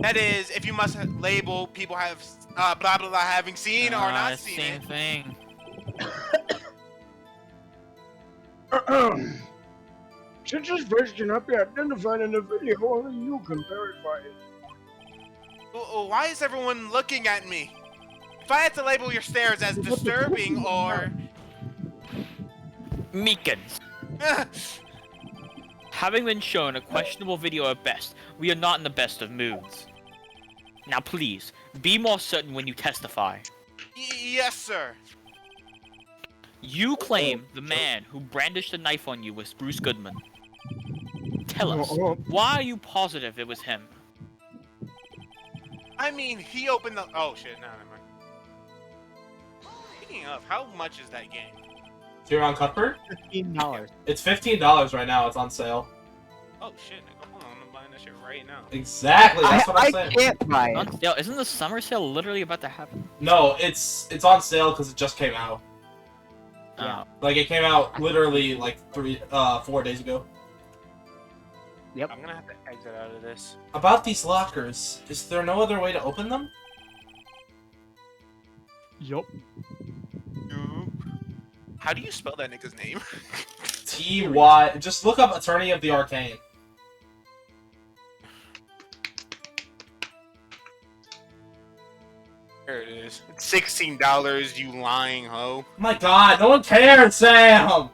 That is, if you must label people have blah blah blah having seen or not seen same it. thing. Since his face cannot be identified in the video, only you can verify it. Why is everyone looking at me? If I had to label your stares as disturbing or... Meekins. Having been shown a questionable video at best, we are not in the best of moods. Now please, be more certain when you testify. Yes, sir. You claim the man who brandished a knife on you was Bruce Goodman. Tell us, why are you positive it was him? I mean, he opened the... Oh, shit. No, never mind. Speaking of, how much is that game? Tyrion Cuthbert? $15. It's $15 right now. It's on sale. Oh, shit. Nigga, hold on. I'm buying that shit right now. Exactly. That's what I'm I saying. can't buy it. On sale? Isn't the summer sale literally about to happen? No, it's on sale because it just came out. Yeah. Like it came out literally like 4 days ago. I'm gonna have to exit out of this. About these lockers, is there no other way to open them? Yup. How do you spell that nigga's name? T-Y. Just look up Attorney of the Arcane. There it is. It's $16, you lying hoe. My God, no one cares, Sam.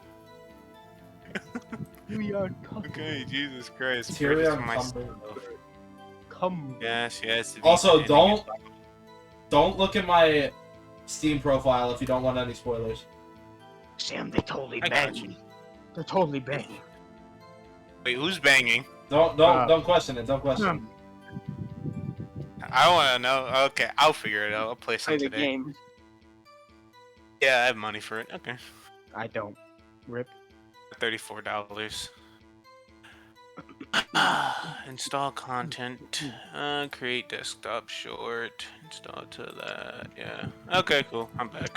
Okay, Jesus Christ. Tyrion Purchase Cuthbert. Come. Yes. Also, don't look at my Steam profile if you don't want any spoilers. Sam, they totally I got you. banged. They're totally banging. Wait, who's banging? Don't question it. Don't question it. I want to know. Okay, I'll figure it out. I'll play some Play the today. game. Yeah, I have money for it. Okay. I don't. Rip. $34. Install content. Create desktop short. Install to that. Yeah. Okay, cool. I'm back.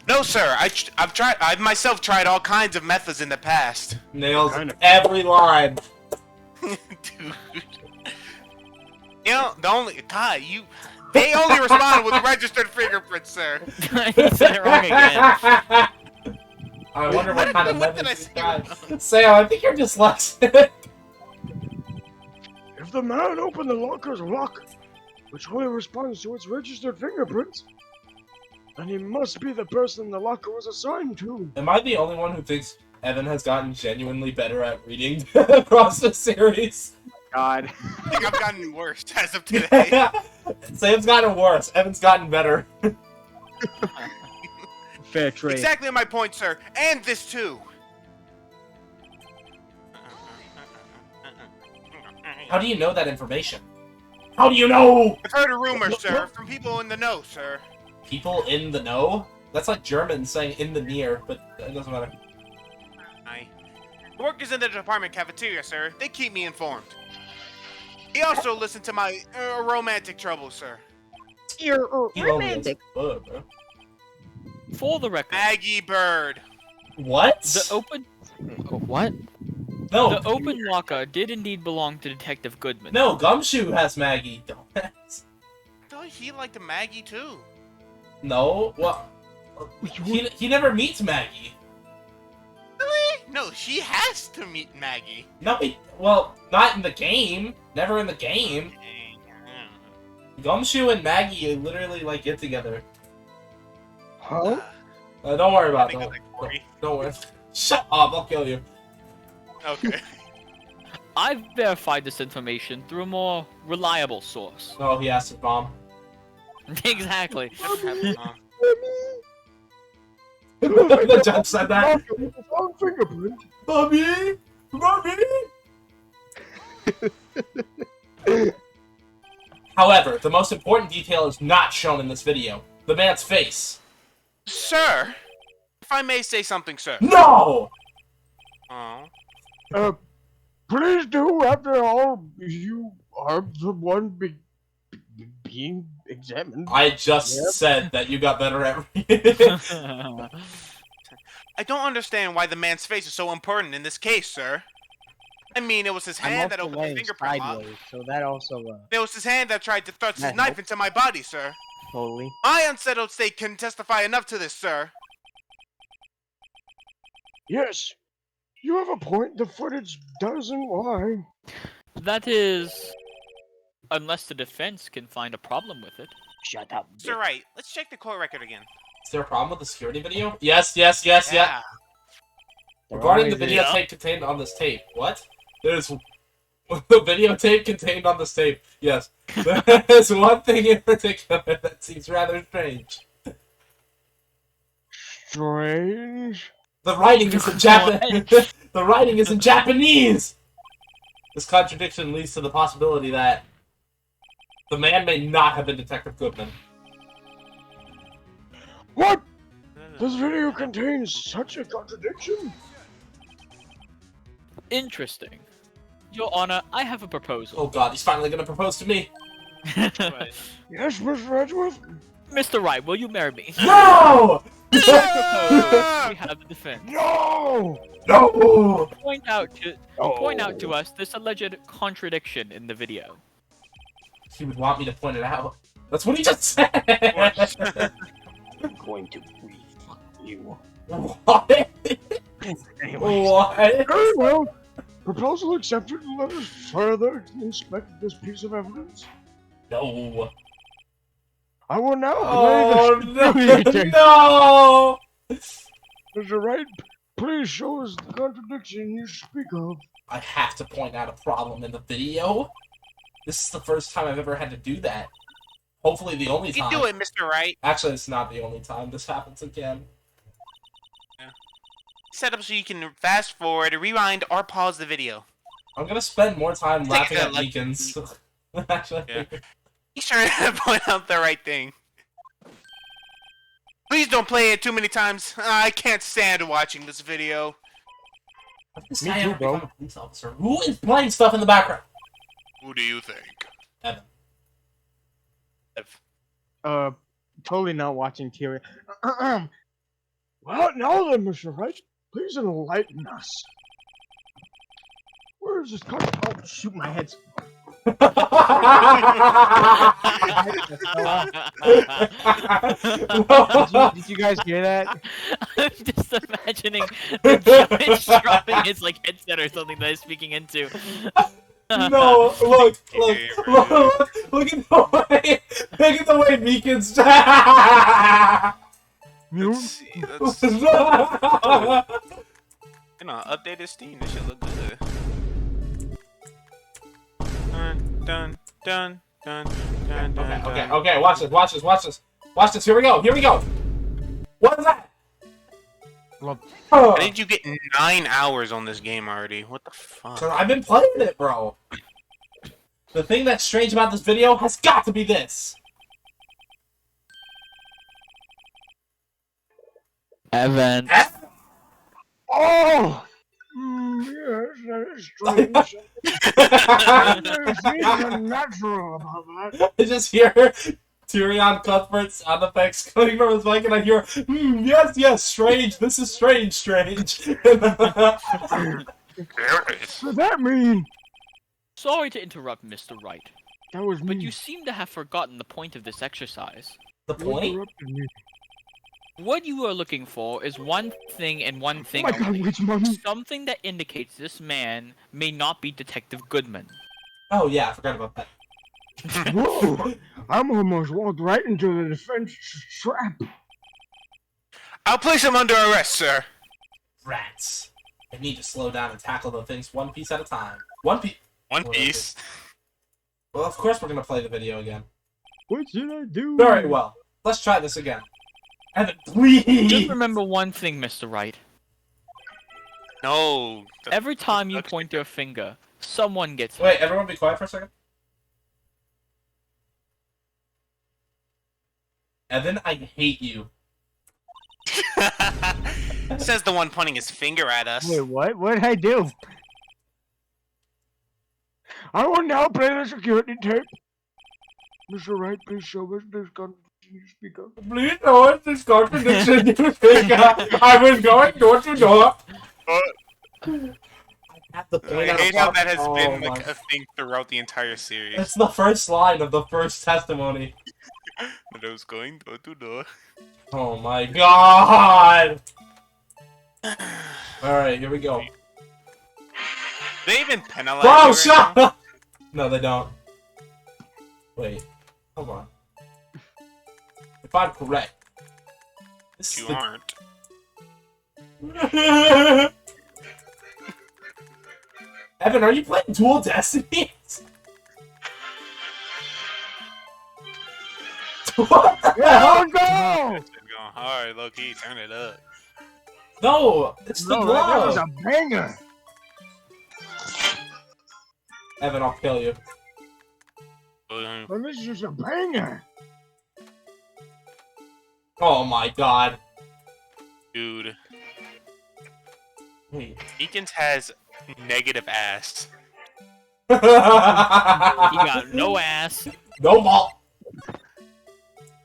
No, sir. I've myself tried all kinds of methods in the past. Nails every line. Dude. You know, they only respond with registered fingerprints, sir. He said it wrong again. I wonder what kind of What did I letters these say guys. Sam, I think you're dyslexic. If the man opened the locker's lock, which only responds to its registered fingerprints, then he must be the person the locker was assigned to. Am I the only one who thinks Evan has gotten genuinely better at reading across the series? God. I think I've gotten worse as of today. Sam's gotten worse. Evan's gotten better. Fair trade. Exactly my point, sir. And this too. How do you know that information? How do you know? I've heard a rumor, sir, from people in the know, sir. People in the know? That's like German saying in the near, but it doesn't matter. Aye. The workers in the department cafeteria, sir. They keep me informed. He also listened to my romantic troubles, sir. You're He lonely as romantic. fuck, bro. For the record, Maggie Bird. What? the open what? No, The open locker did indeed belong to Detective Goodman. no, Gumshoe has Maggie. Dumbass. I thought he liked Maggie too. No, well, he never meets Maggie. Really? No, she has to meet Maggie. No, well, not in the game. Never in the game. Gumshoe and Maggie literally like get together. Huh? Don't worry about I think that. it's like 40. Don't worry. Shut up! I'll kill you. Okay. I've verified this information through a more reliable source. No, he asked his mom. Exactly. The judge said that. Found fingerprint. Mommy, mommy. However, the most important detail is not shown in this video. The man's face. Sir, if I may say something, sir. No! Oh. Please do. After all, you are the one being examined. I just said that you got better at reading. I don't understand why the man's face is so important in this case, sir. I mean, it was his I'm hand that also opened the laying fingerprint lock. sideways, so that also, It was his hand that tried to thrust his That knife helps. into my body, sir. totally. My unsettled state can testify enough to this, sir. Yes, you have a point. The footage doesn't lie. That is, unless the defense can find a problem with it. Shut up. Sir, right. Let's check the court record again. Is there a problem with the security video? Yes, yes, yes, yeah. Regarding the videotape contained on this tape, what? There's the videotape contained on this tape. Yes, there's one thing in particular that seems rather strange. Strange. The writing is in Japanese. The writing is in Japanese. This contradiction leads to the possibility that the man may not have been Detective Goodman. What? This video contains such a contradiction? Interesting. Your Honor, I have a proposal. Oh god, he's finally gonna propose to me. Yes, Mr. Edgeworth? Mr. Wright, will you marry me? No! I propose we have the defense No! No! point out to us this alleged contradiction in the video. He would want me to point it out. That's what he just said! I'm going to fuck you. What? Anyways. What? Very well. Proposal accepted. Let us further inspect this piece of evidence. No. I will now Oh play the no! No! Mr. Wright, please show us the contradiction you speak of. I have to point out a problem in the video. This is the first time I've ever had to do that. Hopefully the only You time. can do it, Mr. Wright. Actually, it's not the only time this happens again. Set up so you can fast forward, rewind, or pause the video. I'm gonna spend more time Take laughing that, at like- Deacons. Actually. Yeah. He's trying to point out the right thing. Please don't play it too many times. I can't stand watching this video. If this Me guy too, ever bro. become a police officer, who is playing stuff in the background? Who do you think? Evan. Totally not watching TV. Well, now then, Mr. Wright, please enlighten us. Where is this cut? Oh, shoot, my head's... Did you guys hear that? I'm just imagining the judge dropping his like headset or something that he's speaking into. No, look, look at the way Meekin's. Let's see. Oh, you know, updated Steam. This should look good. Dun dun dun dun dun. Okay. Watch this. Here we go. What is that? How did you get 9 hours on this game already? What the fuck? So I've been playing it, bro. The thing that's strange about this video has got to be this. Evan. Oh! Yes, that is strange. There's nothing unnatural about that. I just hear Tyrion Cuthbert's sound effects coming from his mic, and I hear, yes, strange. This is strange. There it is. What does that mean? Sorry to interrupt, Mr. Wright, That was me. but you seem to have forgotten the point of this exercise. The You point? interrupted me. What you are looking for is one thing and one thing Oh my God, only. which money? Something that indicates this man may not be Detective Goodman. Oh yeah, I forgot about that. Whoa! I'm almost walked right into the defense trap. I'll place him under arrest, sir. Rats. I need to slow down and tackle the things one piece at a time. One piece. One Piece. Well, of course we're gonna play the video again. What should I do? Very well. Let's try this again. Evan, please. Just remember one thing, Mr. Wright. No. Every time you point your finger, someone gets hurt. Wait, everyone be quiet for a second. Evan, I hate you. Says the one pointing his finger at us. Wait, what? What did I do? I will now play the security tape. Mr. Wright, please show us this gun. Can you speak up? Please show us this contradiction you think I was going door to door. At the point I hate how that has oh been my- like a thing throughout the entire series. It's the first line of the first testimony. That I was going door to door. Oh my god! Alright, here we go. They even penalize Bro, you right shut now? up! No, they don't. Wait, hold on. If I'm correct, this is You the... aren't. Evan, are you playing Dual Destinies? What the hell? Go! It's been going hard, low key. Turn it up. No, it's the No, that was glove. a banger. Evan, I'll kill you. Well, this is just a banger. Oh my god. Dude, Wait. Eakins has negative ass. He got no ass. No ball.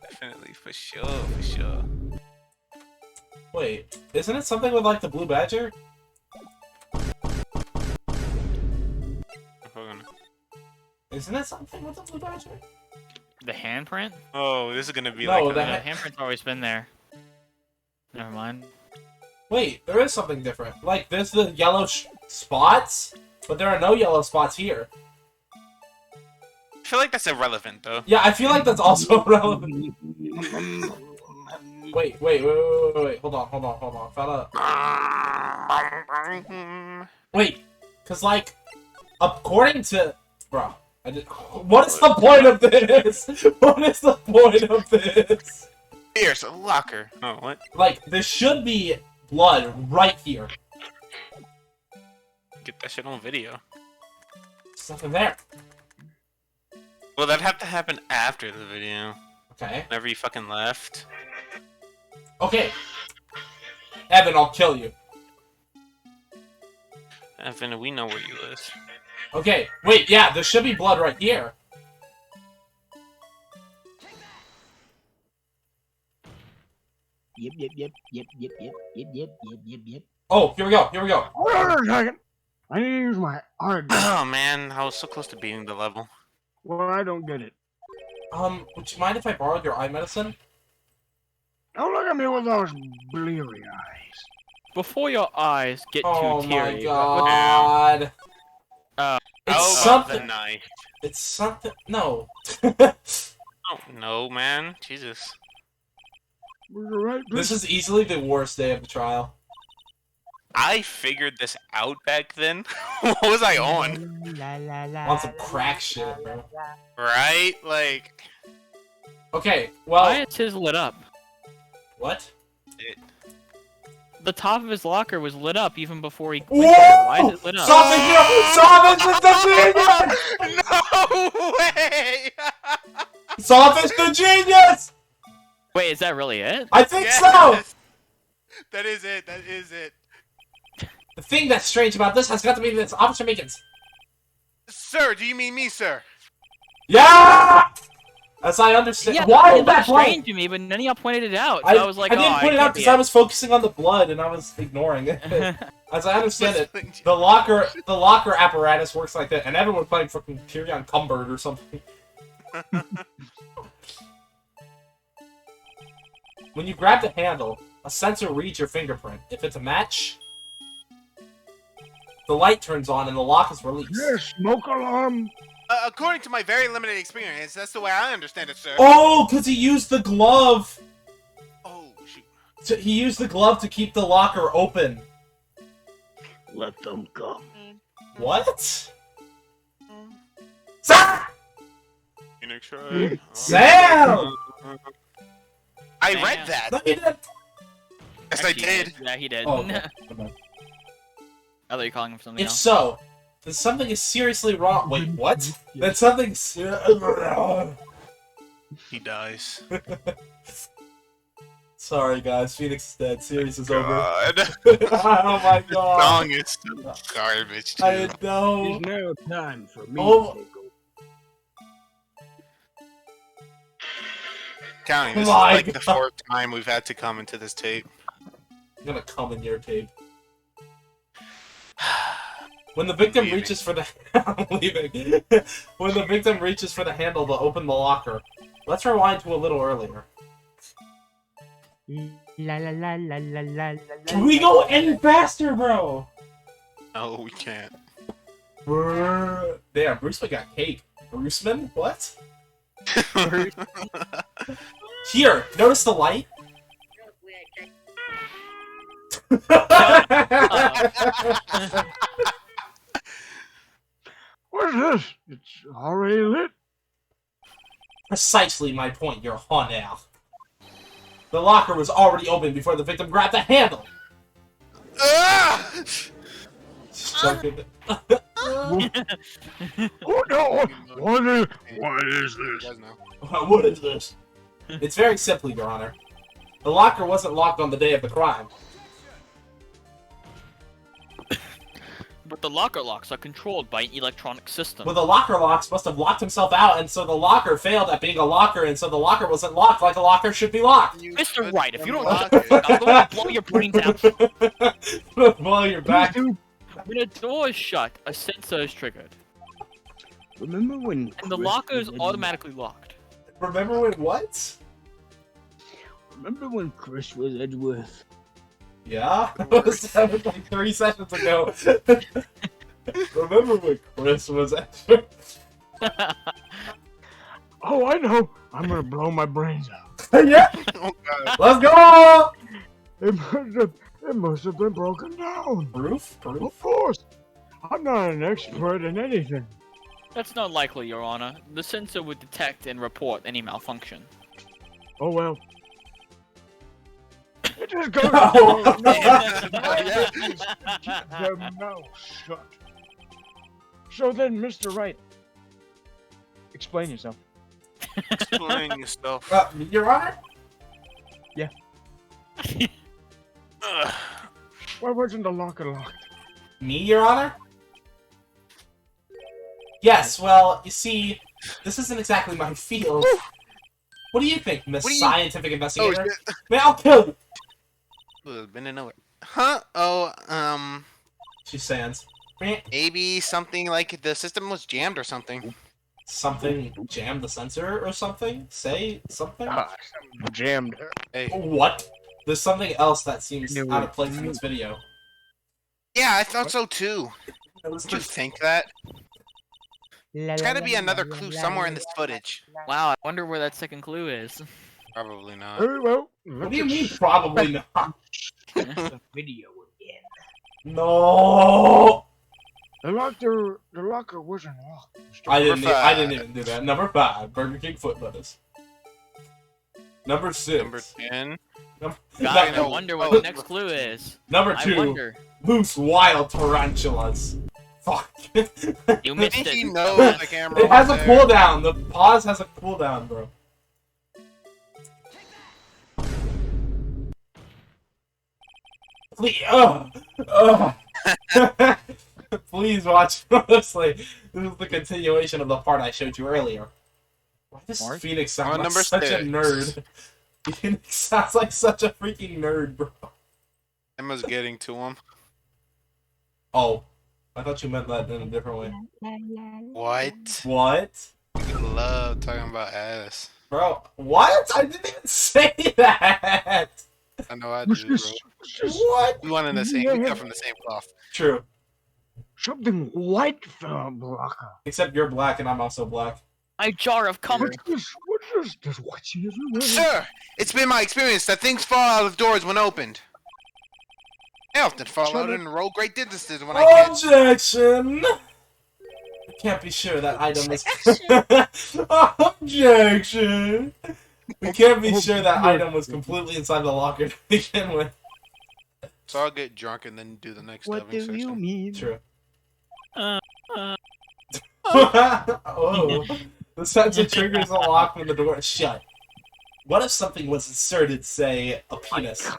Definitely, for sure. Wait, isn't it something with like the blue badger? Hold on. Isn't it something with the blue badger? The handprint? Oh, this is gonna be No, like The that- handprint's always been there. Never mind. Wait, there is something different. Like, there's the yellow spots, but there are no yellow spots here. I feel like that's irrelevant though. Yeah, I feel like that's also relevant. Wait. Hold on, fella. Wait, cause like, according to, bro, what is the point of this? What is the point of this? Here's a locker. Oh, what? Like, there should be blood right here. Get that shit on video. There's nothing there. Well, that'd have to happen after the video. Okay. Whenever you fucking left. Okay. Evan, I'll kill you. Evan, we know where you live. Okay, wait, yeah, there should be blood right here. Yep. Oh, here we go. Hold on a second. I need to use my art. Oh man, I was so close to beating the level. Well, I don't get it. Would you mind if I borrowed your eye medicine? Don't look at me with those bleary eyes. Before your eyes get Oh too my teary. god. Uh, It's Oh, something. the knife. It's something. No. Oh, no, man. Jesus. Was it right? This is easily the worst day of the trial. I figured this out back then. What was I on? On some crack shit, bro. Right? Like... Okay, Why well. is his lit up? What? The top of his locker was lit up even before he Whoa! went there. Why is it lit up? Sawfish is the genius! No way! Sawfish the genius! Wait, is that really it? I think so! Yes! That is it. That is it. The thing that's strange about this has got to be this Officer Meekins. Sir, do you mean me, sir? Yeah! As I understand. Yeah, Why it is that looked blank? strange to me, but none of y'all pointed it out. So I was like, I didn't oh, point it out because I was focusing on the blood and I was ignoring it. As I understand it, the locker apparatus works like that, and everyone playing fucking Tyrion Cumbert or something. When you grab the handle, a sensor reads your fingerprint. If it's a match, the light turns on and the lock is released. Yes, smoke alarm. According to my very limited experience, that's the way I understand it, sir. Oh, because he used the glove. Oh, shoot. He used the glove to keep the locker open. Let them come. What? Sam! Phoenix Wright. Sam! I read that. No, you didn't. Yes, I Actually, he did. Yeah, he did. Oh, okay. Okay. I thought you were calling him something If else. so, then something is seriously wrong. Wait, what? Then something. He dies. Sorry, guys. Phoenix is dead. Series is over. God. Oh my The god. song is still garbage, too. I know. It's now time for me Oh. to take over. Counting, this is My like the God. fourth time we've had to come into this tape. I'm gonna come in your tape. When the victim leaving. reaches for the I'm leaving. When the victim reaches for the handle to open the locker. Let's rewind to a little earlier. La la la la la la la. Can we go any faster, bro? No, we can't. Damn, Bruceman got cake. Bruceman? What? Here, notice the light? What's this? It's already lit. Precisely my point, you're honey. The locker was already open before the victim grabbed the handle. Ah! Oh no! What is You this? guys know. What is this? It's very simple, Your Honor. The locker wasn't locked on the day of the crime. But the locker locks are controlled by an electronic system. Well, the locker locks must have locked himself out, and so the locker failed at being a locker, and so the locker wasn't locked like a locker should be locked. Mr. Wright, if you don't unlock lock it. I'm going to blow your brains out. Well, you're back. When a door is shut, a sensor is triggered, Remember when? and the Chris locker is was automatically locked. Remember when what? Remember when Chris was Edgeworth? Yeah? That was like 3 sessions ago. Remember when Chris was Oh, I know. I'm gonna blow my brains out. Yeah! Oh, God. Let's go! It must have been broken down. Proof? Proof? Of course. I'm not an expert in anything. That's not likely, Your Honor. The sensor would detect and report any malfunction. Oh well. It just goes. Oh. Keep their mouth shut. So then, Mr. Wright, explain yourself. Explain yourself. Your Honor? Ugh. Why wasn't the locker locked? Me, Your Honor? Yes, well, you see, this isn't exactly my field. What do you think, Miss What do you- Scientific Oh, Investigator? shit. Man, I'll kill you! Been to nowhere. Huh? Oh, She stands. Maybe something like the system was jammed or something. Something jammed the sensor or something? Say something? Jammed. Hey. What? There's something else that seems No, out of place in no. this video. Yeah, I thought so too. Did you think that? There's gotta be another clue somewhere in this footage. Wow, I wonder where that second clue is. Probably not. Very well. What do you mean, probably not? The video again. No! The locker wasn't locked. I Number didn't even do that. Number 5, Burger King foot lettuce. Number 6. Number 10. God, I no. wonder what the next clue is. Number I 2, wonder. loose wild tarantulas. Fuck. You missed He it. knows the camera. It has a was there. cooldown. The pause has a cooldown, bro. Please, please watch closely. This is the continuation of the part I showed you earlier. Why does Mark? Phoenix sound like Number such a 6. nerd? Phoenix sounds like such a freaking nerd, bro. Emma's getting to him. Oh, I thought you meant that in a different way. What? What? I love talking about ass. Bro, what? I didn't even say that! I know I do, bro. What? We one in the same. We come from the same cloth. True. Something white from Blocker. Except you're black and I'm also black. My jar of cum. What's this? What's this? There's white everywhere. Sir, it's been my experience that things fall out of doors when opened. They often fall out and roll great distances when I can't. Objection! I can't be sure that item is. Objection! We can't be sure that item was completely inside the locker to begin with. So I'll get drunk and then do the next What do dubbing you session. mean? True. Uh, Oh, the sensor triggers a lock when the door is shut. What if something was inserted, say, a penis,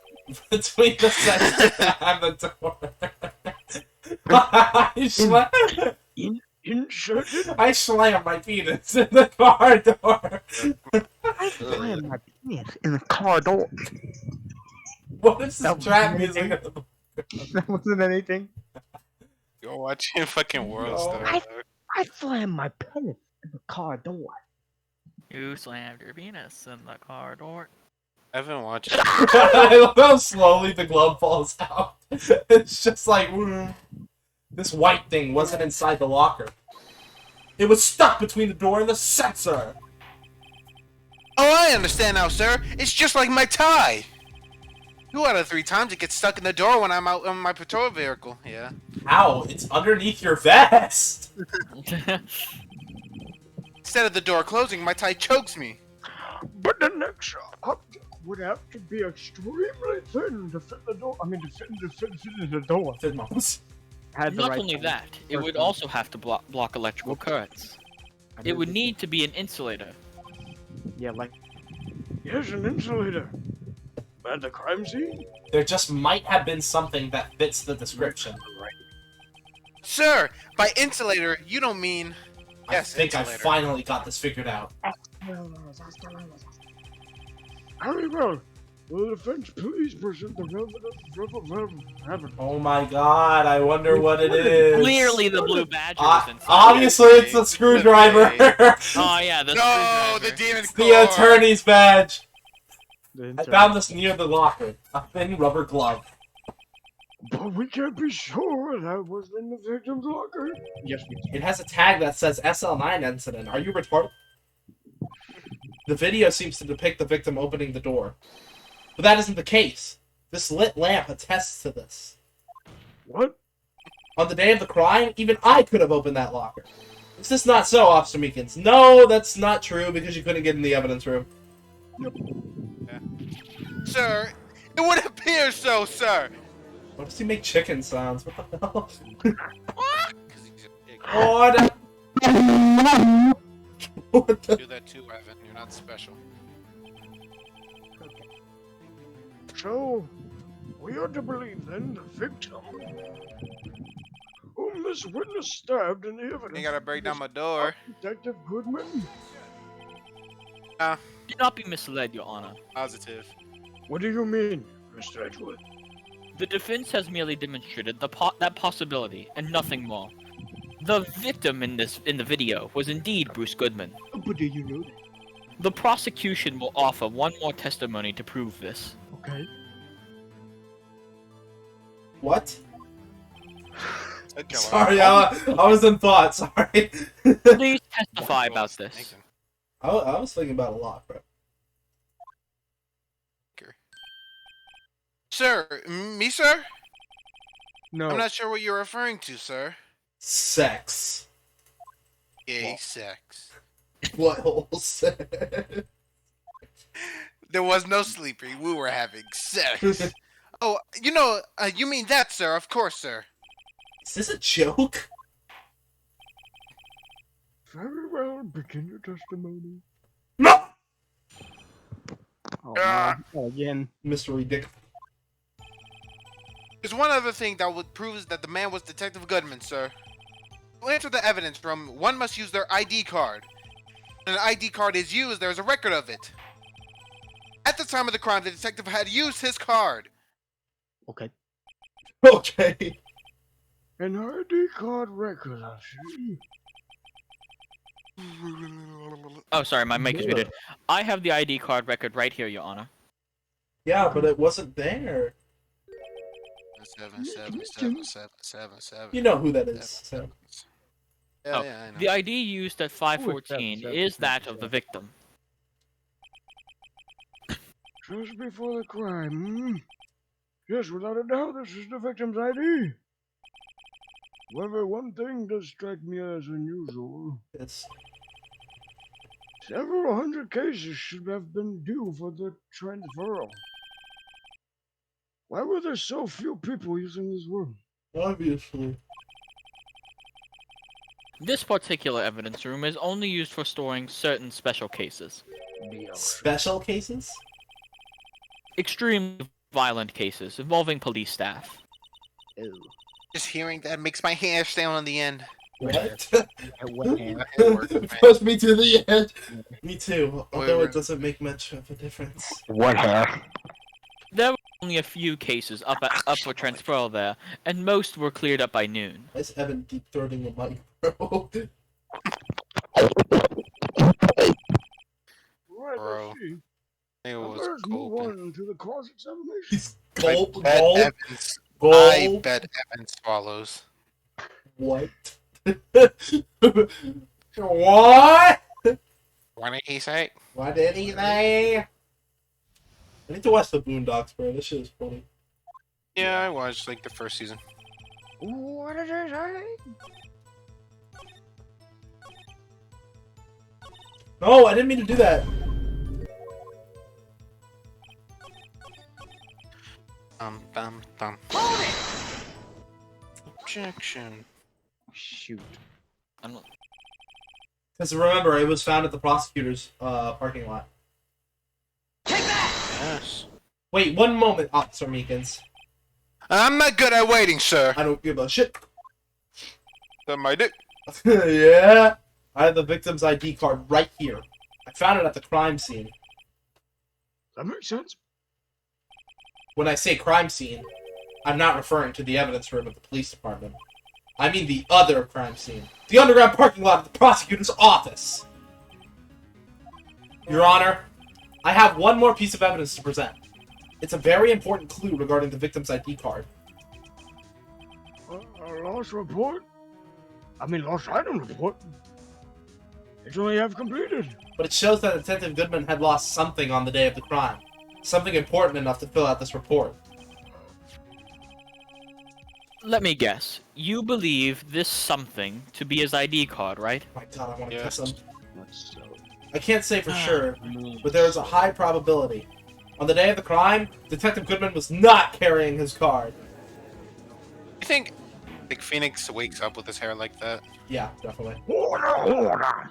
between the sensor and the door? I slam my penis in the car door. I slammed my penis in the car door. What is That this trap wasn't music? anything. That wasn't anything. You're watching fucking World No. Star. I slammed my penis in the car door. You slammed your penis in the car door. I haven't watched. I love how slowly the glove falls out. It's just like, this white thing wasn't inside the locker. It was stuck between the door and the sensor. Oh, I understand now, sir. It's just like my tie. 2 out of 3 times it gets stuck in the door when I'm out on my patrol vehicle. Yeah. Ow, it's underneath your vest. Instead of the door closing, my tie chokes me. But the next object would have to be extremely thin to fit the door. I mean, to fit in the door. Fit moms. Had the Not right only size. that, it would also have to block electrical currents. It would need to be an insulator. Yeah, like. Here's an insulator. At the crime scene? There just might have been something that fits the description. Sir, by insulator, you don't mean. Yes, I think I insulator. finally got this figured out. Very well. Will the defense please present the evidence? Oh my god, I wonder what it is. Clearly the blue badger is inside. Obviously it's the screwdriver. Oh yeah, the No, the screwdriver. demon It's the attorney's badge. I I found this near the locker. A thin rubber glove. But we can't be sure that was in the victim's locker. Yes, we can. It has a tag that says SL9 incident. Are you retarded? The video seems to depict the victim opening the door. But that isn't the case. This lit lamp attests to this. What? On the day of the crime, even I could have opened that locker. Is this not so, Officer Meekins? No, that's not true because you couldn't get in the evidence room. Sir, it would appear so, sir. Why does he make chicken sounds? What the hell? 'Cause he's a pig. What? What the? Do that too, Evan. You're not special. So, we are to believe then the victim, whom this witness stabbed in the evidence. You gotta break down my door. Detective Goodman? Do not be misled, Your Honor. Positive. What do you mean, Mr. Edgewood? The defense has merely demonstrated that possibility, and nothing more. The victim in the video was indeed Bruce Goodman. But do you know that? The prosecution will offer one more testimony to prove this. Okay. What? Okay, Sorry, I was in thought. Sorry. Please testify about this. I was thinking about a lot, bro. Sir, me, sir? No. I'm not sure what you're referring to, sir. Sex. Gay sex. What whole sex? There was no sleeping. We were having sex. Oh, you mean that, sir? Of course, sir. Is this a joke? Very well, begin your testimony. No! Oh, man. Again. Mr. Dick. There's one other thing that would prove that the man was Detective Goodman, sir. To enter the evidence room, one must use their ID card. When an ID card is used, there's a record of it. At the time of the crime, the detective had used his card. Okay. Okay. An ID card record, I see. Oh, sorry, my mic is muted. I have the ID card record right here, Your Honor. Yeah, but it wasn't there. 77777. You know who that is. So. Yeah, Oh, yeah, I know. The ID used at 514 is that of the victim. Just before the crime, hmm? Yes, without a doubt, this is the victim's ID. However, one thing does strike me as unusual. It's Several hundred cases should have been due for the transfer. Why were there so few people using this room? obviously. This particular evidence room is only used for storing certain special cases. Special cases? Extremely violent cases involving police staff. Just hearing that makes my hair stand on the end. What? What hand? Push me to the end. Me too. Although it doesn't make much of a difference. What hair? There were only a few cases up for transfer there, and most were cleared up by noon. Why is Evan deep throating the mic, bro? Right, Bro. I see. It was Let's move cool. on to the cause examination. He's I gulp, bet gulp, Evans. I gulp. bet Evans swallows. What? What? What did he say? What did he say? I need to watch the Boondocks, bro. This shit is funny. Yeah, I watched like the first season. What did you say? No, I didn't mean to do that. Bum. Objection. Shoot. I'm not- Because remember, it was found at the prosecutor's parking lot. Yes. Wait, one moment, Officer Meekins. I'm not good at waiting, sir. I don't give a shit. That my dick. Yeah. I have the victim's ID card right here. I found it at the crime scene. That makes sense. When I say crime scene, I'm not referring to the evidence room at the police department. I mean the other crime scene. The underground parking lot of the prosecutor's office. Your Honor, I have one more piece of evidence to present. It's a very important clue regarding the victim's ID card. A lost report? Lost item report? It's only half completed. But it shows that Detective Goodman had lost something on the day of the crime. Something important enough to fill out this report. Let me guess. You believe this something to be his ID card, right? Oh my god, I want to Yes. kiss him. I can't say for sure, but there is a high probability. On the day of the crime, Detective Goodman was not carrying his card. You think like Phoenix wakes up with his hair like that? Yeah, definitely. Hold on.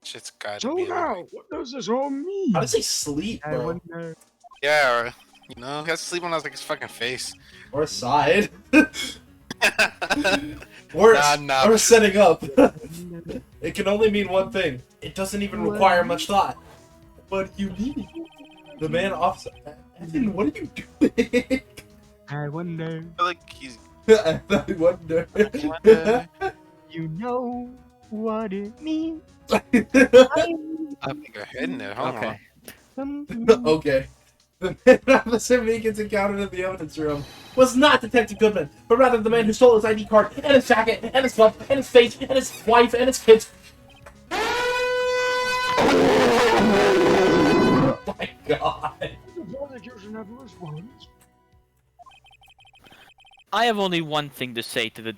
Shit's gotta So be. now, what does this all mean? How does he sleep, I bro? wonder. Yeah, or, he has to sleep on like his fucking face. Or side. Or, Nah. or setting up. It can only mean one thing. It doesn't even require much thought. What do you need? The man officer. Evan, what are you doing? I wonder, I feel like he's. I wonder. Wonder. you know what it means. I think you're heading there. Hold Okay. Okay. The man Officer Meekins encountered in the evidence room was not Detective Goodman, but rather the man who stole his ID card, and his jacket, and his glove, and his face, and his wife, and his kids. Oh my god. I have only one thing to say to the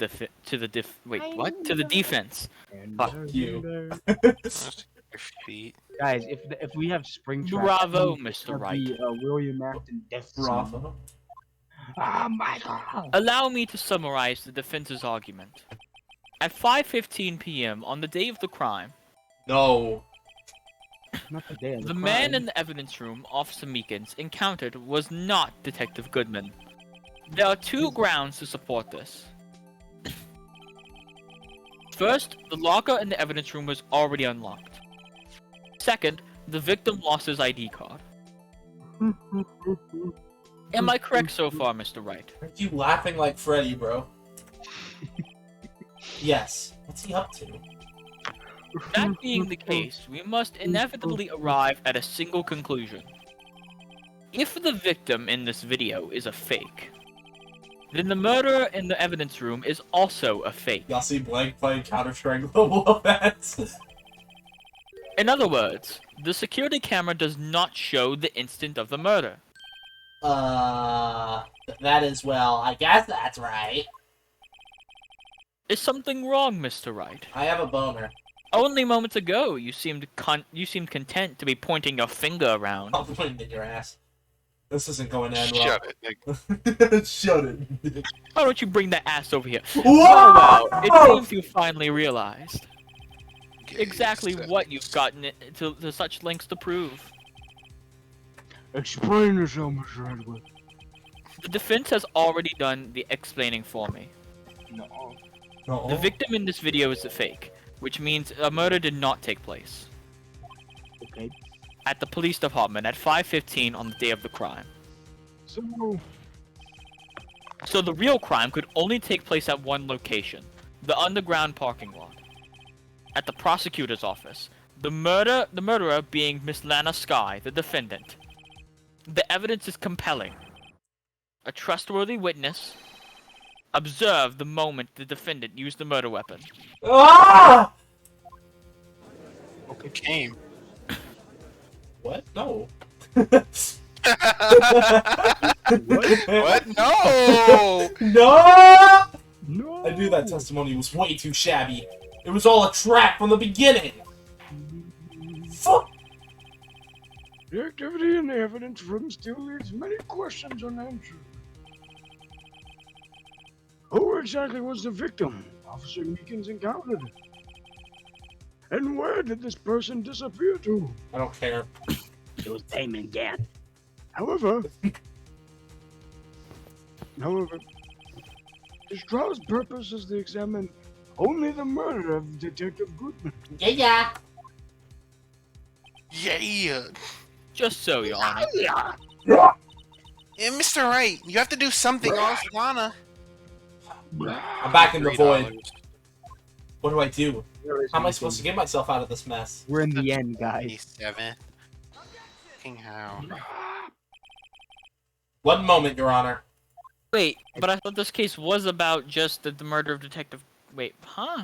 defense. Fuck you. Your feet. Guys, if we have spring trap, Bravo, it'll Mr. be, Wright. William Afton death scene. Bravo. Oh my god. Allow me to summarize the defense's argument. At 5:15 p.m. on the day of the crime, No. Not the day of the crime. man in the evidence room Officer Meekins encountered was not Detective Goodman. There are two grounds to support this. First, the locker in the evidence room was already unlocked. Second, the victim lost his ID card. Am I correct so far, Mr. Wright? Are you laughing like Freddy, bro? Yes. What's he up to? That being the case, we must inevitably arrive at a single conclusion. If the victim in this video is a fake, then the murderer in the evidence room is also a fake. Y'all see Blank playing Counter-Strike Global Offense? In other words, the security camera does not show the instant of the murder. That is, well, I guess that's right. Is something wrong, Mr. Wright? I have a boner. Only moments ago, you seemed content to be pointing your finger around. I'll point in your ass. This isn't going to end well. Shut it, Nick. Shut it. Why don't you bring that ass over here? Whoa! Oh well, it seems you finally realized exactly Okay, what you've gotten to such lengths to prove. Explain yourself, Mr. Edward. The defense has already done the explaining for me. No. No. The victim in this video is a fake, which means a murder did not take place Okay. at the police department at 5:15 on the day of the crime. So the real crime could only take place at one location, the underground parking lot. At the prosecutor's office, the murderer being Miss Lana Skye, the defendant. The evidence is compelling. A trustworthy witness observed the moment the defendant used the murder weapon. Ah! Okay, came. What? No. What? No! No! No. I knew that testimony was way too shabby. It was all a trap from the beginning. Fuck. The activity in the evidence room still leaves many questions unanswered. Who exactly was the victim Officer Meekins encountered? And where did this person disappear to? I don't care. It was Damon Gann. However, this trial's purpose is to examine only the murder of Detective Goodman. Yeah. Yeah. Just so, Your Honor. Yeah, Mr. Wright, you have to do something else, Lana. I'm back in the void. $3. What do I do? How am I supposed to get myself out of this mess? We're in the end, guys. 7. Fucking how? One moment, Your Honor. Wait, but I thought this case was about just the murder of Detective... Wait, huh?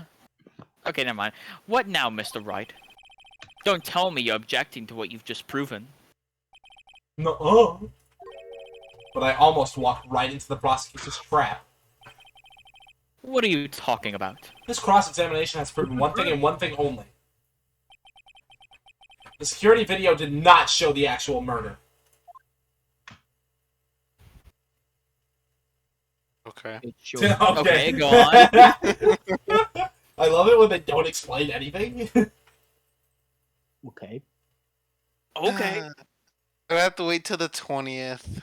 Okay, never mind. What now, Mr. Wright? Don't tell me you're objecting to what you've just proven. No. But I almost walked right into the prosecutor's trap. What are you talking about? This cross-examination has proven one thing and one thing only. The security video did not show the actual murder. Okay. It shows Okay, go on. I love it when they don't explain anything. okay. Okay. I have to wait till the 20th.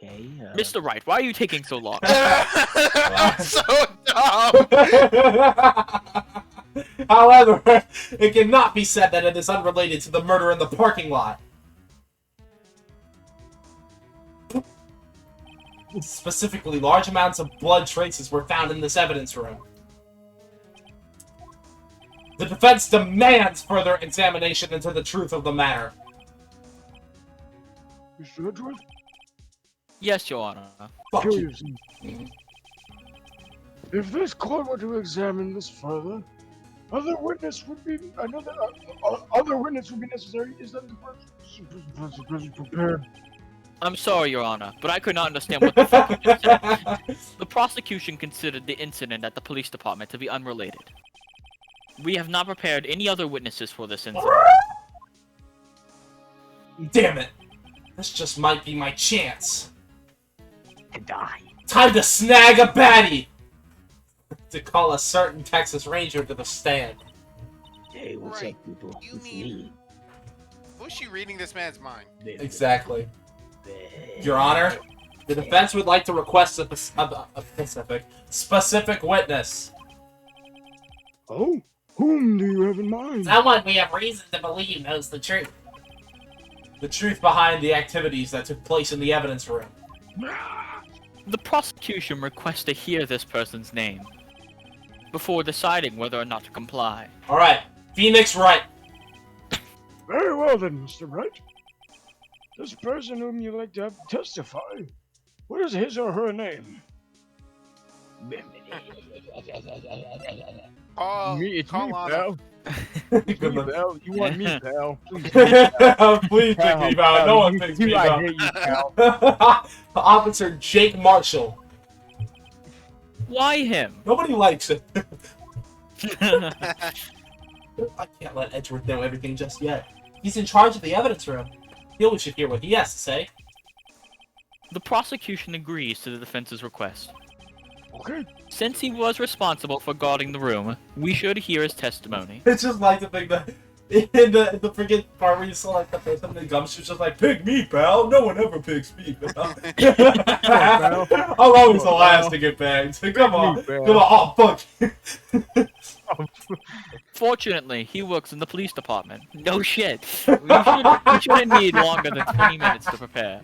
Okay. Mr. Wright, why are you taking so long? I'm so dumb. However, it cannot be said that it is unrelated to the murder in the parking lot. Specifically, large amounts of blood traces were found in this evidence room. The defense demands further examination into the truth of the matter. Mr. Edgeworth? Yes, Your Honor. Fuck you. Curious. If this court were to examine this further, other witness would be necessary. Is that the person prepared? I'm sorry, Your Honor, but I could not understand what the fuck you just said. The prosecution considered the incident at the police department to be unrelated. We have not prepared any other witnesses for this incident. Damn it. This just might be my chance. To die. Time to snag a baddie! To call a certain Texas Ranger to the stand. Hey, what's Right. up, people? You It's mean- me. Was she reading this man's mind? Exactly. Your Honor, the defense would like to request a specific witness. Oh, whom do you have in mind? Someone we have reason to believe knows the truth. The truth behind the activities that took place in the evidence room. The prosecution requests to hear this person's name before deciding whether or not to comply. Alright, Phoenix Wright. Very well then, Mr. Wright. This person whom you like to have testify, what is his or her name? Call, It's call me, on pal. It's me, pal. You want me, pal? Please, Please pick me, pal. No one picks me, I pal. hate you, pal. Officer Jake Marshall. Why him? Nobody likes it. I can't let Edgeworth know everything just yet. He's in charge of the evidence room. We should hear what he has to say. The prosecution agrees to the defense's request. Okay. Since he was responsible for guarding the room, we should hear his testimony. It's just like the thing that in the freaking part where you saw like the person in the gumshoes just like, pick me, pal. No one ever picks me, pal. I'm always the last to get bagged. Come on. Come on. Oh, fuck. Fortunately, he works in the police department. No shit. We shouldn't need longer than 20 minutes to prepare.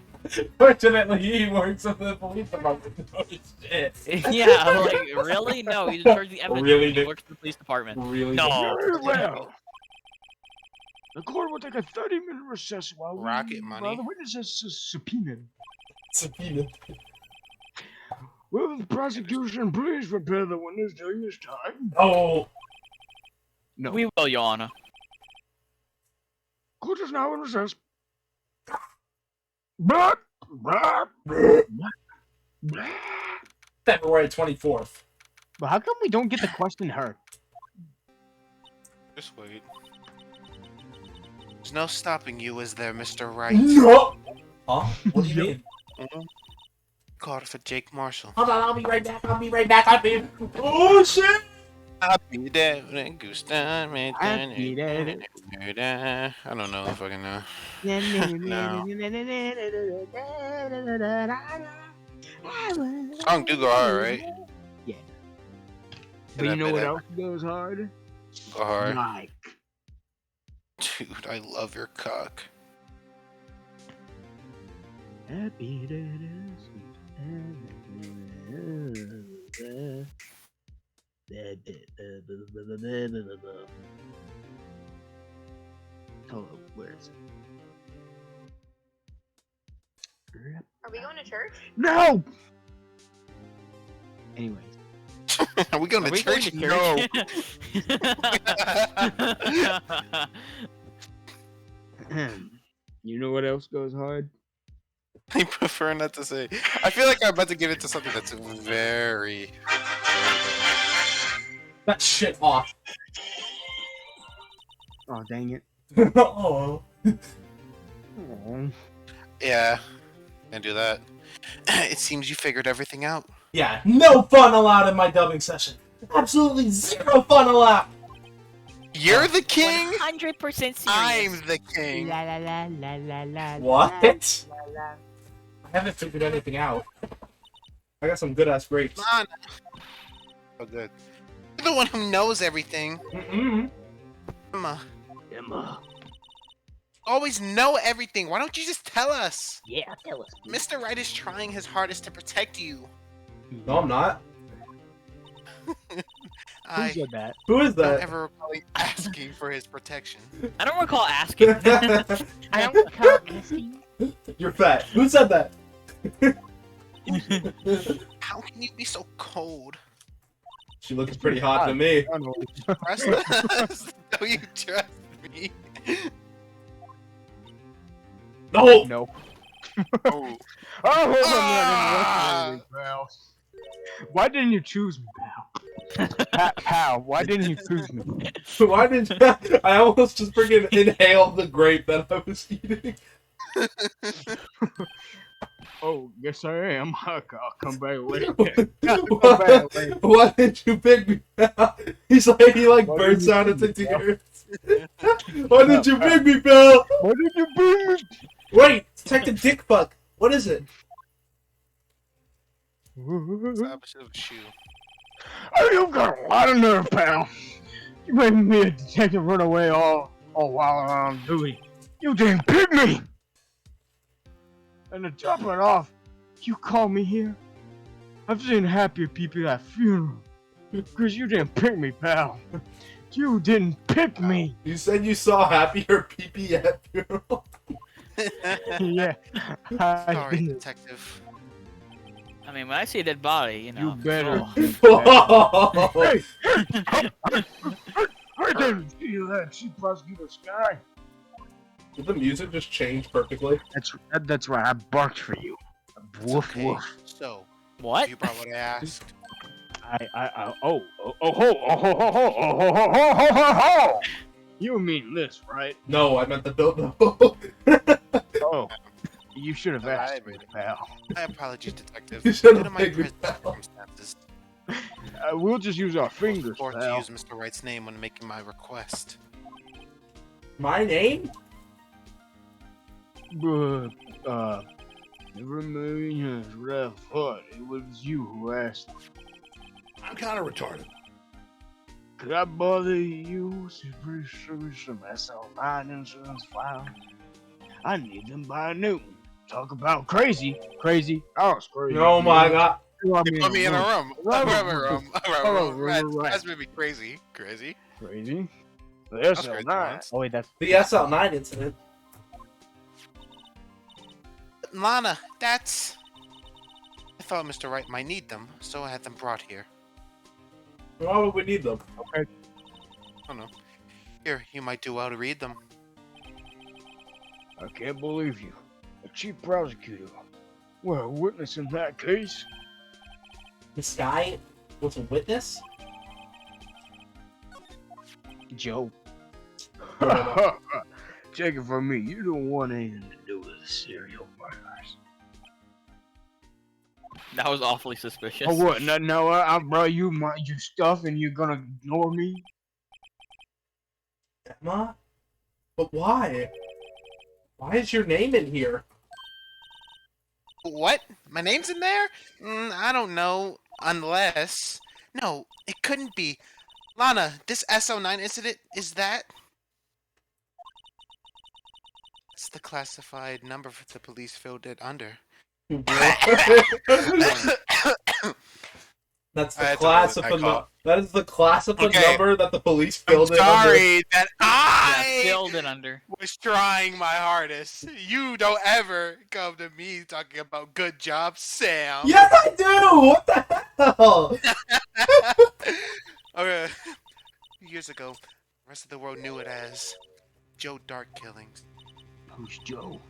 Fortunately, he works in the police department. Oh, shit. Yeah, like, really? No, he's in charge of the evidence. Really, He Nick? works in the police department. Really? No. Very well. The court will take a 30-minute recess while Rocket money. the witnesses subpoenaed. Subpoena. Will the prosecution please prepare the witness during this time? Oh. No. We will, Your Honor. Court is now in recess. February 24th. But how come we don't get the question heard? Just wait. There's no stopping you, is there, Mr. Wright? No. Huh? What do you mean? Called for Jake Marshall. Hold on, I'll be right back. I'll be. Oh shit! I'll be there when Goose Down, man. I'll be there. I don't know if I can know. Song do go hard, right? Yeah. Get But you that know bit what up. else goes hard? Go hard. Mike. Dude, I love your cock. Happy Hold on, where is it? Are we going to church? No! Anyways. Are we going Are to we going church? to No. You know what else goes hard? I prefer not to say. I feel like I'm about to get into something that's very. That shit off. Oh, dang it. Oh. Aw. Yeah. And do that. It seems you figured everything out. Yeah, no fun allowed in my dubbing session. Absolutely zero fun allowed. You're the king? 100% serious. I'm the king. La la la la la la. What? la, I la. haven't figured anything out. I got some good ass grapes. Come on. Oh, good. the one who knows everything. Mm-mm. Emma. Always know everything. Why don't you just tell us? Yeah, tell us. Mr. Wright is trying his hardest to protect you. No, I'm not. Who I said that? Who is don't that? ever recall asking for his protection. I don't recall asking. I don't recall asking. You're fat. Who said that? How can you be so cold? She looks pretty hot to me. I know. Trust us? Do you trust me? No! No. Oh. Oh, Ah! pal. Why didn't you choose me, pal? Pal, why didn't you choose me? Why did you... I almost just freaking inhaled the grape that I was eating. Oh, yes I am. I'll come back later. Why did you pick me? He's like, he like Why bird did you sounded pick to me, ears. Why did you pick me, Bill? Why did you bring me? Wait, Detective Dickfuck. What is it? It's the opposite of a shoe. Oh, you got a lot of nerve, pal. You made me a detective run away all while I'm on duty. You didn't pick me! And to top it off, you called me here? I've seen happier people at funerals. Because you didn't pick me, pal. You didn't pick me! You said you saw happier pee at funeral. Yeah. I Sorry, did. detective. I mean, when I see a dead body, you know. You better. Whoa! Hey! I didn't see that, Chief Prosecutor Sky. Did the music just change perfectly? That's why I barked for you. Woof Okay, woof. so, What? you brought what I asked. Oh. You mean this, right? No, I meant the dildo. Oh. You should have asked Alright, me, pal. My apologies, detective. You should've Due to my picked me, present pal. circumstances, We'll just use our fingers, or to pal. use Mr. Wright's name when making my request. My name? But, never mind his rough heart. It was you who asked. I'm kind of retarded. Could I bother you to produce some SL9 insurance file? I need them by noon. Talk about crazy. Crazy. I was crazy. Oh my god. You put me in a room. Right. That's maybe crazy. Crazy. Crazy. The That's SL9. crazy. Oh, wait, that's. The SL9 incident. Lana, that's... I thought Mr. Wright might need them, so I had them brought here. Why would we need them? I don't know. Here, you might do well to read them. I can't believe you. A chief prosecutor. Well, a witness in that case. This guy was a witness? Joe. Take it from me, you don't want anything to do with the serial murders. That was awfully suspicious. Oh, what? Now I brought you your stuff and you're gonna ignore me? Emma? But why? Why is your name in here? What? My name's in there? I don't know. Unless... No, it couldn't be. Lana, this SO9 incident, is that... It's the classified number for the police filled it under. That's I the had to classified call. That is the classified Okay. number that the police I'm filled in under. sorry that Yeah, I filled it under. was trying my hardest. You don't ever come to me talking about good job, Sam. Yes, I do! What the hell? Okay. Years ago, the rest of the world knew it as Joe Dark Killings. Who's Joe?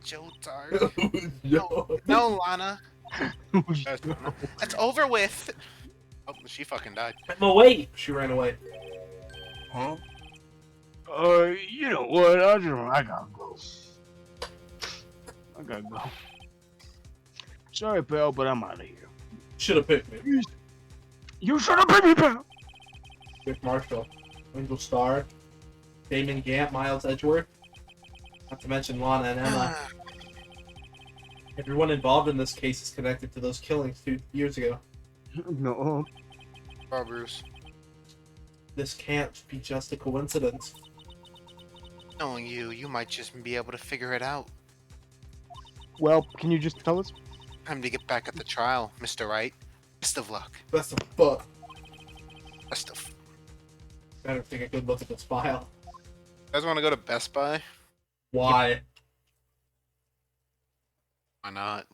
Joe Dark? Yo. No, Lana. Who's That's over with. Oh, she fucking died. Emma, wait! She ran away. Huh? You know what? I gotta go. I gotta go. Sorry, pal, but I'm out of here. Should have picked me. You should have picked me, pal. Dick Marshall, Wendell Starr, Damon Gant, Miles Edgeworth. Not to mention Lana and Emma. Everyone involved in this case is connected to those killings 2 years ago. No. Oh, Bruce. This can't be just a coincidence. Knowing you might just be able to figure it out. Well, can you just tell us? Time to get back at the trial, Mr. Wright. Best of luck. Best of fuck. Best of. Better take a good look at this file. You guys want to go to Best Buy? Why? Why not?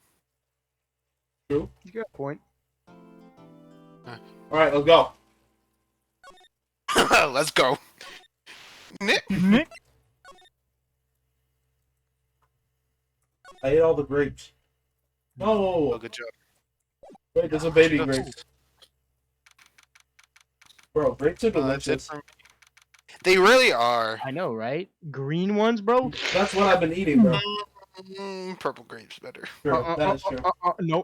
True. You got a point. Alright, let's go. Let's go. Nick. Nick? I ate all the grapes. Oh, No! good job. Wait, there's a baby grape. Bro, grapes are That's it delicious. for me. They really are. I know, right? Green ones, bro? That's what I've been eating, bro. Purple grapes better. True, that is true. No.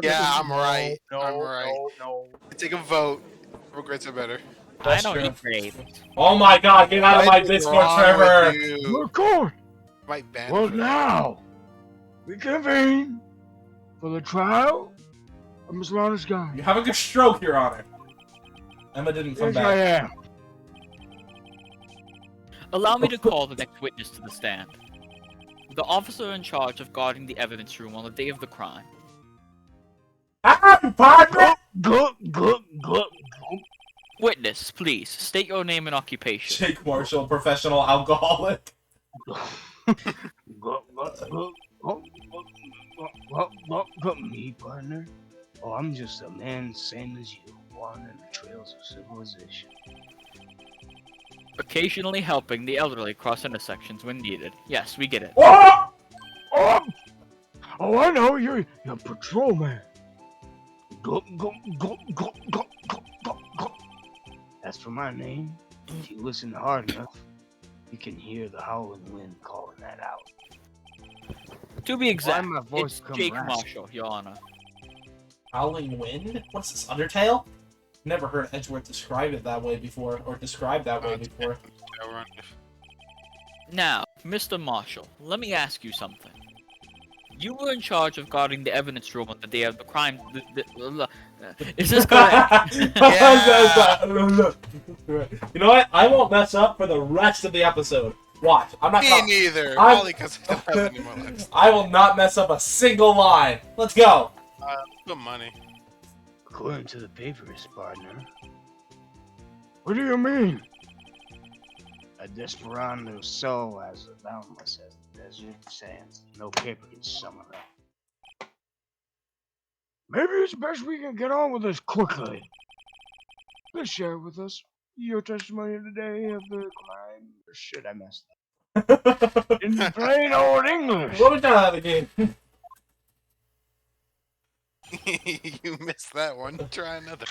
Yeah, I'm right. No, I'm right. no. Take a vote. Purple grapes are better. That's I don't true. eat grapes. Oh my god, get out of my What is Discord, wrong Trevor! with you? You're cool. Might ban Well, for that. now, we convene for the trial of Miss Lana's guy. You're having a stroke, Your Honor. Emma didn't come Yes, I back. am. Allow me to call the next witness to the stand. The officer in charge of guarding the evidence room on the day of the crime. Ah, partner! Go. Witness, please, state your name and occupation. Jake Marshall, professional alcoholic. Me, partner. Oh, I'm just a man same as you, wandering the trails of civilization. Occasionally helping the elderly cross intersections when needed. Yes, we get it. Oh! Oh, I know, you're a patrolman. Go. As for my name, if you listen hard enough, you can hear the howling wind calling that out. To be exact, my voice it's come Jake raspy? Marshall, Your Honor. Howling Wind? What's this, Undertale? Never heard Edgeworth describe it that way before, or described that way before. Now, Mr. Marshall, let me ask you something. You were in charge of guarding the evidence room on the day of the crime. Is this correct? You know what? I won't mess up for the rest of the episode. Watch. I'm not Me gonna... neither. I'm- Probably because I don't have any more lives. I will not mess up a single line. Let's go. Put money. According to the papers, partner. What do you mean? A desperando's soul as boundless as the desert sands. No paper can sum it up. Maybe it's best we can get on with this quickly. Please share with us your testimony of the day of the crime. Or shit, I messed up. In plain old English. What was that out of the game? You missed that one. Try another.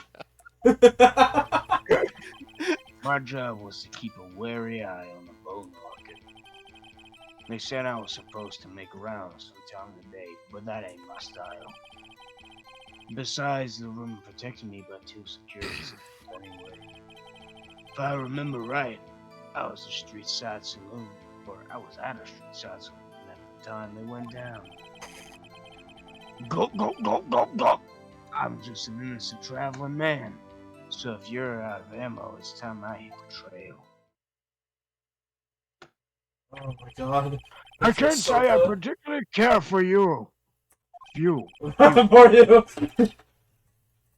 My job was to keep a wary eye on the bone market. They said I was supposed to make rounds sometime today, but that ain't my style. Besides, the room protected me by 2 securities anyway. If I remember right, I was a street side saloon, or I was at a street side saloon at the time they went down. Go. I'm just an innocent traveling man. So if you're out of ammo, it's time I hit the trail. Oh my god. I This can't is so say I good. particularly care for you. For you.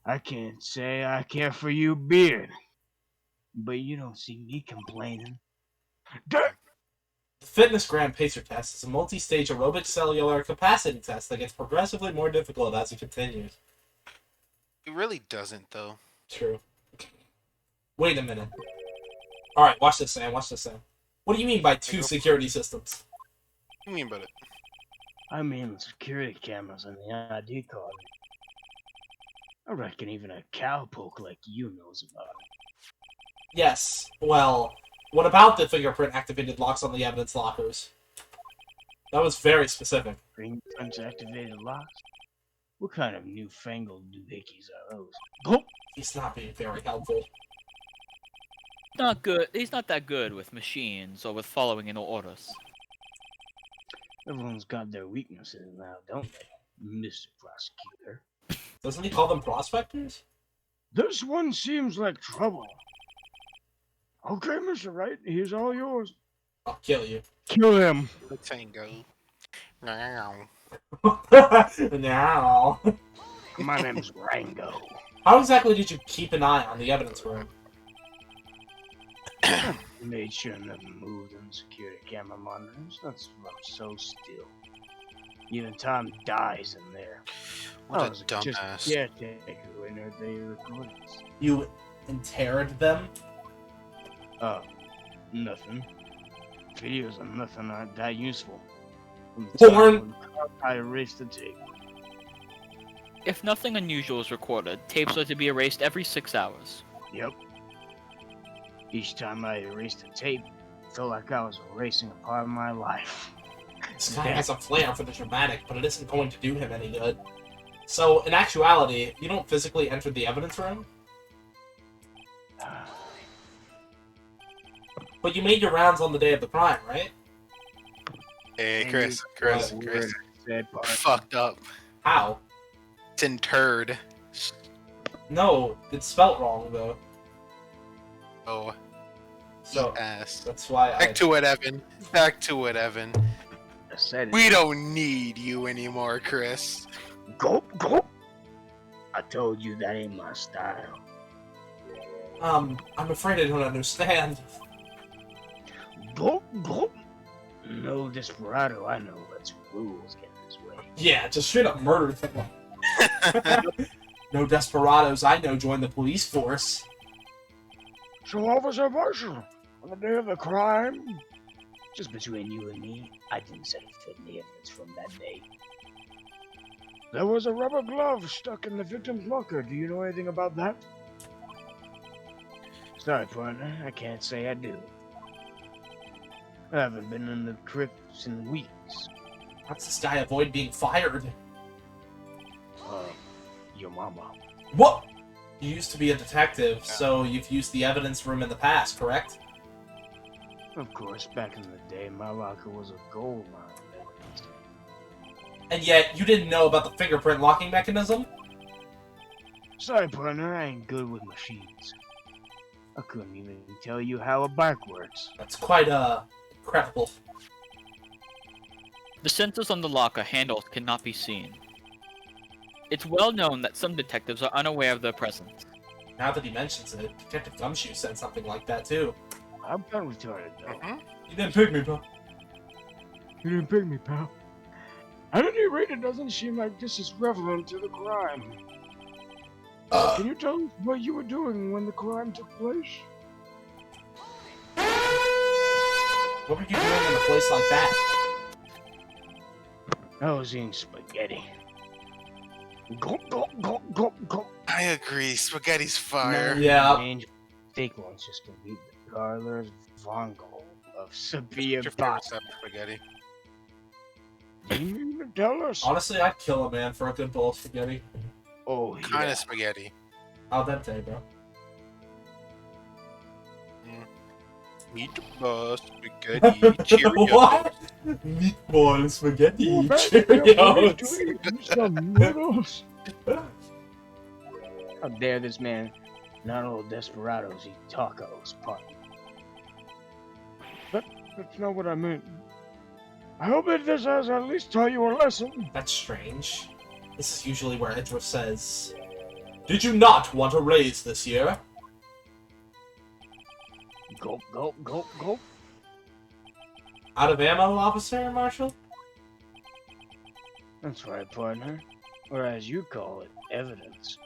I can't say I care for you, beard. But you don't see me complaining. The Fitness Gram Pacer Test is a multi-stage aerobic cellular capacity test that gets progressively more difficult as it continues. It really doesn't, though. True. Wait a minute. Alright, watch this, Sam. Watch this, Sam. What do you mean by 2 security systems? What do you mean by it? I mean the security cameras and the ID card. I reckon even a cowpoke like you knows about it. Yes. Well, what about the fingerprint-activated locks on the evidence lockers? That was very specific. Fingerprints activated locks? What kind of newfangled doohickeys are those? Go! He's not being very helpful. Not good. He's not that good with machines or with following in orders. Everyone's got their weaknesses now, don't they, Mr. Prosecutor? Doesn't he call them prospectors? This one seems like trouble. Okay, Mr. Wright, he's all yours. I'll kill you. Kill him. Tango. Now. My name's Rango. How exactly did you keep an eye on the evidence room? Made sure nothing moved on the security camera monitors. That's why I'm so still. Even time dies in there. What I a was just dumbass. caretaker when they recordings. You interred them? Nothing. Videos of nothing aren't that useful. From the time Porn. when I erased the tape. If nothing unusual is recorded, tapes are to be erased every 6 hours. Yep. Each time I erased a tape, it felt like I was erasing a part of my life. This guy has a flair for the dramatic, but it isn't going to do him any good. So, in actuality, you don't physically enter the evidence room? But you made your rounds on the day of the crime, right? Hey, Chris. Said part. Fucked up. How? It's interred. No, it's spelt wrong, though. Oh, So, ass. that's why Back to it, Evan. Back to it, Evan. I said it. We don't need you anymore, Chris. Gulp, gulp. I told you that ain't my style. I'm afraid I don't understand. Gulp, gulp. No desperado I know lets rules get in his way. Yeah, just straight up murdered them. No desperados I know join the police force. So, Officer Marshall, on the day of the crime, just between you and me, I didn't set a foot in the evidence from that day. There was a rubber glove stuck in the victim's locker. Do you know anything about that? Sorry, partner, I can't say I do. I haven't been in the crypts in weeks. How does this guy avoid being fired? Your mama. What? You used to be a detective, so you've used the evidence room in the past, correct? Of course, back in the day, my locker was a gold mine of evidence. And yet, you didn't know about the fingerprint locking mechanism? Sorry, partner, I ain't good with machines. I couldn't even tell you how a bike works. That's quite, incredible. The sensors on the locker handles cannot be seen. It's well known that some detectives are unaware of their presence. Now that he mentions it, Detective Gumshoe said something like that, too. I'm not retarded, though. You didn't pick me, pal. You didn't pick me, pal. At any rate, it doesn't seem like this is relevant to the crime. Can you tell us what you were doing when the crime took place? What were you doing in a place like that? I was eating spaghetti. Gulp, gulp, gulp, gulp, gulp. I agree. Spaghetti's fire. Yeah. Steak lunches can beat the Carlos Vongol of Sevilla What's your favorite pasta. type of spaghetti? You mean to tell us? Honestly, I'd kill a man for a good bowl of spaghetti. Oh, What kind yeah. of spaghetti? Al dente, bro. Meatball spaghetti Cheerios. What? Meatball spaghetti Ooh, Cheerios. some noodles. How dare this man? Not all desperados eat tacos, partner. That's not what I meant. I hope that this has at least taught you a lesson. That's strange. This is usually where Idris says, "Did you not want a raise this year?" Gulp, gulp, gulp, gulp. Out of ammo, Officer Marshall? That's right, partner. Or as you call it, evidence.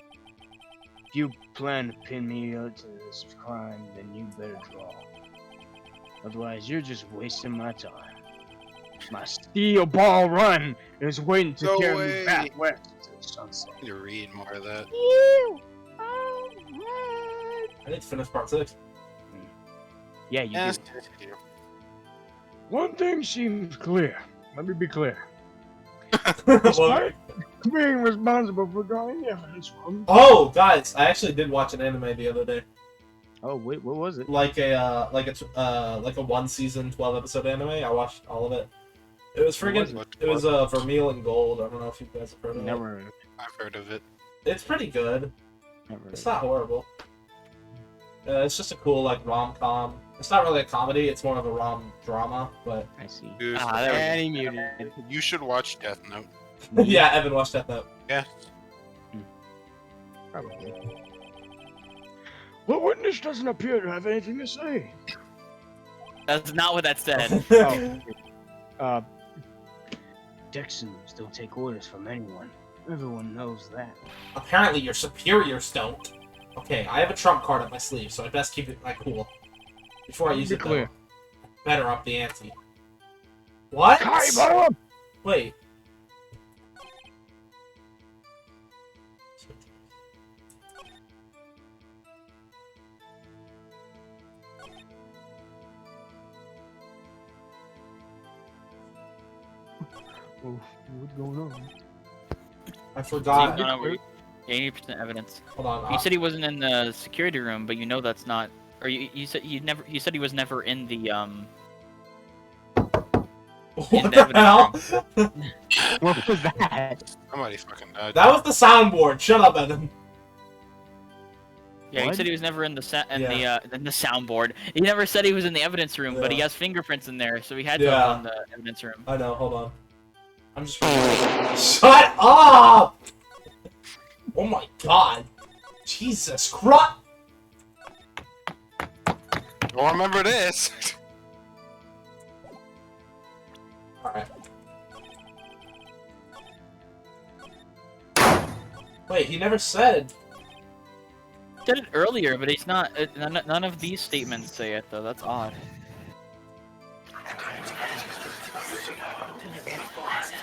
If you plan to pin me up to this crime, then you better draw. Otherwise, you're just wasting my time. My steel ball run is waiting to Go carry away. me back west to the sunset. I need to read more of that. I need to finish part 6. Yeah, you Yes. do. One thing seems clear. Let me be clear. Well, Despite being responsible for guarding the evidence room. oh, guys, I actually did watch an anime the other day. Oh wait, what was it? Like a 1 season, 12 episode anime. I watched all of it. It was friggin'. It was Vermeil and Gold. I don't know if you guys have heard of it. Never heard of it. I've heard of it. It's pretty good. Never heard It's of not horrible. It's just a cool like rom-com. It's not really a comedy. It's more of a rom-drama, but I see. Dude, And he muted. you should watch Death Note. yeah, Evan watched Death Note. Yeah. Probably. The witness doesn't appear to have anything to say. That's not what that said. Texans don't take orders from anyone. Everyone knows that. Apparently, your superiors don't. Okay, I have a trump card up my sleeve, so I best keep it like cool. Before I use it, though, better up the ante. What? Wait. What's going on? I forgot. 80% evidence. Hold on. You said he wasn't in the security room, but you know that's not. Or you said you never. You said he was never in the What the hell? What was that? Somebody fucking died. That was the soundboard. Shut up, Evan. Yeah, he What? said he was never in the Yeah. in the soundboard. He never said he was in the evidence room, but he Yeah. has fingerprints in there, so he had to Yeah. have been in the evidence room. I know. Hold on. I'm just. Shut up! Oh my god. Jesus Christ! Don't remember this. Alright. Wait, he never said. He said it earlier, but he's not. None of these statements say it though. That's odd.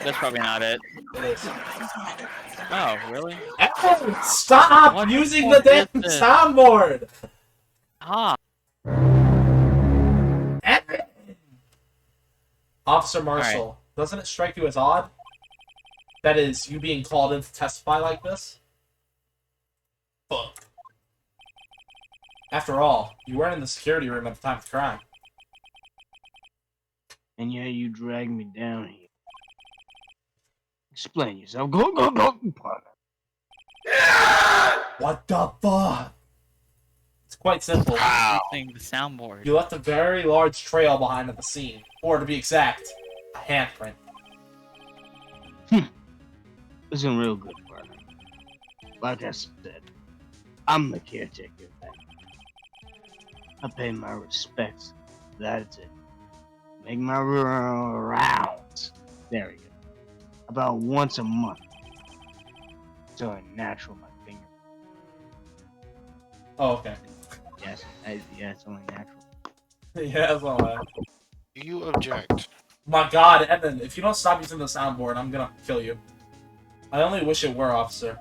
That's probably not it. It is. Oh, really? Evan, stop What using the the damn fuck is this? soundboard! Ah. Evan! Officer Marshall, doesn't it strike you as odd? That is, you being called in to testify like this? Fuck. After all, you weren't in the security room at the time of the crime. And yeah, you dragged me down here. Explain yourself. Go. What the fuck? It's quite simple. Using the soundboard. You left a very large trail behind at the scene. Or, to be exact, a handprint. Listen real good, partner. Like I said, I'm the caretaker of that. I pay my respects. That's it. Make my rounds. There we go. About once a month. It's only natural, my finger. Oh, okay. Yes, yeah, it's only natural. Yeah, that's all that. Do you object? My god, Evan, if you don't stop using the soundboard, I'm gonna kill you. I only wish it were, officer.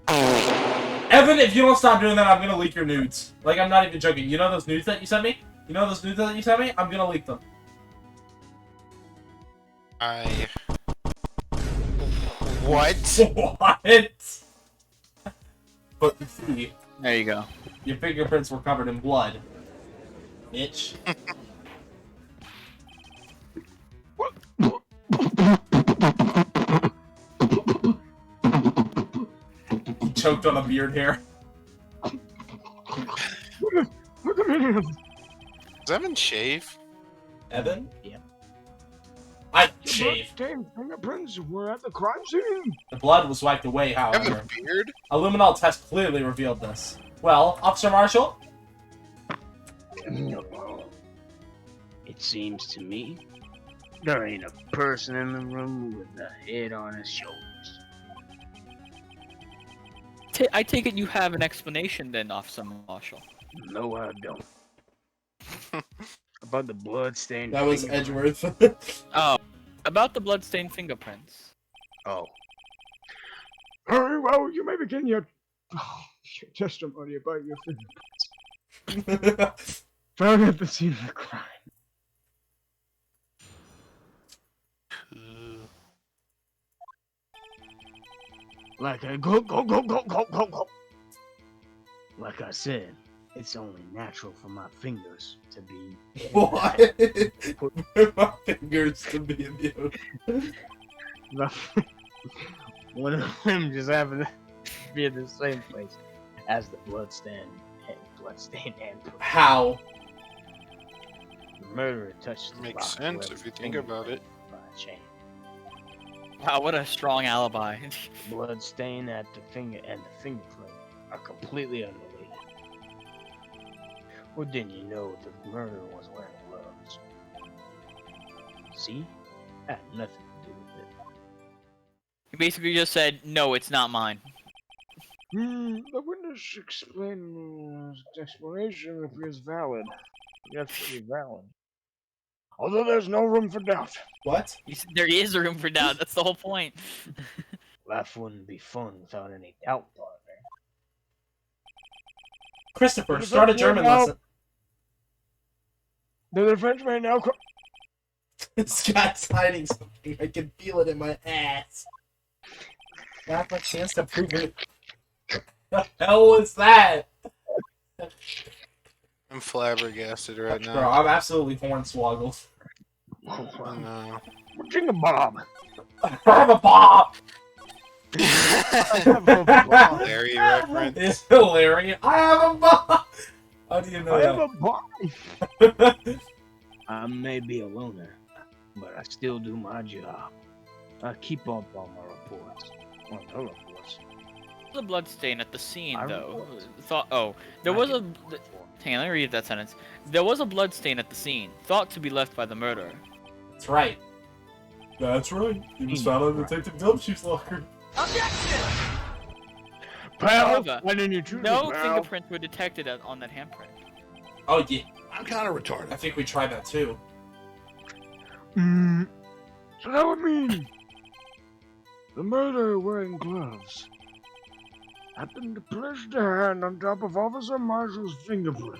Evan, if you don't stop doing that, I'm gonna leak your nudes. Like, I'm not even joking. You know those nudes that you sent me? You know those nudes that you sent me? I'm gonna leak them. What? What? But you see, There you go. your fingerprints were covered in blood. Bitch. He choked on a beard hair. Does Evan shave? Evan? Yeah. I shave. Fingerprints were at the crime scene. The blood was wiped away, Evan however. a beard? A luminol test clearly revealed this. Well, Officer Marshall? It seems to me there ain't a person in the room with a head on his shoulders. I take it you have an explanation then, Officer Marshall. No, I don't. About the blood-stained That was fingerprints. Edgeworth. Oh, about the bloodstained fingerprints. Oh. Very well, you may begin your testimony about your fingerprints. Found at the scene of the crime. Like I go. Like I said, it's only natural for my fingers to be. What? My fingers to be immune. One of them just happened to be in the same place as the bloodstained bloodstained handprint. How? The murderer touched the Makes lock sense where if the you think about it. by a chain. Wow, what a strong alibi. The blood stain at the finger and the fingerprint are completely unrelated. Or didn't you know the murderer was wearing gloves? See? That had nothing to do with it. He basically just said, no, it's not mine. The witness explanation appears valid. Yes, pretty valid. Although there's no room for doubt. What? There is room for doubt, that's the whole point. Life wouldn't be fun without any doubt, partner. Christopher, The start a defense German right now- lesson. The defense right now. This guy's hiding something. I can feel it in my ass. Got my chance to prove it. What the hell was that? I'm flabbergasted right Bro, now. I'm absolutely hornswoggled. No. Jingle Bob. I'm a Bob! Larry reference. It's hilarious. I have a Bob! How do you know I have that? a Bob. I may be a loner, but I still do my job. I keep up on my reports. On the reports. There was a blood stain at the scene, I though. report. There was a... Hang on, let me read that sentence. There was a blood stain at the scene, thought to be left by the murderer. That's right. That's right. He was found on Detective Dumshoe's locker. Pal, However, why didn't you choose No me, pal? fingerprints were detected on that handprint. Oh, yeah. I'm kind of I retarded. think we tried that too. So that would mean the murderer wearing gloves happened to place their hand on top of Officer Marshall's fingerprint.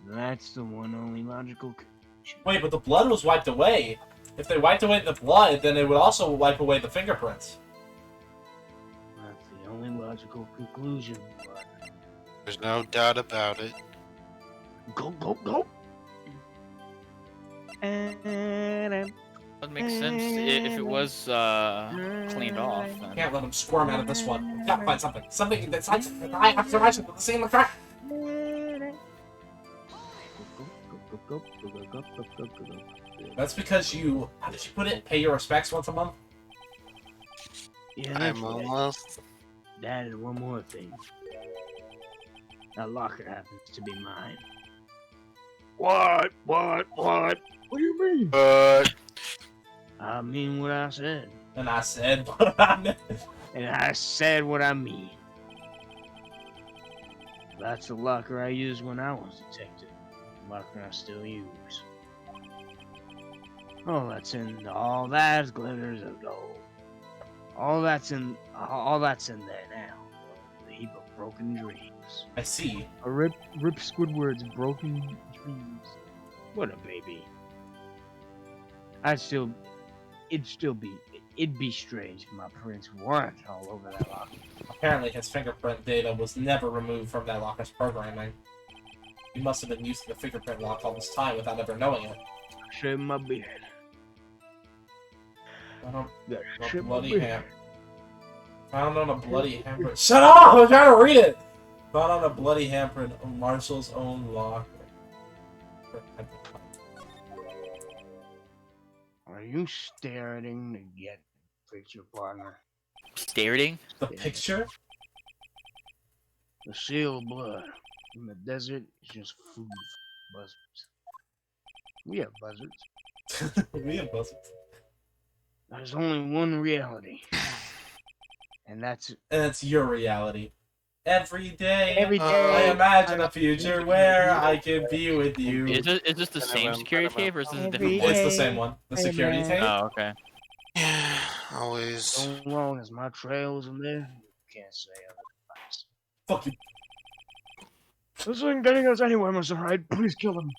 That's the one only logical conclusion. Wait, but the blood was wiped away. If they wiped away the blood, then it would also wipe away the fingerprints. That's the only logical conclusion. But There's no doubt about it. go, go, go! That makes sense if it was cleaned off. Then. Can't let him squirm out of this one. Gotta find something. Something that's like I have to rise to the same crack. That's because you, how did you put it? Pay your respects once a month? Yeah, that's I'm right. almost. That and one more thing. That locker happens to be mine. What? What do you mean? But I mean what I said. And I said, but I meant. And I said what I mean. That's the locker I used when I was detective. The locker I still use. All that glitters of gold. All that's in there now. A heap of broken dreams. I see. A Rip Squidward's broken dreams. What a baby. It'd be strange if my prints weren't all over that locker. Apparently his fingerprint data was never removed from that locker's programming. He must have been using the fingerprint lock all this time without ever knowing it. Shave my beard. I don't Shave know. my Bloody beard. ham. Found on a bloody handprint. Shut up! I'm trying to read it! Found on a bloody handprint of Marshall's own locker. Are you staring to get picture partner? Staring? The picture? The seal of blood in the desert is just food for buzzards. We have buzzards. We have buzzards. There's only one reality. And that's And it's your reality. Every day, every day. I imagine a future where I can be with you. Is this the same security tape or is this a different It's one? the same one. The security tape? Oh, okay. yeah, always. So long as my trails are there, you can't say otherwise. Fuck you. This isn't getting us anywhere, Mr. Wright. Please kill him.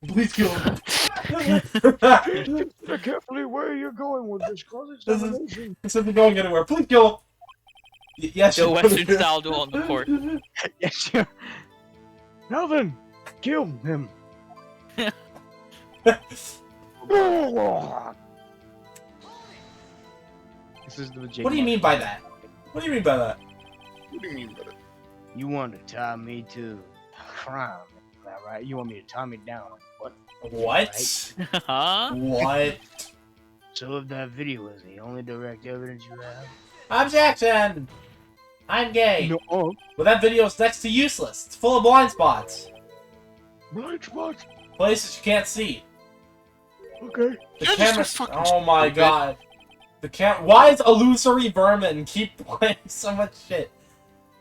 Please kill him. Consider carefully where you're going with this cross-examination. Instead of going anywhere, please kill him. Yes, The you- Western style duel on the court. Yes, sir. Now then, kill him. This is the What do you mean by that? What do you mean by that? What do you mean by that? You want to tie me to crime, is that right? You want me to tie me down? What? What? Huh? What? So if that video is the only direct evidence you have? Objection! I'm gay. No. Oh, Well, that video is next to useless. It's full of blind spots. blind spots. Places you can't see. Okay. The You're just camera. a fucking Oh my stupid. god. Why is illusory vermin keep playing so much shit?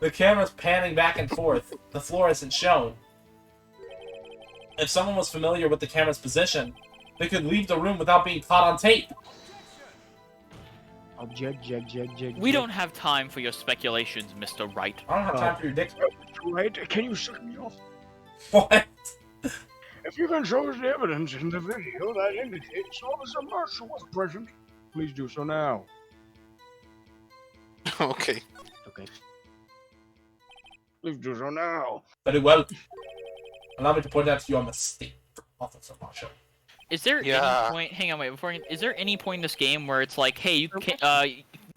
The camera's panning back and forth. The floor isn't shown. If someone was familiar with the camera's position, they could leave the room without being caught on tape. Object. We don't have time for your speculations, Mr. Wright. I don't have time for your dick. Right? Can you suck me off? What? If you can show us the evidence in the video that indicates Officer Marshall was present, please do so now. Okay. Okay. Please do so now. Very well. Allow me to point out to you a mistake, Officer Marshall. Is there Yeah. any point? Hang on, wait. Is there any point in this game where it's like, hey,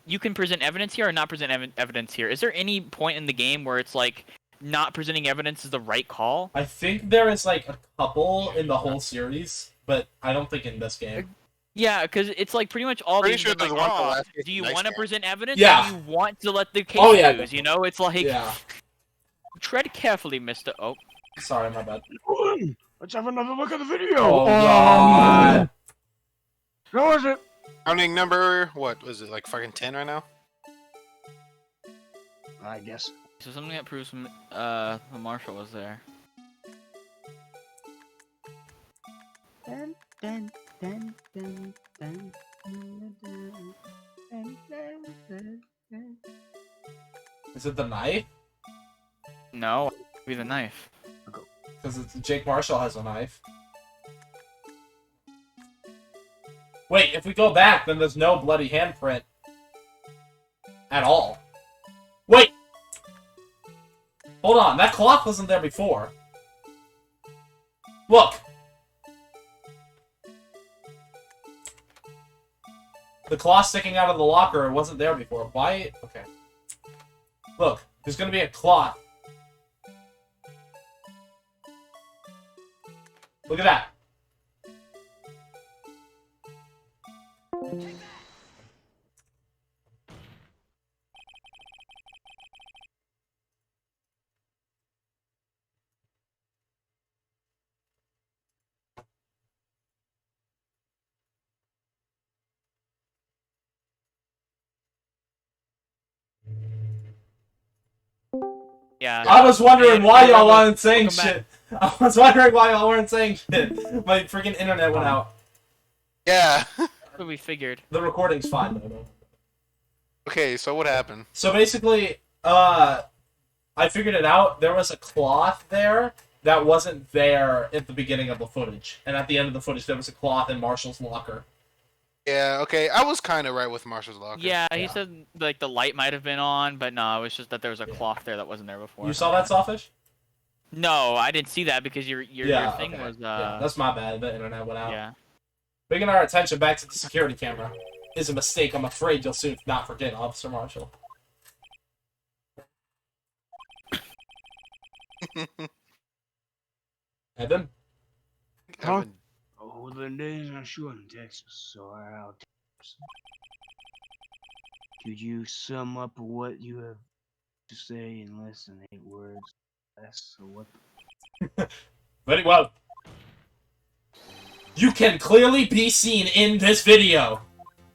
you can present evidence here or not present evidence here? Is there any point in the game where it's like not presenting evidence is the right call? I think there is like a couple in the whole series, but I don't think in this game. Yeah, because it's like pretty much all Pretty these. sure Like, there's one at the last do you nice want to game. present evidence? Yeah. Or do you want to let the case Oh, yeah. lose? You know, it's like Yeah. tread carefully, Mister. Oh, Sorry, my bad. Let's have another look at the video. Oh, God. How is it? Counting number, what was it, like fucking 10 right now? I guess. so something that proves the marshal was there. Is it the knife? No, it'd be the knife. Because Jake Marshall has a knife. Wait, if we go back, then there's no bloody handprint at all. Wait! Hold on, that cloth wasn't there before. Look! The cloth sticking out of the locker wasn't there before. Why? Okay. Look, there's gonna be a cloth. Look at that. Yeah. I was wondering why y'all weren't saying Welcome back. shit. I was wondering why y'all weren't saying shit. My freaking internet went out. Yeah. That's what we figured. The recording's fine though. Okay, so what happened? So basically, I figured it out. There was a cloth there that wasn't there at the beginning of the footage, and at the end of the footage, there was a cloth in Marshall's locker. Yeah, okay, I was kind of right with Marshall's locker. Yeah, he Yeah. said like the light might have been on, but no, it was just that there was a cloth there that wasn't there before. You saw that, Sawfish? No, I didn't see that because your thing okay. was Yeah, that's my bad. The internet went out. yeah. Bringing our attention back to the security camera is a mistake. I'm afraid you'll soon not forget, Officer Marshall. Evan? Huh? Evan, Oh, the days are short in Texas, so I'll Could you sum up what you have to say in less than 8 words? That's what. Very well. You can clearly be seen in this video.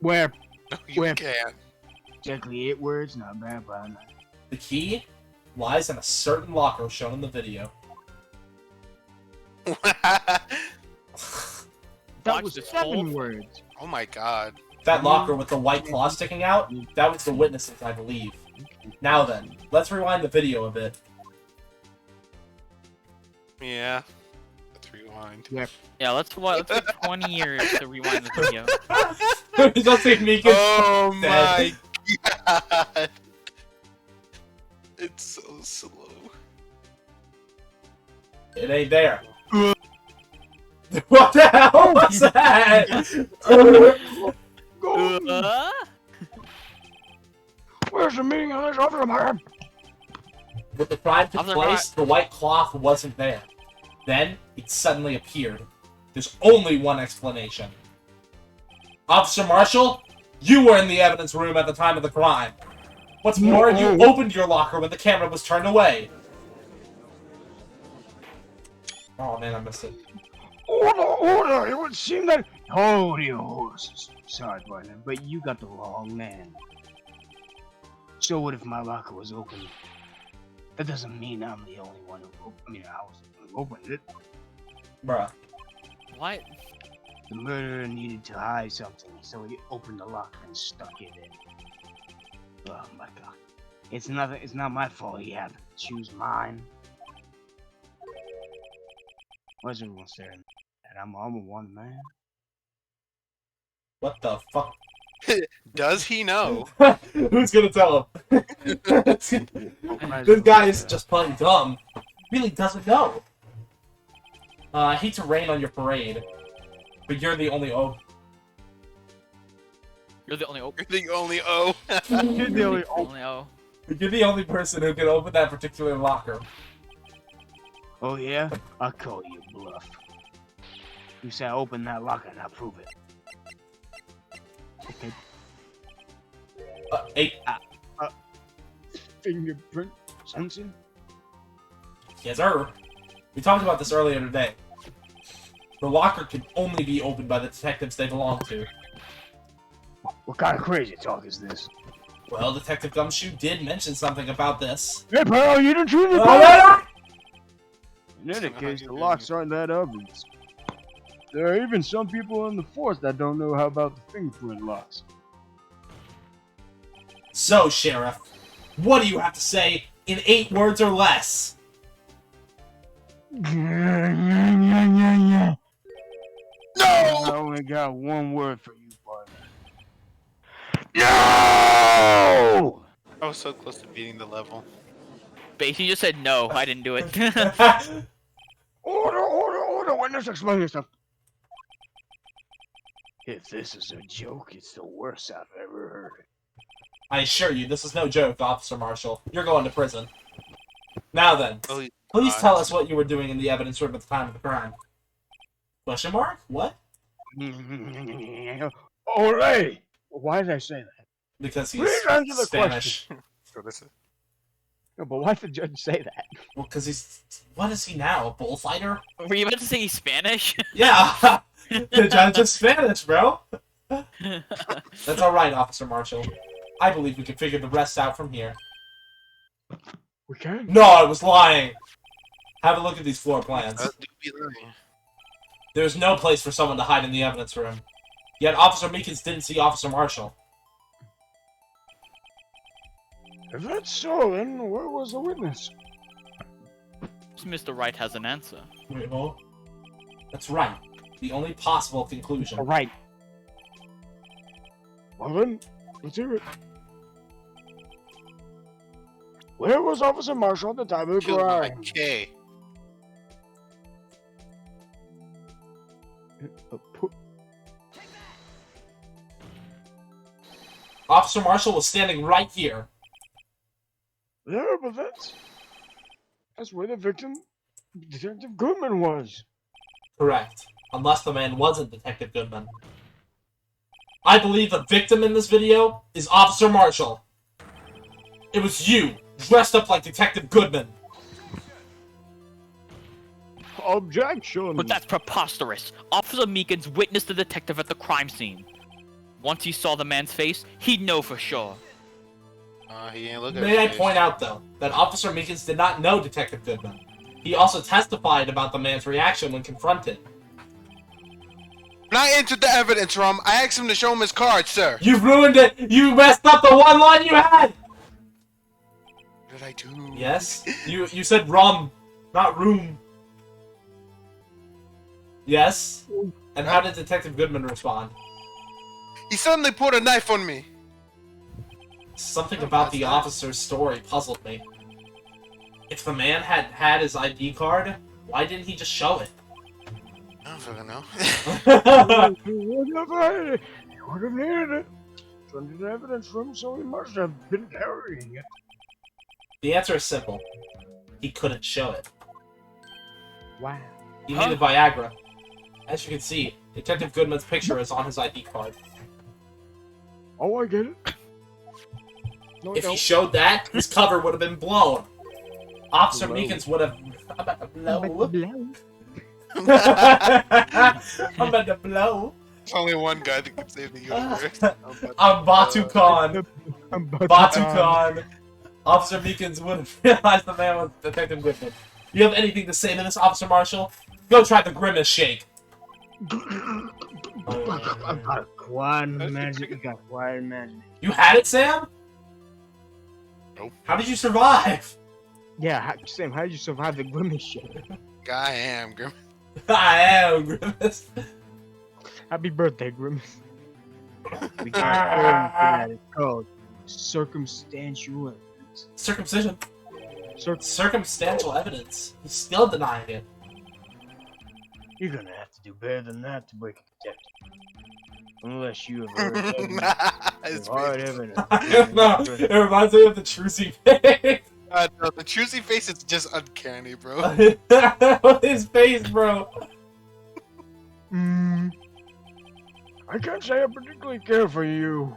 Where? you Where? can't. Exactly 8 words, not bad by now. The key lies in a certain locker shown in the video. That Watch was this 7 whole- words. Oh my god. That locker with the white claw sticking out, that was the witnesses, I believe. Now then, let's rewind the video a bit. Yeah. Let's rewind. Yeah, let's take 20 years to rewind the video. Don't think me can. Oh dead. my god. It's so slow. It ain't there. What the hell was that? Where's the meeting on this officer, man? When the crime took Officer place, the white cloth wasn't there. Then, it suddenly appeared. There's only one explanation. Officer Marshall, you were in the evidence room at the time of the crime. What's more, you opened your locker when the camera was turned away. Oh man, I missed it. Order! It would seem that... Hold your horses. Sorry, partner, but you got the wrong man. So what if my locker was open? That doesn't mean I'm the only one who... I was the one who opened it. Bruh. What? The murderer needed to hide something, so he opened the locker and stuck it in. Oh my god. It's not my fault he happened to choose mine. Why's everyone staring at? I'm a one man. What the fuck? Does he know? Who's gonna tell him? This guy is just plain dumb. Really doesn't know. I hate to rain on your parade, but you're the only You're the only You're the only O. You're the only only O. You're the only person who can open that particular locker. Oh yeah? I'll call you bluff. You say I open that locker and I prove it. Okay. Eight. Fingerprint sensing? Yes, sir. We talked about this earlier today. The locker can only be opened by the detectives they belong to. What kind of crazy talk is this? Well, Detective Gumshoe did mention something about this. Hey pal, you didn't choose your Oh, In any case, the locks aren't that obvious. There are even some people in the force that don't know how about the fingerprint locks. So, Sheriff, what do you have to say in 8 words or less? No! I only got one word for you, partner. No! I was so close to beating the level. Base, you just said no. I didn't do it. Order! Witness, explain yourself. If this is a joke, it's the worst I've ever heard. I assure you, this is no joke, Officer Marshall. You're going to prison. Now then, please tell us what you were doing in the evidence room at the time of the crime. Question mark? What? Ole! Why did I say that? Because he's Please answer the Spanish. No, but why did the judge say that? Well, because he's... What is he now? A bullfighter? Were you about to say he's Spanish? Yeah! The judge is Spanish, bro! That's alright, Officer Marshall. I believe we can figure the rest out from here. We can? No, I was lying! Have a look at these floor plans. There's no place for someone to hide in the evidence room. Yet Officer Meekins didn't see Officer Marshall. If that's so, then where was the witness? Mr. Wright has an answer. Wait, hold. That's right. The only possible conclusion. Alright. Well then, let's hear it. Where was Officer Marshall at the time of the crime? Okay. Officer Marshall was standing right here. Yeah, but that's where the victim, Detective Goodman, was. Correct. Unless the man wasn't Detective Goodman. I believe the victim in this video is Officer Marshall. It was you, dressed up like Detective Goodman. Objection! But that's preposterous. Officer Meekins witnessed the detective at the crime scene. Once he saw the man's face, he'd know for sure. He ain't looking May I point out, though, that Officer Meekins did not know Detective Goodman. He also testified about the man's reaction when confronted. When I entered the evidence room, I asked him to show him his card, sir. You ruined it! You messed up the one line you had! What did I do? Yes? You said rum, not room. Yes? And how did Detective Goodman respond? He suddenly pulled a knife on me. Something about the officer's story puzzled me. If the man had his ID card, why didn't he just show it? I don't fucking know. He would have needed it. Turned in the evidence room, so he must have been carrying it. The answer is simple. He couldn't show it. Wow. He needed Viagra. As you can see, Detective Goodman's picture is on his ID card. Oh, I get it. No, If he showed that, his cover would have been blown. Officer Blow. Meekins would have... I'm about to blow. Blow. I'm about to blow. There's only one guy that can save the universe. I'm Batu Khan. I'm Batu Khan. Officer Meekins would have realized the man was Detective Goodman. You have anything to say to this, Officer Marshall? Go try the Grimace Shake. I've got a quad magic. I got quad magic. You had it, Sam? Nope. How did you survive? Yeah, Sam, how did you survive the Grimace shit? I am Grim. I am Grimace. Happy birthday, Grimace. We got a term for that. It's called circumstantial evidence. Circumcision. Circumstantial evidence. He's still denying it. You're gonna have to do better than that to break a detective. Unless you have heard evidence. His Hard face. evidence. No, it reminds me of the Trucy face. No, the Trucy face is just uncanny, bro. His face, bro. I can't say I particularly care for you.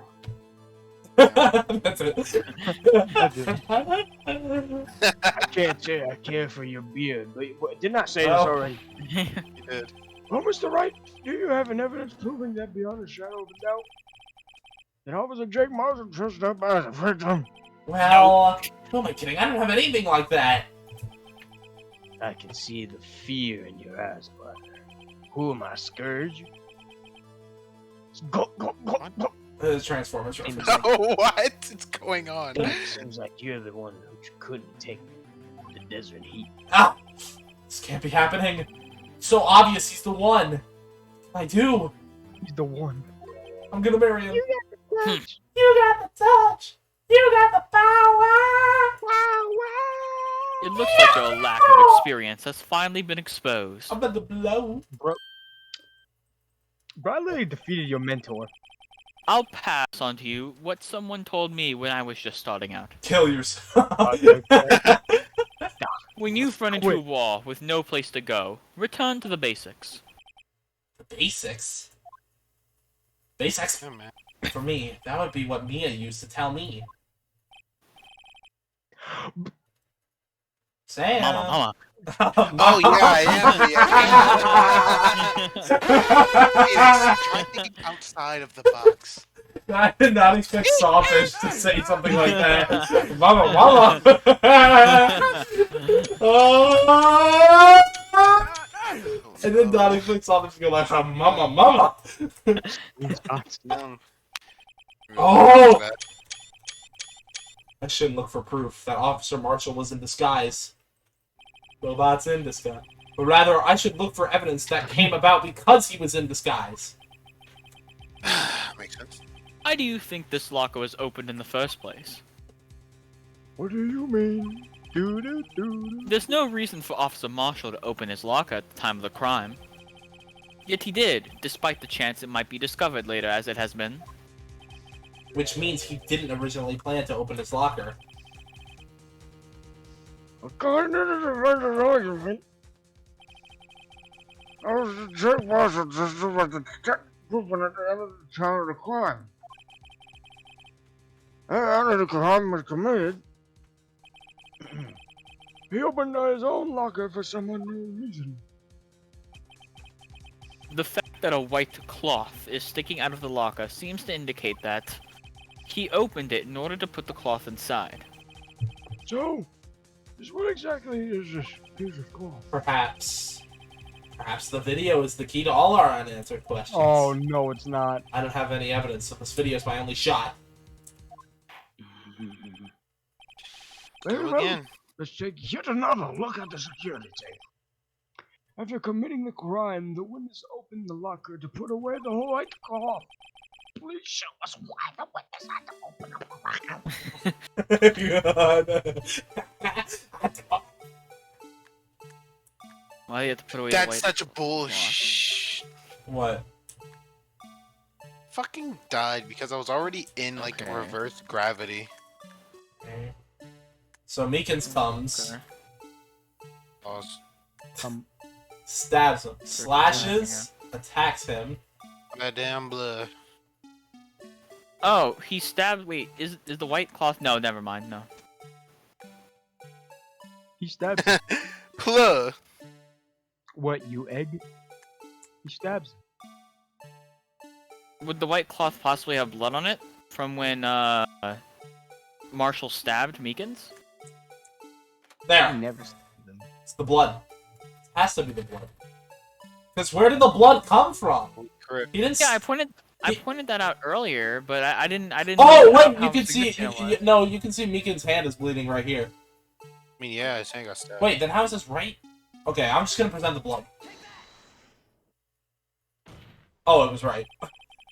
That's it. I can't say I care for your beard, but didn't I say this Oh. already? You did. Well, Mr. Wright, do you have an evidence proving that beyond a shadow of a doubt that Officer Jake Marshall dressed up as a victim? Well, who am I kidding? I don't have anything like that. I can see the fear in your eyes, brother. Who am I, Scourge? Go. Transformers reference. What is going on? Seems like you're the one who couldn't take the desert heat. Ah! This can't be happening. So obvious he's the one. I do. He's the one. I'm gonna marry him. You got the touch. You got the touch. You got the power. It looks like your lack of experience has finally been exposed. I'm about to blow. Bradley defeated your mentor. I'll pass on to you what someone told me when I was just starting out. Kill yourself. When you've run into a wall with no place to go, return to the basics. The basics. Basics Yeah, man. for me. That would be what Mia used to tell me. Sam. Mama. Oh yeah, I am. Try thinking outside of the box. I did not expect Sawfish to say something like that. Mama. Oh! And then not expect Sawfish to go like, mama. Oh! I shouldn't look for proof that Officer Marshall was in disguise. Robots in disguise. But rather, I should look for evidence that came about because he was in disguise. Makes sense. Why do you think this locker was opened in the first place? What do you mean? There's no reason for Officer Marshall to open his locker at the time of the crime. Yet he did, despite the chance it might be discovered later as it has been. Which means he didn't originally plan to open his locker. According to the defender's argument, Officer Jake Marshall just was the detective at the end of the time of the crime. After the crime was committed, he opened his own locker for some unknown reason. The fact that a white cloth is sticking out of the locker seems to indicate that he opened it in order to put the cloth inside. So, what exactly is this piece of cloth? Perhaps the video is the key to all our unanswered questions. Oh, no, it's not. I don't have any evidence, so this video is my only shot. Go again. Let's take yet another look at the security tape. After committing the crime, the witness opened the locker to put away the white cloth. Please show us why the witness had to open up the locker. Why do you have to put away the That's white such a bullshit. What? Fucking died because I was already in like Okay. reverse gravity. Okay. So Meekins comes, Okay. Pause. stabs him, slashes, attacks him. That damn blood. Oh, he stabbed. Wait, is the white cloth? No, never mind. No. He stabs him. Plug. What, you egg? He stabs him. Would the white cloth possibly have blood on it from when Marshall stabbed Meekins? He There, never stabbed him. it's the blood. It has to be the blood. Because where did the blood come from? Correct. He didn't. Yeah, I pointed that out earlier, but I didn't. Oh know wait, how you can see. significant it was. No, you can see Meekins' hand is bleeding right here. I mean, yeah, his hand got stabbed. Wait, then how is this right? Okay, I'm just gonna present the blood. Oh, it was right.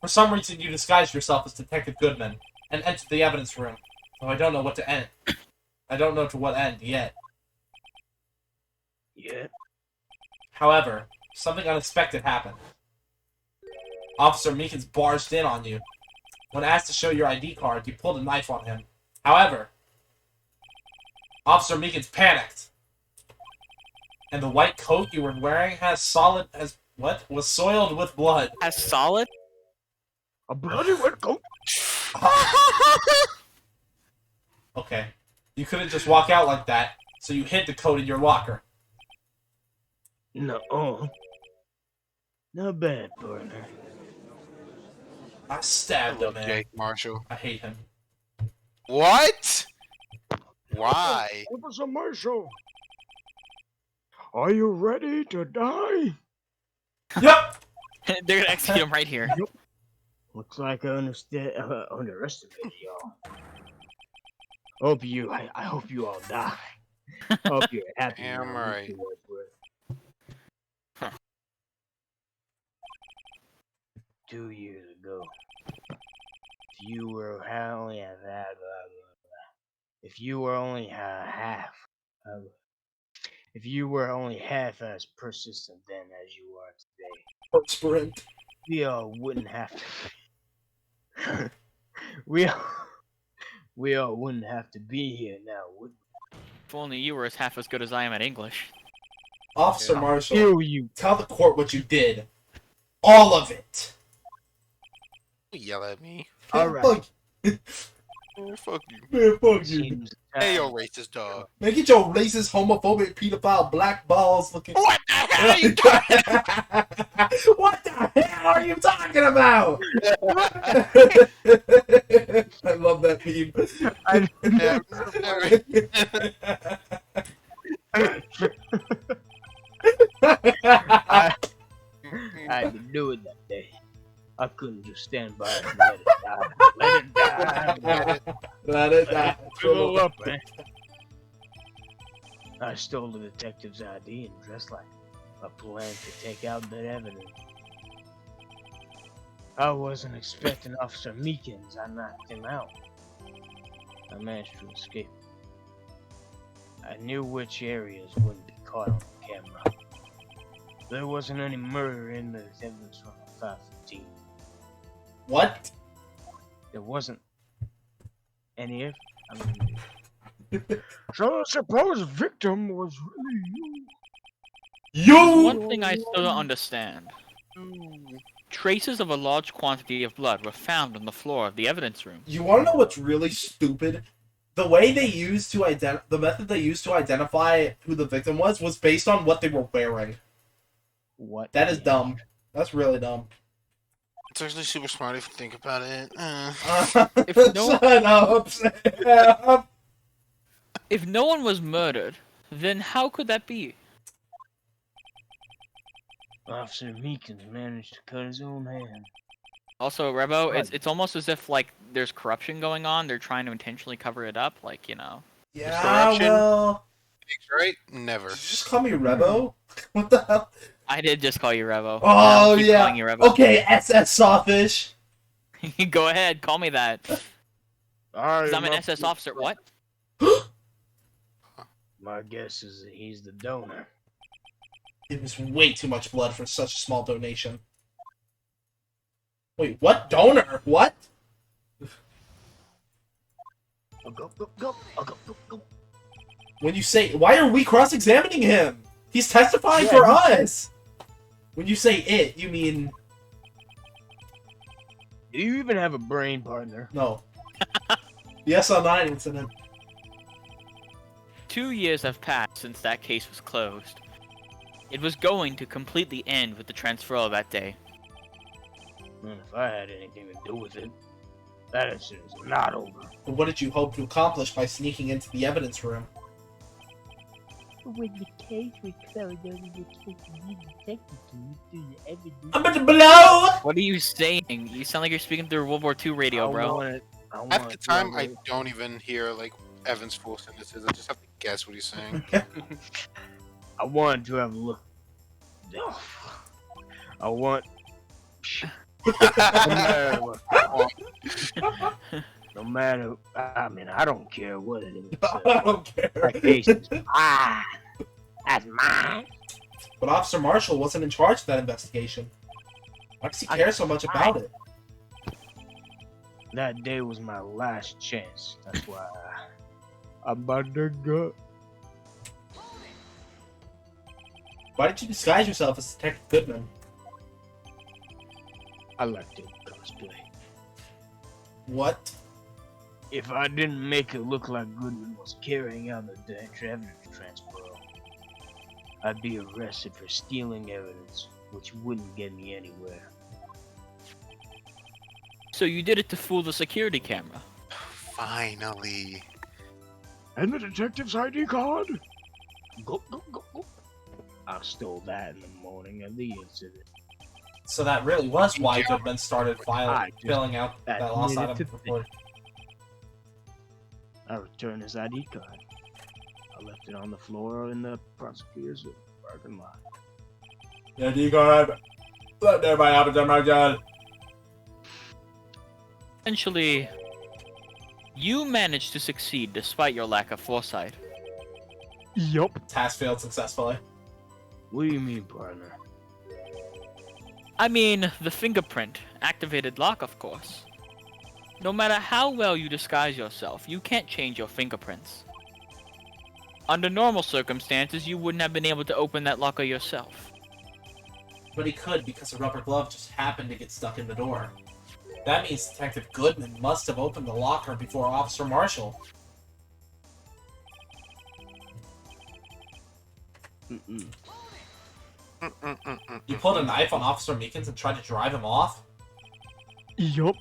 For some reason, you disguised yourself as Detective Goodman and entered the evidence room. So I don't know what to end. I don't know to what end yet. Yeah. However, something unexpected happened. Officer Meekins barged in on you. When asked to show your ID card, you pulled a knife on him. However, Officer Meekins panicked. And the white coat you were wearing was soiled with blood. As solid? A bloody wet coat. Okay. You couldn't just walk out like that, so you hid the coat in your locker. No. Not bad, partner. I stabbed him, man. Jake Marshall. I hate him. What? Why? Officer Marshall, are you ready to die? Yep! They're gonna execute him right here. Looks like I underestimated y'all. I hope you all die. Hope you're happy. Damn now. right. Huh. 2 years ago, if you were only half as persistent then as you are today, Sprint. we all wouldn't have to. we all wouldn't have to be here now, would we? If only you were half as good as I am at English. Officer Marshall, You. tell the court what you did. All of it. Don't yell at me. All right. Fuck Oh, fuck you. Man, fuck you. Seems Hey, time- yo, racist dog. Man, get your racist, homophobic, pedophile, black balls looking. What the hell are you doing? What the hell are you talking about? I love that meme. I had to do it that day. I couldn't just stand by and let it die. Let it die. Let it die. Fill up, man. I stole the detective's ID and dressed like a plan to take out that evidence. I wasn't expecting Officer Meekins. I knocked him out. I managed to escape. I knew which areas wouldn't be caught on camera. There wasn't any murder in the evidence from 515. What? There wasn't any of. So I suppose the victim was really you. You! One thing I still don't understand. Traces of a large quantity of blood were found on the floor of the evidence room. You want to know what's really stupid? The way they used to the method they used to identify who the victim was based on what they were wearing. What? That is dumb. That's really dumb. It's actually super smart if you think about it. If no- Shut up. If no one was murdered, then how could that be? Officer Meekins managed to cut his own hand. Also, Rebo, What? it's almost as if like there's corruption going on. They're trying to intentionally cover it up, like Yeah, corruption? well... Right? Never. Did you just call me Rebo? What the hell? I did just call you Revo. Oh, I'll keep yeah. calling you Revo. Okay, SS Sawfish. Go ahead, call me that. 'Cause I'm an up SS to- officer. What? My guess is that he's the donor. It was way too much blood for such a small donation. Wait, what? Donor? What? Go. When you say, why are we cross-examining him? He's testifying Yeah, for us. When you say it, you mean Do you even have a brain, partner? no. The SL9 incident. 2 years have passed since that case was closed. It was going to completely end with the transferal that day. Man, if I had anything to do with it, that incident is not over. But what did you hope to accomplish by sneaking into the evidence room? When the case was closed, only the case was technically through the evidence. I'm about to blow! What are you saying? You sound like you're speaking through World War II radio, bro. Half the time, I don't even hear like Evan's full sentences. I just have to guess what he's saying. I wanted to have a look. I want. No matter, I mean, I don't care what it is. I don't care. That case is that's mine. But Officer Marshall wasn't in charge of that investigation. Why does he care so much about it? That day was my last chance. That's why I'm about to go. Why did you disguise yourself as Detective Goodman? I like to cosplay. What? If I didn't make it look like Goodman was carrying out the evidence transfer, I'd be arrested for stealing evidence, which wouldn't get me anywhere. So you did it to fool the security camera. Finally. And the detective's ID card? Go, go, go, go. I stole that in the morning of the incident. So that really was why Goodman started filling out that lost item report. I returned his ID card. I left it on the floor in the prosecutor's parking lot. ID card. Let everybody have it, my God. Essentially, you managed to succeed despite your lack of foresight. Yup. Task failed successfully. What do you mean, partner? I mean, the fingerprint, activated lock, of course. No matter how well you disguise yourself, you can't change your fingerprints. Under normal circumstances, you wouldn't have been able to open that locker yourself. But he could because a rubber glove just happened to get stuck in the door. That means Detective Goodman must have opened the locker before Officer Marshall. You pulled a knife on Officer Meekins and tried to drive him off? Yup.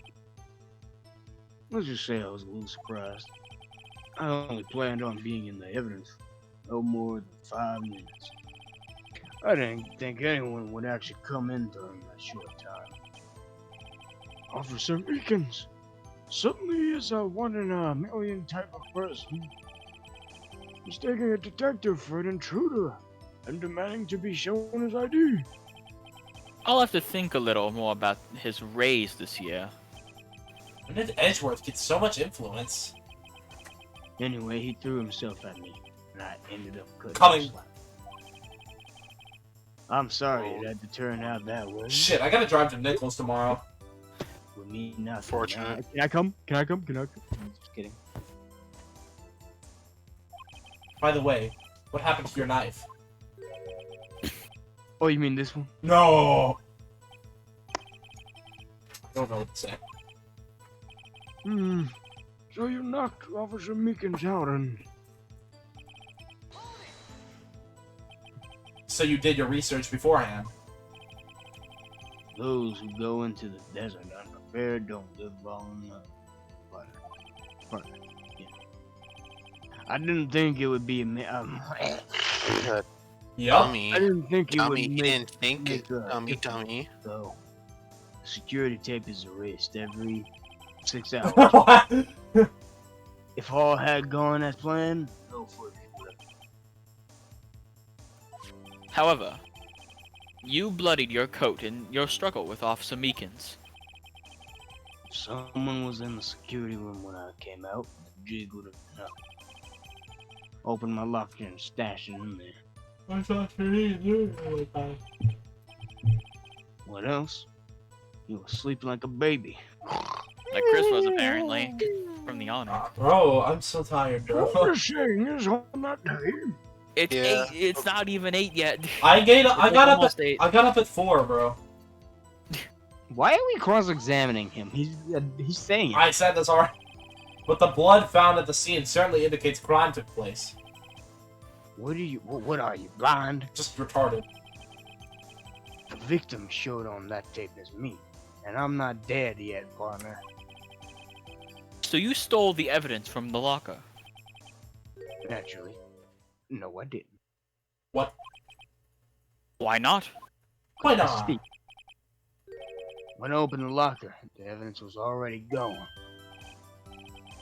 Let's just say I was a little surprised. I only planned on being in the evidence no more than 5 minutes. I didn't think anyone would actually come in during that short time. Officer Meekins suddenly is a 1 in a million type of person. Mistaking a detective for an intruder and demanding to be shown his ID. I'll have to think a little more about his raise this year. When did Edgeworth get so much influence? Anyway, he threw himself at me, and I ended up Coming. him. I'm sorry it had to turn out that way. Shit, I gotta drive to Nichols tomorrow. With me, not Fortunate. Can I come? Can I come? Can I come? Just kidding. By the way, what happened to your knife? Oh, you mean this one? No! I don't know what to say. So you knocked Officer Meekins out and... So you did your research beforehand? Those who go into the desert unprepared don't live long enough. But yeah. I didn't think it would be Yup. Dummy. I didn't think it Dummy. would He make, didn't think it. make a Dummy, difference, dummy. though. Security tape is erased every 6 hours. What? If all had gone as planned, no footage left. However, you bloodied your coat in your struggle with Officer Meekins. If someone was in the security room when I came out, the jig would have been up. Opened my locker and stashed it in there. What else? You were sleeping like a baby. Like Chris was, apparently. from the honor. Bro, I'm so tired, bro. What you're saying is on that day. It's Yeah. 8. It's not even 8 yet. I got up almost 8. at 4, bro. Why are we cross-examining him? He's saying it. I said this already. But the blood found at the scene certainly indicates a crime took place. What are you, blind? Just retarded. The victim showed on that tape as me, and I'm not dead yet, partner. So you stole the evidence from the locker. Naturally. No, I didn't. What? Why not? Why not? See, when I opened the locker, the evidence was already gone.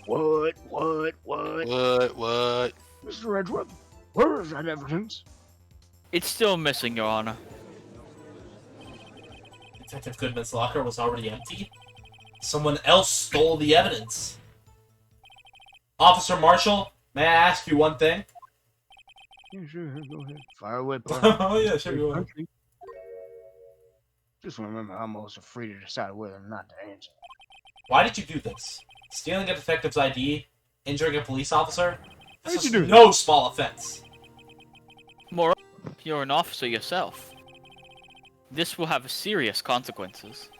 What? What? Mr. Edgeworth, where is that evidence? It's still missing, Your Honor. Detective Goodman's locker was already empty? Someone else stole the evidence. Officer Marshall, may I ask you one thing? Yeah, sure, go ahead. Fire away, partner. Oh yeah, sure you are. Just remember, I'm also free to decide whether or not to answer. Why did you do this? Stealing a detective's ID? Injuring a police officer? This Why'd is you do that? no small offense. Moreover, you're an officer yourself. This will have serious consequences.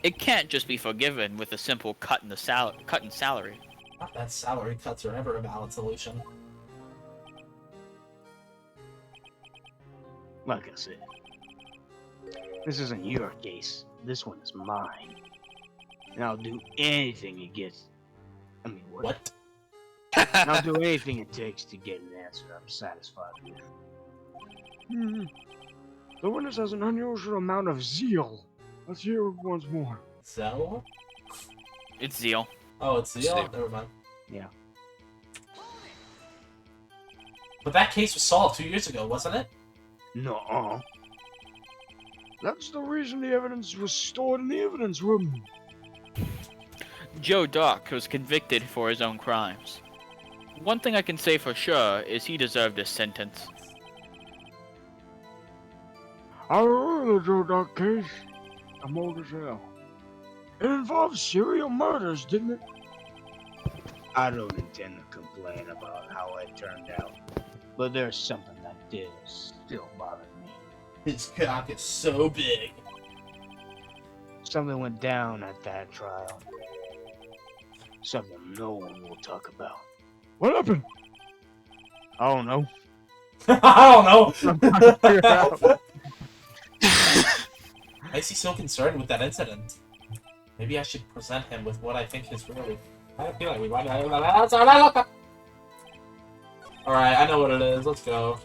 It can't just be forgiven with a simple cut in salary. Not that salary cuts are ever a valid solution. Like I said, this isn't your case. This one is mine. And I'll do anything it gets. I mean, What? And I'll do anything it takes to get an answer I'm satisfied with. The witness has an unusual amount of zeal. Let's hear it once more. Zell? It's Zeal. Oh, it's Zeal? Zeal. Never mind. Yeah. But that case was solved 2 years ago, wasn't it? Nuh-uh. That's the reason the evidence was stored in the evidence room. Joe Dark was convicted for his own crimes. One thing I can say for sure is he deserved this sentence. I remember the Joe Dock case. I'm old as hell. It involved serial murders, didn't it? I don't intend to complain about how it turned out, but there's something that did still bother me. His cock is so big. Something went down at that trial. Something no one will talk about. What happened? I don't know. I don't know. Why is he so concerned with that incident? Maybe I should present him with what I think is really... I feel like we might... Alright, I know what it is. Let's go.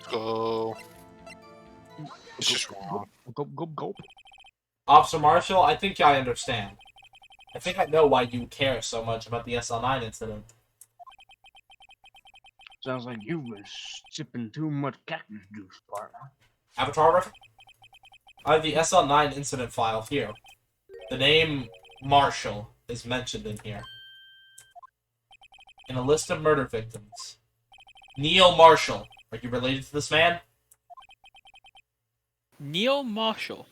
Go. It's just wrong. Go. Officer Marshall, I think I understand. I think I know why you care so much about the SL9 incident. Sounds like you've been sipping too much cactus juice, partner. Avatar ref? I have the SL9 incident file here. The name Marshall is mentioned in here. In a list of murder victims. Neil Marshall. Are you related to this man? Neil Marshall.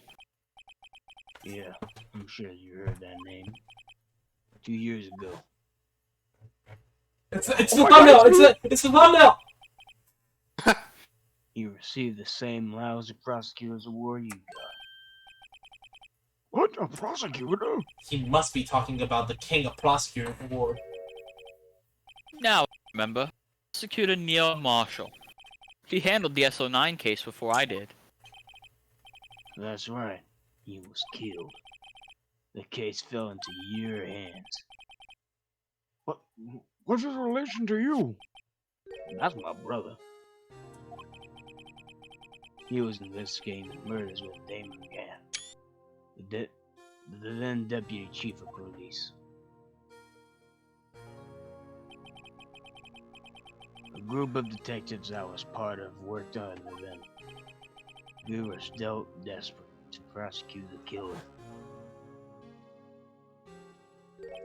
Yeah, I'm sure you heard that name. 2 years ago. It's the thumbnail! It's the thumbnail! He received the same lousy prosecutor's award you got. What? A prosecutor? He must be talking about the King of Prosecutors Award. Now, remember, prosecutor Neil Marshall. He handled the SO9 case before I did. That's right. He was killed. The case fell into your hands. What's his relation to you? That's my brother. He was investigating the murders with Damon Gann, the then deputy chief of police. A group of detectives I was part of worked under them. We were still desperate to prosecute the killer.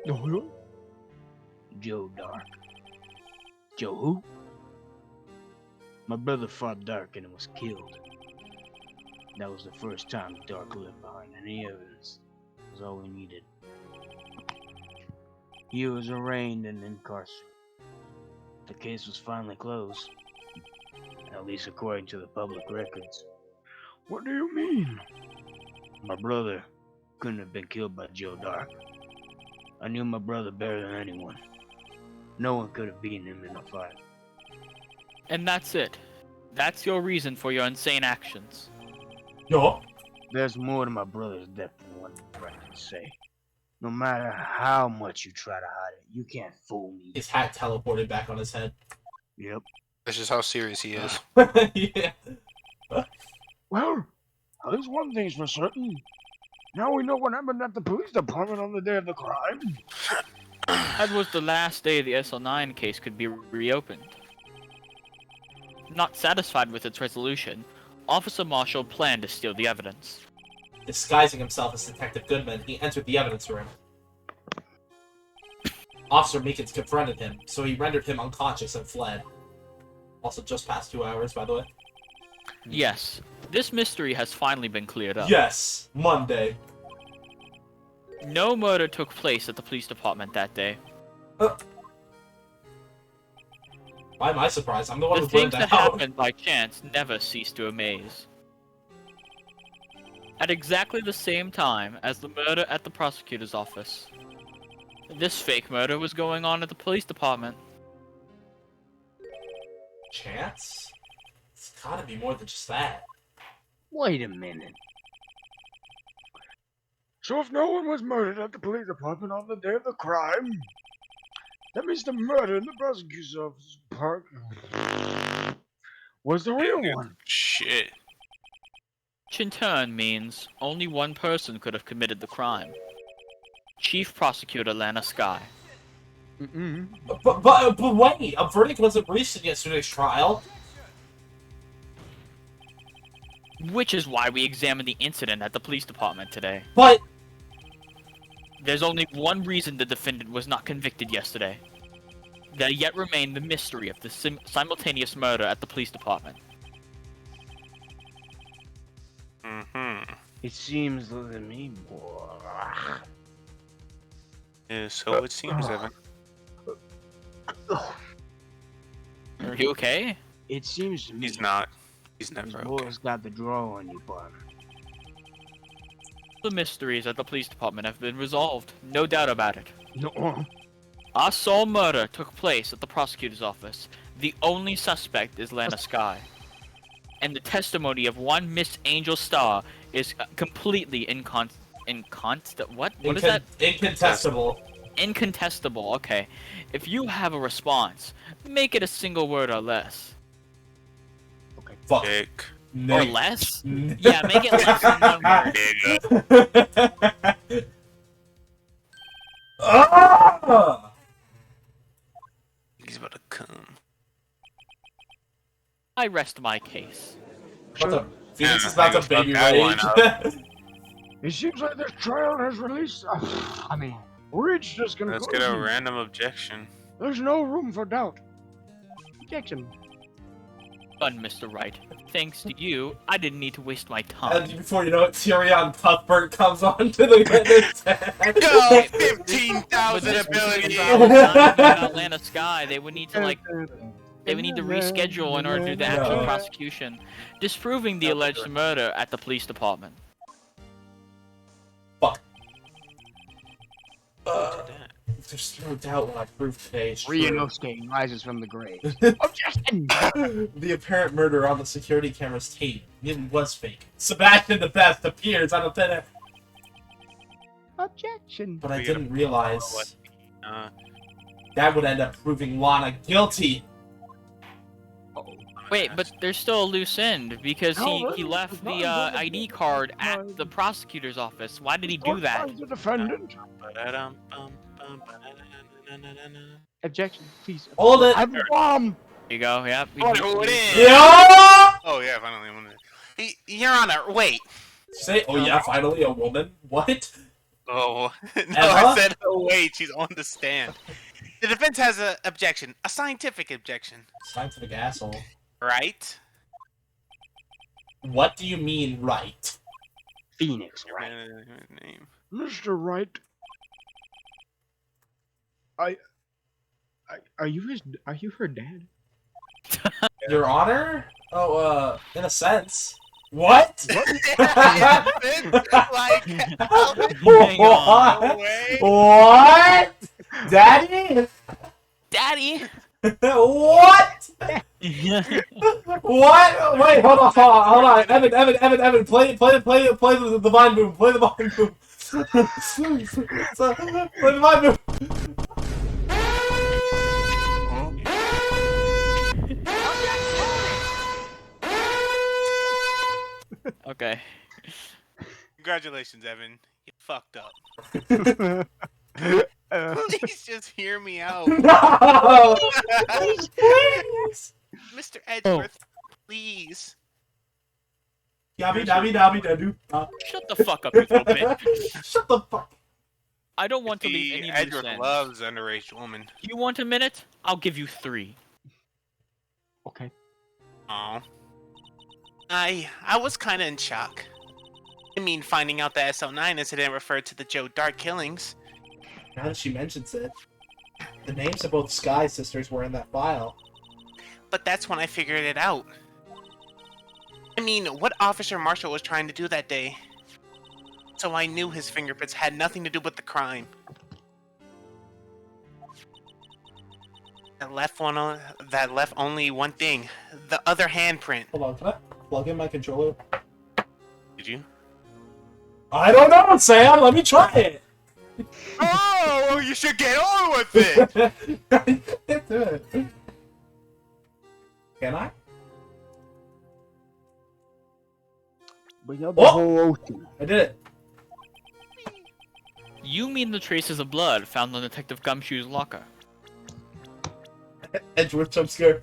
Oh, Joe Dark. Joe who? My brother fought Dark and was killed. That was the first time Dark left behind any evidence. It was all we needed. He was arraigned and incarcerated. The case was finally closed, at least according to the public records. What do you mean? My brother couldn't have been killed by Joe Dark. I knew my brother better than anyone. No one could have beaten him in a fight. And that's it. That's your reason for your insane actions. No. There's more to my brother's death than what I can say. No matter how much you try to hide it, you can't fool me. His hat teleported back on his head. Yep. That's just how serious he is. Yeah. Well, at least one thing's for certain. Now we know what happened at the police department on the day of the crime. That was the last day the SL9 case could be reopened. Not satisfied with its resolution, Officer Marshall planned to steal the evidence. Disguising himself as Detective Goodman, he entered the evidence room. Officer Meekins confronted him, so he rendered him unconscious and fled. Also just past 2 hours, by the way. Yes, this mystery has finally been cleared up. Yes, Monday. No murder took place at the police department that day. Why am I surprised? I'm the one The who burned things that that out. happened by chance never cease to amaze. At exactly the same time as the murder at the prosecutor's office, this fake murder was going on at the police department. Chance? It's gotta be more than just that. Wait a minute. So if no one was murdered at the police department on the day of the crime, that means the murder in the prosecutor's office park was the real one. Shit. Which in turn means only one person could have committed the crime. Chief Prosecutor Lana Skye. But wait, a verdict wasn't reached in yesterday's trial. Which is why we examined the incident at the police department today. But There's only one reason the defendant was not convicted yesterday. There yet remained the mystery of the simultaneous murder at the police department. It seems to me, boy. Yeah, so it seems, Evan. Are you okay? It seems to me He's not. He's this never okay. boy's got the draw on you, partner. The mysteries at the police department have been resolved, no doubt about it. No. Our sole murder took place at the prosecutor's office. The only suspect is Lana Skye. And the testimony of one Miss Angel Starr is completely What is that? Incontestable. Incontestable, okay. If you have a response, make it a single word or less. Fuck. Dick. Or less? Yeah, make it less than 1 word. Ah! He's about to come. I rest my case. What the? Phoenix Yeah, is about I to baby fucked that one rage. It seems like this trial has released. Reached this conclusion. Let's get a random objection. There's no room for doubt. Objection. Done, Mr. Wright. Thanks to you, I didn't need to waste my time. And before you know it, Tyrion Cuthbert comes on to the witness stand. Go! 15,000 ability! About Lana Skye, they would need to reschedule in order to do the actual prosecution, disproving the alleged murder at the police department. Fuck. There's no doubt what I proved today is true. Ryunosuke rises from the grave. Objection! The apparent murder on the security camera's tape really was fake. Sebastian the Best appears on a thin. Objection. But I didn't realize that would end up proving Lana guilty. Wait, but there's still a loose end, because he left the ID card at the prosecutor's office. Why did he do that? The defendant. Objection, please. Hold it! I have a bomb! There you go, yep. Who it is? Yeah! Oh yeah, finally. Your Honor, wait. Say, oh yeah, finally a woman? What? Oh, no, Emma? I said, oh wait, she's on the stand. The defense has an objection, a scientific objection. Scientific asshole. Right? What do you mean, right? Phoenix, Name. Mr. Wright. Are you her dad? Your Honor? Oh, in a sense. What? Like, Hang on. no way. What? Daddy? Daddy! What? What? Wait, hold on. Evan, play the vine move. Play the vine move. Play the vine move. Okay. Congratulations, Evan. You fucked up. Please just hear me out. No! Please! Mr. Edgeworth, please. Yabby dabby dabby dadu. Shut the fuck up, you little bitch. Shut the fuck. I don't want to leave any loose Edgeworth ends. loves underage woman. You want a minute? I'll give you 3. Okay. Oh. I was kind of in shock. I mean, finding out the SL9 incident referred to the Joe Dart killings. Now that she mentions it, the names of both Sky sisters were in that file. But that's when I figured it out. I mean, what Officer Marshall was trying to do that day? So I knew his fingerprints had nothing to do with the crime. That left only one thing. The other handprint. Hold on, can I plug in my controller? Did you? I don't know, Sam. Let me try it. Oh, well, you should get on with it. I can't do it. Can I? Bring out the Oh! whole ocean. I did it. You mean the traces of blood found on Detective Gumshoe's locker? Edgeworth jump scare.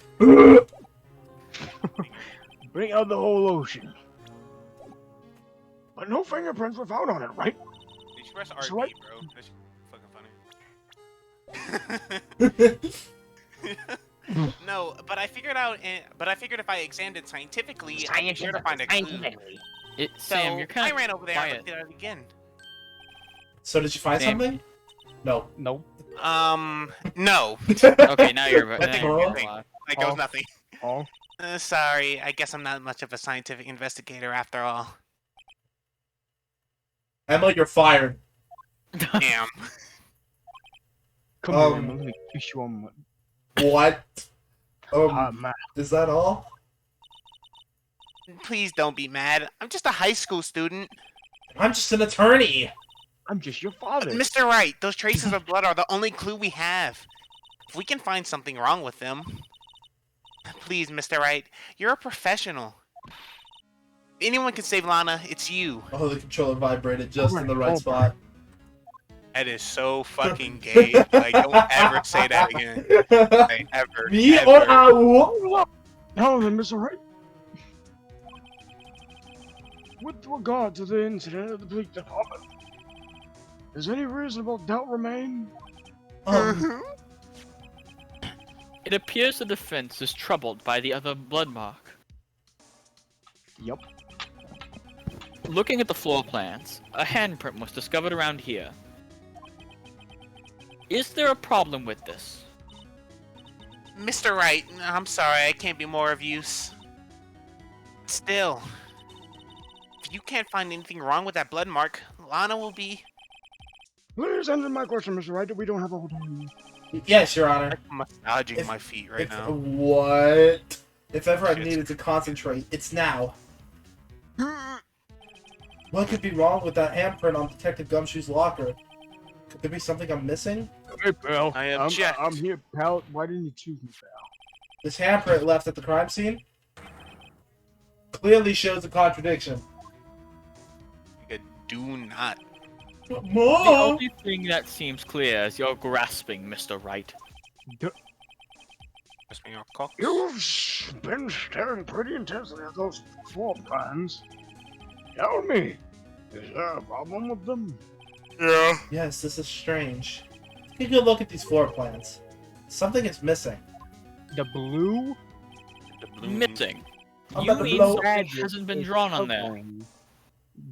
Bring out the whole ocean. But no fingerprints were found on it, right? You should press That's RB, right. bro. That's fucking funny. No, but I figured out. But I figured if I examined it scientifically, I'd be sure to find a clue. So Sam, you're kind I of ran over there quiet. and looked at it again. So did you find Sam. something? No. No. No. Okay, now you're. Nothing. now you're Nothing. alive. Like it was nothing. Oh. Sorry, I guess I'm not much of a scientific investigator after all. Emma, you're fired. Damn. Come here, Emma. Let me kiss you on my... What? man. Is that all? Please don't be mad. I'm just a high school student. I'm just an attorney. I'm just your father. Mr. Wright, those traces of blood are the only clue we have. If we can find something wrong with them... Please, Mr. Wright, you're a professional. If anyone can save Lana, it's you. Oh, the controller vibrated just in the right spot. That is so fucking gay. Like, don't ever say that again. Like, ever. Me ever. or I? Now then, Mr. Wright. With regard to the incident at the police department, does any reasonable doubt remain? It appears the defense is troubled by the other blood mark. Yep. Looking at the floor plans, a handprint was discovered around here. Is there a problem with this? Mr. Wright, I'm sorry, I can't be more of use. Still, if you can't find anything wrong with that blood mark, Lana will be... Please answer my question, Mr. Wright. We don't have all day. Yes, Your Honor. I'm massaging my feet right now. What? If ever I needed to concentrate, it's now. What could be wrong with that handprint on Detective Gumshoe's locker? Could there be something I'm missing? Hey, pal. I object. I'm here, pal. Why didn't you choose me, pal? This handprint left at the crime scene clearly shows a contradiction. Do not. The Mom! only thing that seems clear is you're grasping, Mr. Wright. You've been staring pretty intensely at those floor plans. Tell me, is there a problem with them? Yeah. Yes, this is strange. Take a good look at these floor plans. Something is missing. The blue? Missing. I'm You about to mean blow- something hasn't been drawn on there?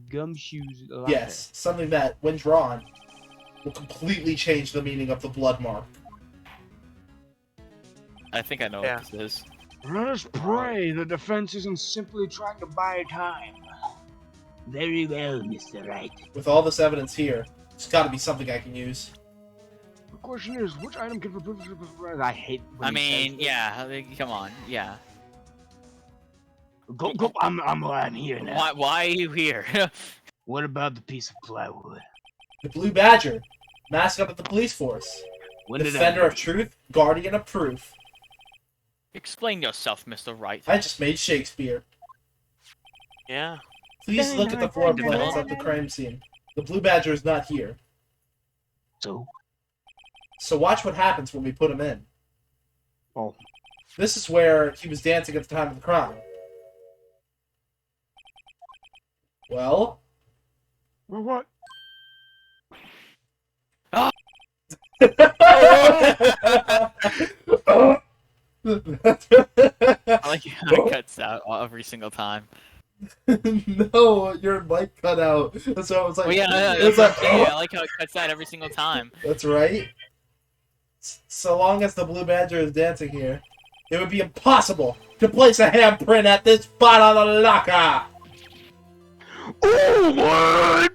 Gumshoes. Yes, something that, when drawn, will completely change the meaning of the blood mark. I think I know Yeah. what this is. Let us pray the defense isn't simply trying to buy time. Very well, Mr. Wright. With all this evidence here, there's got to be something I can use. The question is, which item can prove? I hate. When I he mean, says yeah, come on, yeah. this. Go. I'm here now. Why are you here? What about the piece of plywood? The Blue Badger, mascot of the police force. When did Defender of truth, guardian of proof. Explain yourself, Mr. Wright. I just made Shakespeare. Yeah. Please look at the floor plans of the crime scene. The Blue Badger is not here. So watch what happens when we put him in. Oh. This is where he was dancing at the time of the crime. Well? Well, what? I like how it cuts out every single time. No, your mic cut out. So I was like, Well, yeah, it was like, I like how it cuts out every single time. That's right. So long as the Blue Badger is dancing here, it would be impossible to place a handprint at this spot on the locker. Oh, what?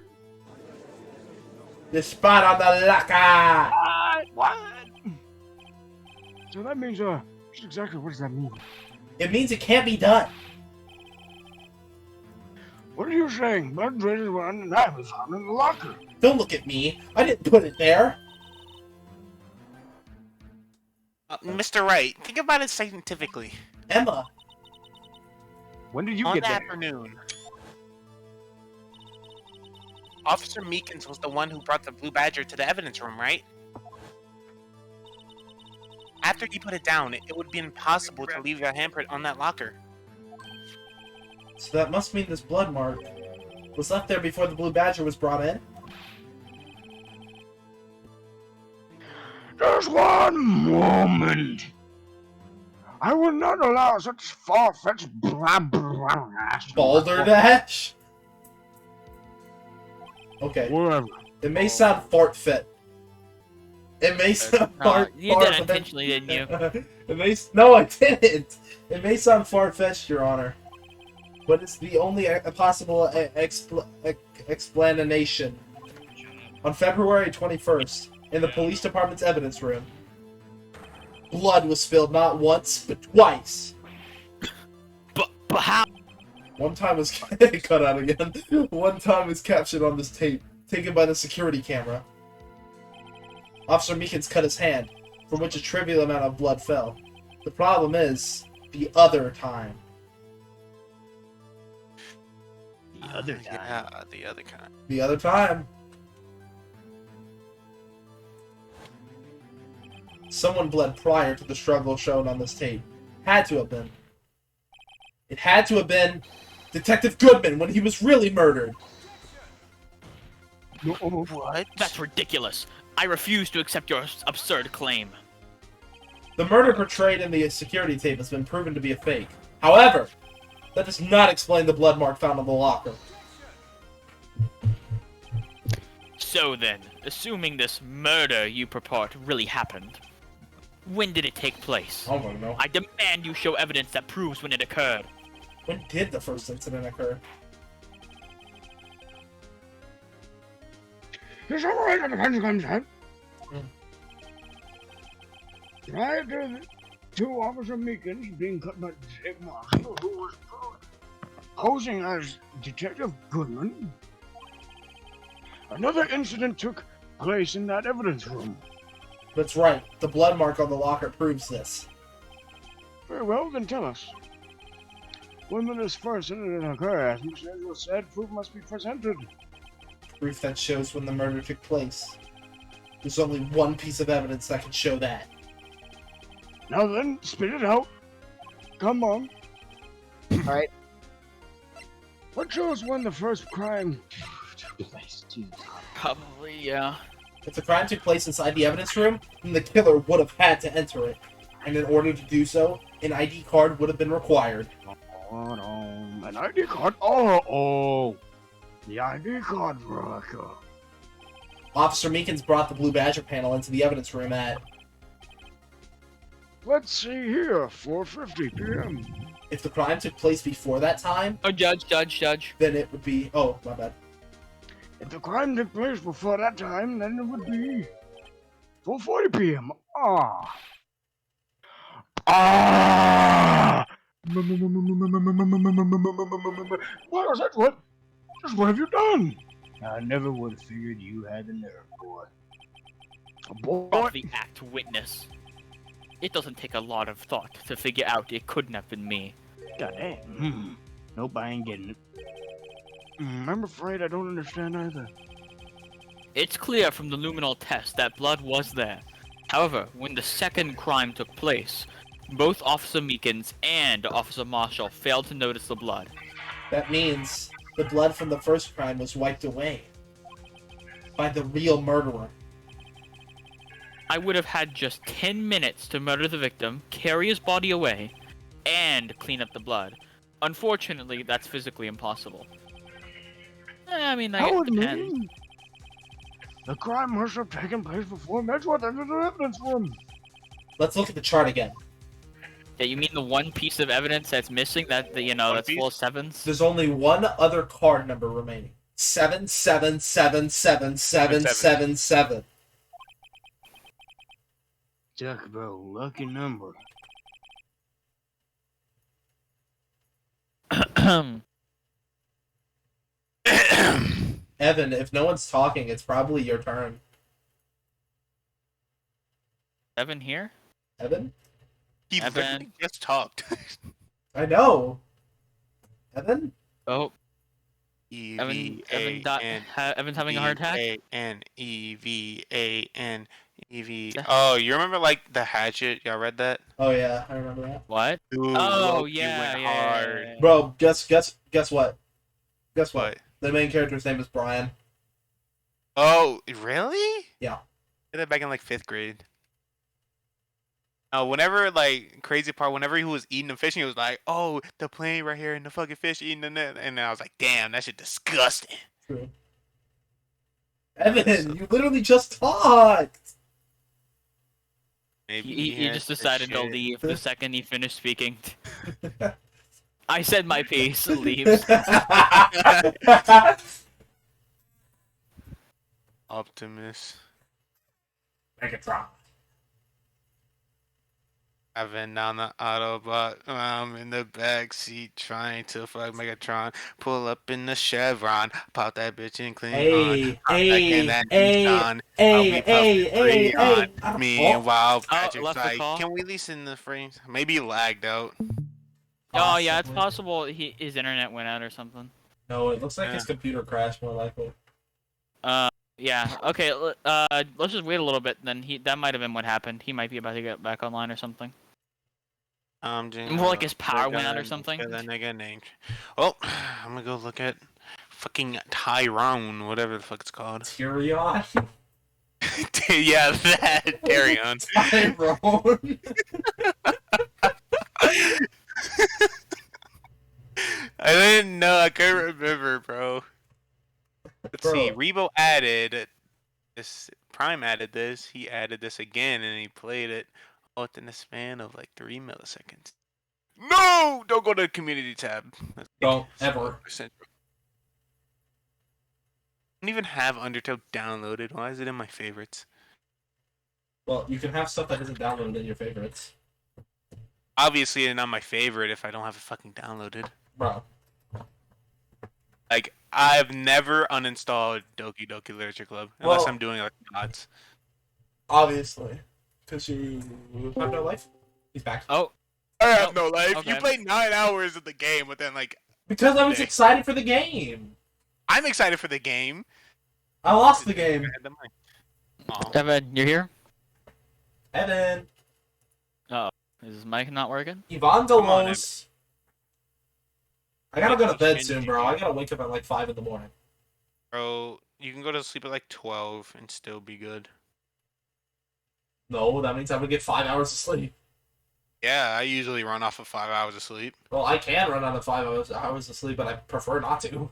This spot on the locker. What? So that means, just exactly what does that mean? It means it can't be done. What are you saying? Blood traces were undeniably found in the locker. Don't look at me. I didn't put it there. Mr. Wright, think about it scientifically. Emma. When did you On get the there? afternoon, Officer Meekins was the one who brought the Blue Badger to the evidence room, right? After he put it down, it would be impossible to leave a handprint on that locker. So that must mean this blood mark was left there before the Blue Badger was brought in? Just one moment. I will not allow such far-fetched Balderdash? Okay. Whatever. It may sound fart-fit. It may sound fart. You did it intentionally, didn't you? It may. No, I didn't. It may sound far-fetched, Your Honor, but it's the only possible explanation. On February 21st, in the police department's evidence room, blood was spilled not once but twice. But how? One time was cut out again. One time was captured on this tape, taken by the security camera. Officer Meekins cut his hand, from which a trivial amount of blood fell. The problem is the other time. The other time. Yeah, the other kind. The other time. Someone bled prior to the struggle shown on this tape. Had to have been. It had to have been Detective Goodman when he was really murdered. What? That's ridiculous. I refuse to accept your absurd claim. The murder portrayed in the security tape has been proven to be a fake. However, that does not explain the blood mark found on the locker. So then, assuming this murder you purport really happened, when did it take place? I don't know. I demand you show evidence that proves when it occurred. When did the first incident occur? It's all right when the pension comes out. Prior to Officer Meekins being cut by Jake Marshall, who was posing as Detective Goodman, another incident took place in that evidence room. That's right. The blood mark on the locker proves this. Very well, then tell us. When did this first incident occur? As Mr. Angelo said, proof must be presented. Proof that shows when the murder took place. There's only one piece of evidence that can show that. Now then, spit it out. Come on. Alright. What shows when the first crime took place? Probably, yeah. If the crime took place inside the evidence room, then the killer would have had to enter it. And in order to do so, an ID card would have been required. An ID card? Oh. The ID card, Veronica. Officer Meekins brought the Blue Badger panel into the evidence room at... Let's see here, 4:50 p.m. If the crime took place before that time, Oh, Judge. then it would be... Oh, my bad. If the crime took place before that time, then it would be 4:40 p.m. Ah. Ah. What was that? What? Just what have you done? I never would have figured you had the nerve, boy. Boy. Of the act witness. It doesn't take a lot of thought to figure out it couldn't have been me. Goddamn. Nope, I ain't getting it. I'm afraid I don't understand either. It's clear from the luminol test that blood was there. However, when the second crime took place, both Officer Meekins and Officer Marshall failed to notice the blood. That means the blood from the first crime was wiped away by the real murderer. I would have had just 10 minutes to murder the victim, carry his body away, and clean up the blood. Unfortunately, that's physically impossible. I mean, I guess it depends. Mean? The crime must have taken place before Medgeworth entered the evidence room. Let's look at the chart again. Yeah, you mean the one piece of evidence that's missing? That that's full of sevens? There's only one other card number remaining. 77777777. Talk about a lucky number. Evan, if no one's talking, it's probably your turn. Evan here? Evan? He Evan. literally just talked. I know. Evan? Oh, Evan's Evan's having a heart attack? Evan. Oh, you remember like the hatchet? Y'all read that? Oh yeah, I remember that. What? Ooh, Oh, Loki yeah, went yeah, hard. yeah. Bro, guess what? Guess what? What? The main character's name is Brian. Oh, really? Yeah. Did that back in like 5th grade. Whenever whenever he was eating the fish, he was like, "Oh, the plane right here and the fucking fish eating the net," and I was like, "Damn, that shit disgusting." True. Evan, you literally just talked. Maybe He just decided to leave the second he finished speaking. I said my piece. Leaves. Optimus. Megatron. I've been down the Autobot. I'm in the back seat trying to fuck Megatron. Pull up in the Chevron. Pop that bitch and clean on. Hop back in that Nissan. I'll be puffing free on. Meanwhile, Patrick's left the like, call. can we listen the frames? Maybe he lagged out. Oh yeah, it's possible his internet went out or something. No, it looks like his computer crashed more likely. Yeah. Okay. Let's just wait a little bit. Then that might have been what happened. He might be about to get back online or something. More like his power went out or something. That nigga named. Well, I'm gonna go look at fucking Tyrone, whatever the fuck it's called. Tyrion? Yeah, that Tyrion. Tyrone. I didn't know. I couldn't remember, bro. Let's see. Rebo added this. Prime added this. He added this again, and he played it all within a span of like 3 milliseconds. No! Don't go to the community tab. Don't ever. I don't even have Undertale downloaded. Why is it in my favorites? Well, you can have stuff that isn't downloaded in your favorites. Obviously, it's not my favorite if I don't have it fucking downloaded. Bro. Like, I've never uninstalled Doki Doki Literature Club unless I'm doing like mods. Obviously, because you have no life. He's back. Oh, I have no life. Okay. You played 9 hours of the game, but then like. Because I was excited for the game. I'm excited for the game. I lost the game. Oh. Evan, you're here. Evan. Oh, is his mic not working? Yvonne Come on, Delos. I gotta go to bed soon, bro. I gotta wake up at like 5 in the morning. Bro, you can go to sleep at like 12 and still be good. No, that means I'm gonna get 5 hours of sleep. Yeah, I usually run off of 5 hours of sleep. Well, I can run out of 5 hours of sleep, but I prefer not to.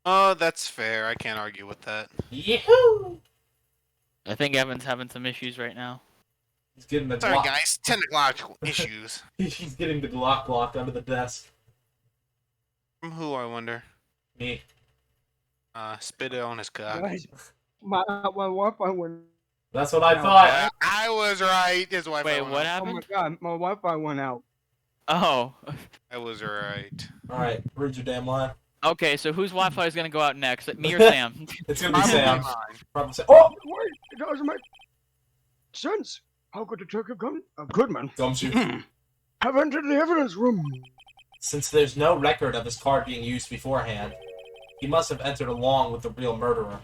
Oh, that's fair. I can't argue with that. Yahoo! I think Evan's having some issues right now. He's getting the Sorry, Glock. guys. Technological issues. He's getting the Glock under the desk. From who, I wonder? Me. Spit it on his cock. Guys, my Wi-Fi went. That's what I No, thought. I was right. His wife. Wait, what Oh happened? my god, my Wi-Fi went out. Oh. I was right. Alright, read your damn line. Okay, so whose Wi-Fi is gonna go out next? Me or Sam? It's gonna be Probably Sam. mine. Probably Sam. Oh! Wait, it doesn't make sense. How could Detective Goodman Gumshoe. have entered the evidence room? Since there's no record of his card being used beforehand, he must have entered along with the real murderer.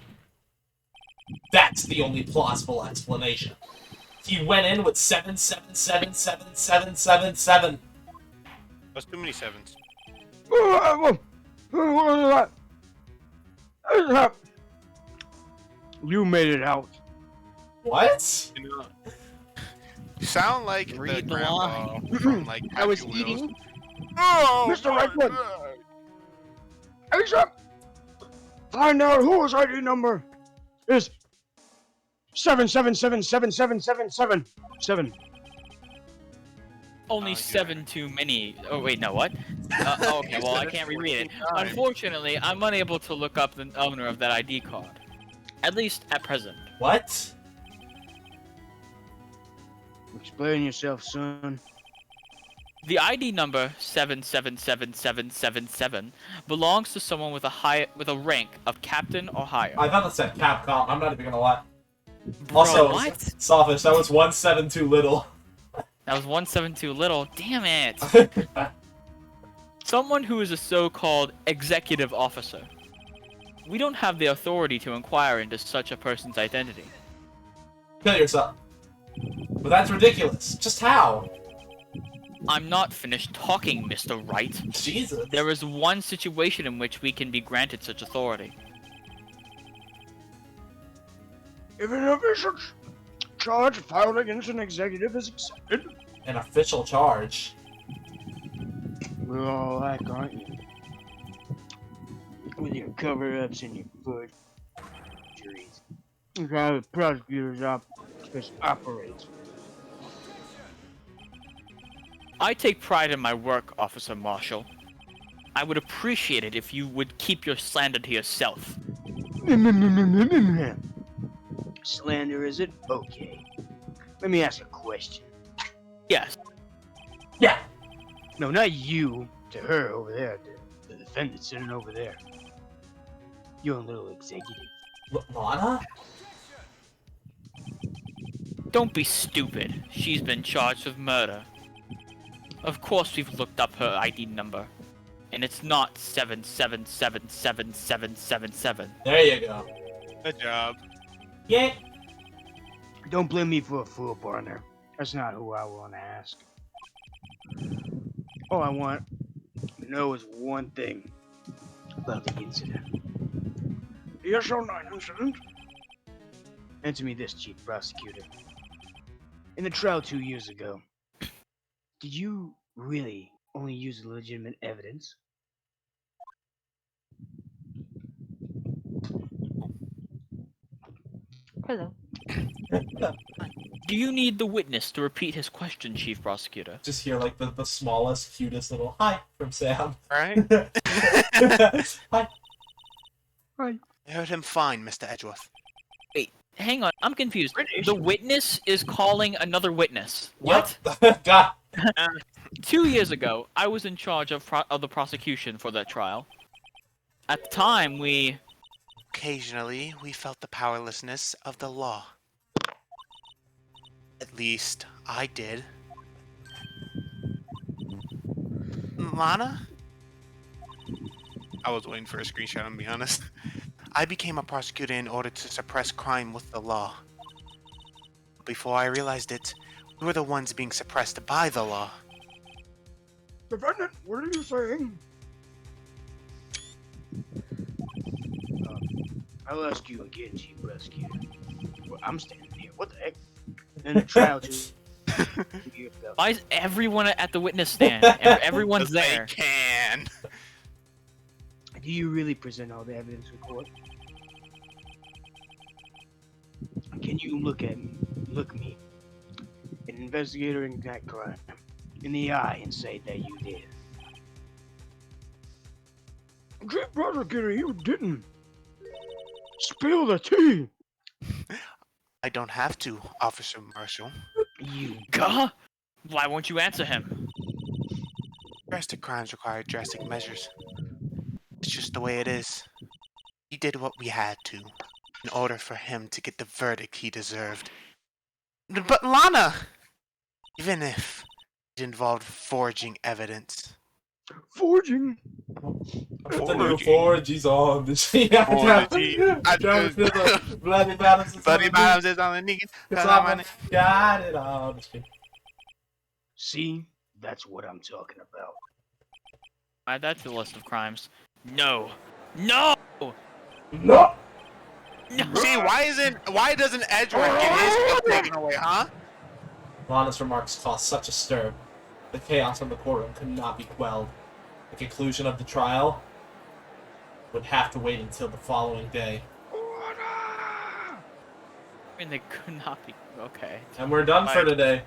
That's the only plausible explanation. He went in with 7777777. That's too many sevens. You made it out. What? You know, you sound like the Read the grandpa from like I was Happy Wheels. eating. Oh, Mr. my Wright, God. Asa, find out whose ID number is 7777777. Only yeah. 7 too many. Oh wait, no, what? Okay, well I can't reread it. Unfortunately, I'm unable to look up the owner of that ID card. At least at present. What? Explain yourself, son. The ID number 777777 belongs to someone with a rank of captain or higher. I thought that said Capcom. I'm not even gonna lie. Bro, Also, what? Sawfish, that was 17 too little. That was 172 little. Damn it! Someone who is a so-called executive officer. We don't have the authority to inquire into such a person's identity. Kill yourself. But that's ridiculous. Just how? I'm not finished talking, Mr. Wright. Jesus. There is one situation in which we can be granted such authority. If an official charge filed against an executive is accepted, An official charge. we're all alike, aren't you? With your cover-ups and your forgeries. That's how the prosecutor's office operates. I take pride in my work, Officer Marshall. I would appreciate it if you would keep your slander to yourself. Slander, is it? Okay. Let me ask a question. Yes. Yeah. No, not you. To her over there. The defendant sitting over there. Your little executive. Lana? Don't be stupid. She's been charged with murder. Of course we've looked up her ID number. And it's not 77777777. There you go. Good job. Yeah. Don't blame me for a fool, partner. That's not who I want to ask. All I want to know is one thing about the incident. Yes or no incident? Answer me this, Chief Prosecutor. In the trial 2 years ago, did you really only use legitimate evidence? Hello. Do you need the witness to repeat his question, Chief Prosecutor? Just hear like the smallest, cutest little hi from Sam. Right? Hi. Hi. I heard him fine, Mr. Edgeworth. Wait, hang on, I'm confused. The witness is calling another witness. What? Yep. God. 2 years ago, I was in charge of the prosecution for that trial. At the time, we... Occasionally, we felt the powerlessness of the law. At least, I did. Lana? I was waiting for a screenshot, I'm be honest. I became a prosecutor in order to suppress crime with the law. Before I realized it, we were the ones being suppressed by the law. Defendant, what are you saying? I'll ask you again, Chief Prosecutor. Well, I'm standing here. What the heck? In a trial 2 years ago. Why is everyone at the witness stand? Everyone's They there. can. Do you really present all the evidence in court? Can you look me, an investigator in that crime, in the eye and say that you did? Great prosecutor, you didn't. Spill the tea. I don't have to, Officer Marshall. You Gah? Why won't you answer him? Drastic crimes require drastic measures. It's just the way it is. We did what we had to, in order for him to get the verdict he deserved. But Lana! Even if it involved forging evidence. forging. Put the new 4G's on the sheet. Bloody balances. Bloody balances on the knee. Got it on the sheet. See, that's what I'm talking about. Add that to the list of crimes. No. No! No! No! See, why doesn't Edgeworth get his stuff taken away, huh? Lana's remarks caused such a stir. The chaos in the courtroom could not be quelled. The conclusion of the trial would have to wait until the following day. I mean, they could not be. Okay. And we're done for today.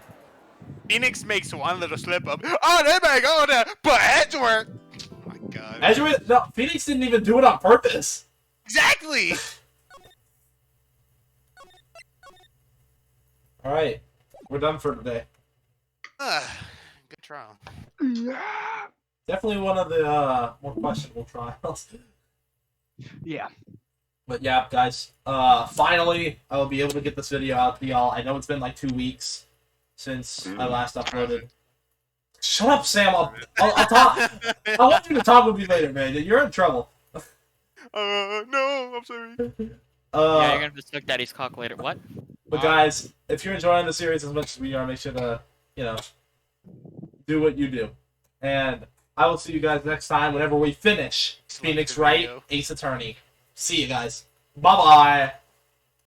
Phoenix makes one little slip up. Oh, they may go there, but Edgeworth. Oh my god. Edgeworth, no, Phoenix didn't even do it on purpose. Exactly. All right, we're done for today. Good trial. Definitely one of the more questionable trials. Yeah. But yeah, guys, finally I will be able to get this video out to y'all. I know it's been like 2 weeks since I last uploaded. Shut up, Sam. I'll talk. I want you to talk with me later, man. You're in trouble. No, I'm sorry. Yeah, you're gonna have to suck Daddy's cock later. What? But guys, if you're enjoying the series as much as we are, make sure to, do what you do. And I will see you guys next time whenever we finish Phoenix Wright, Ace Attorney. See you guys. Bye-bye.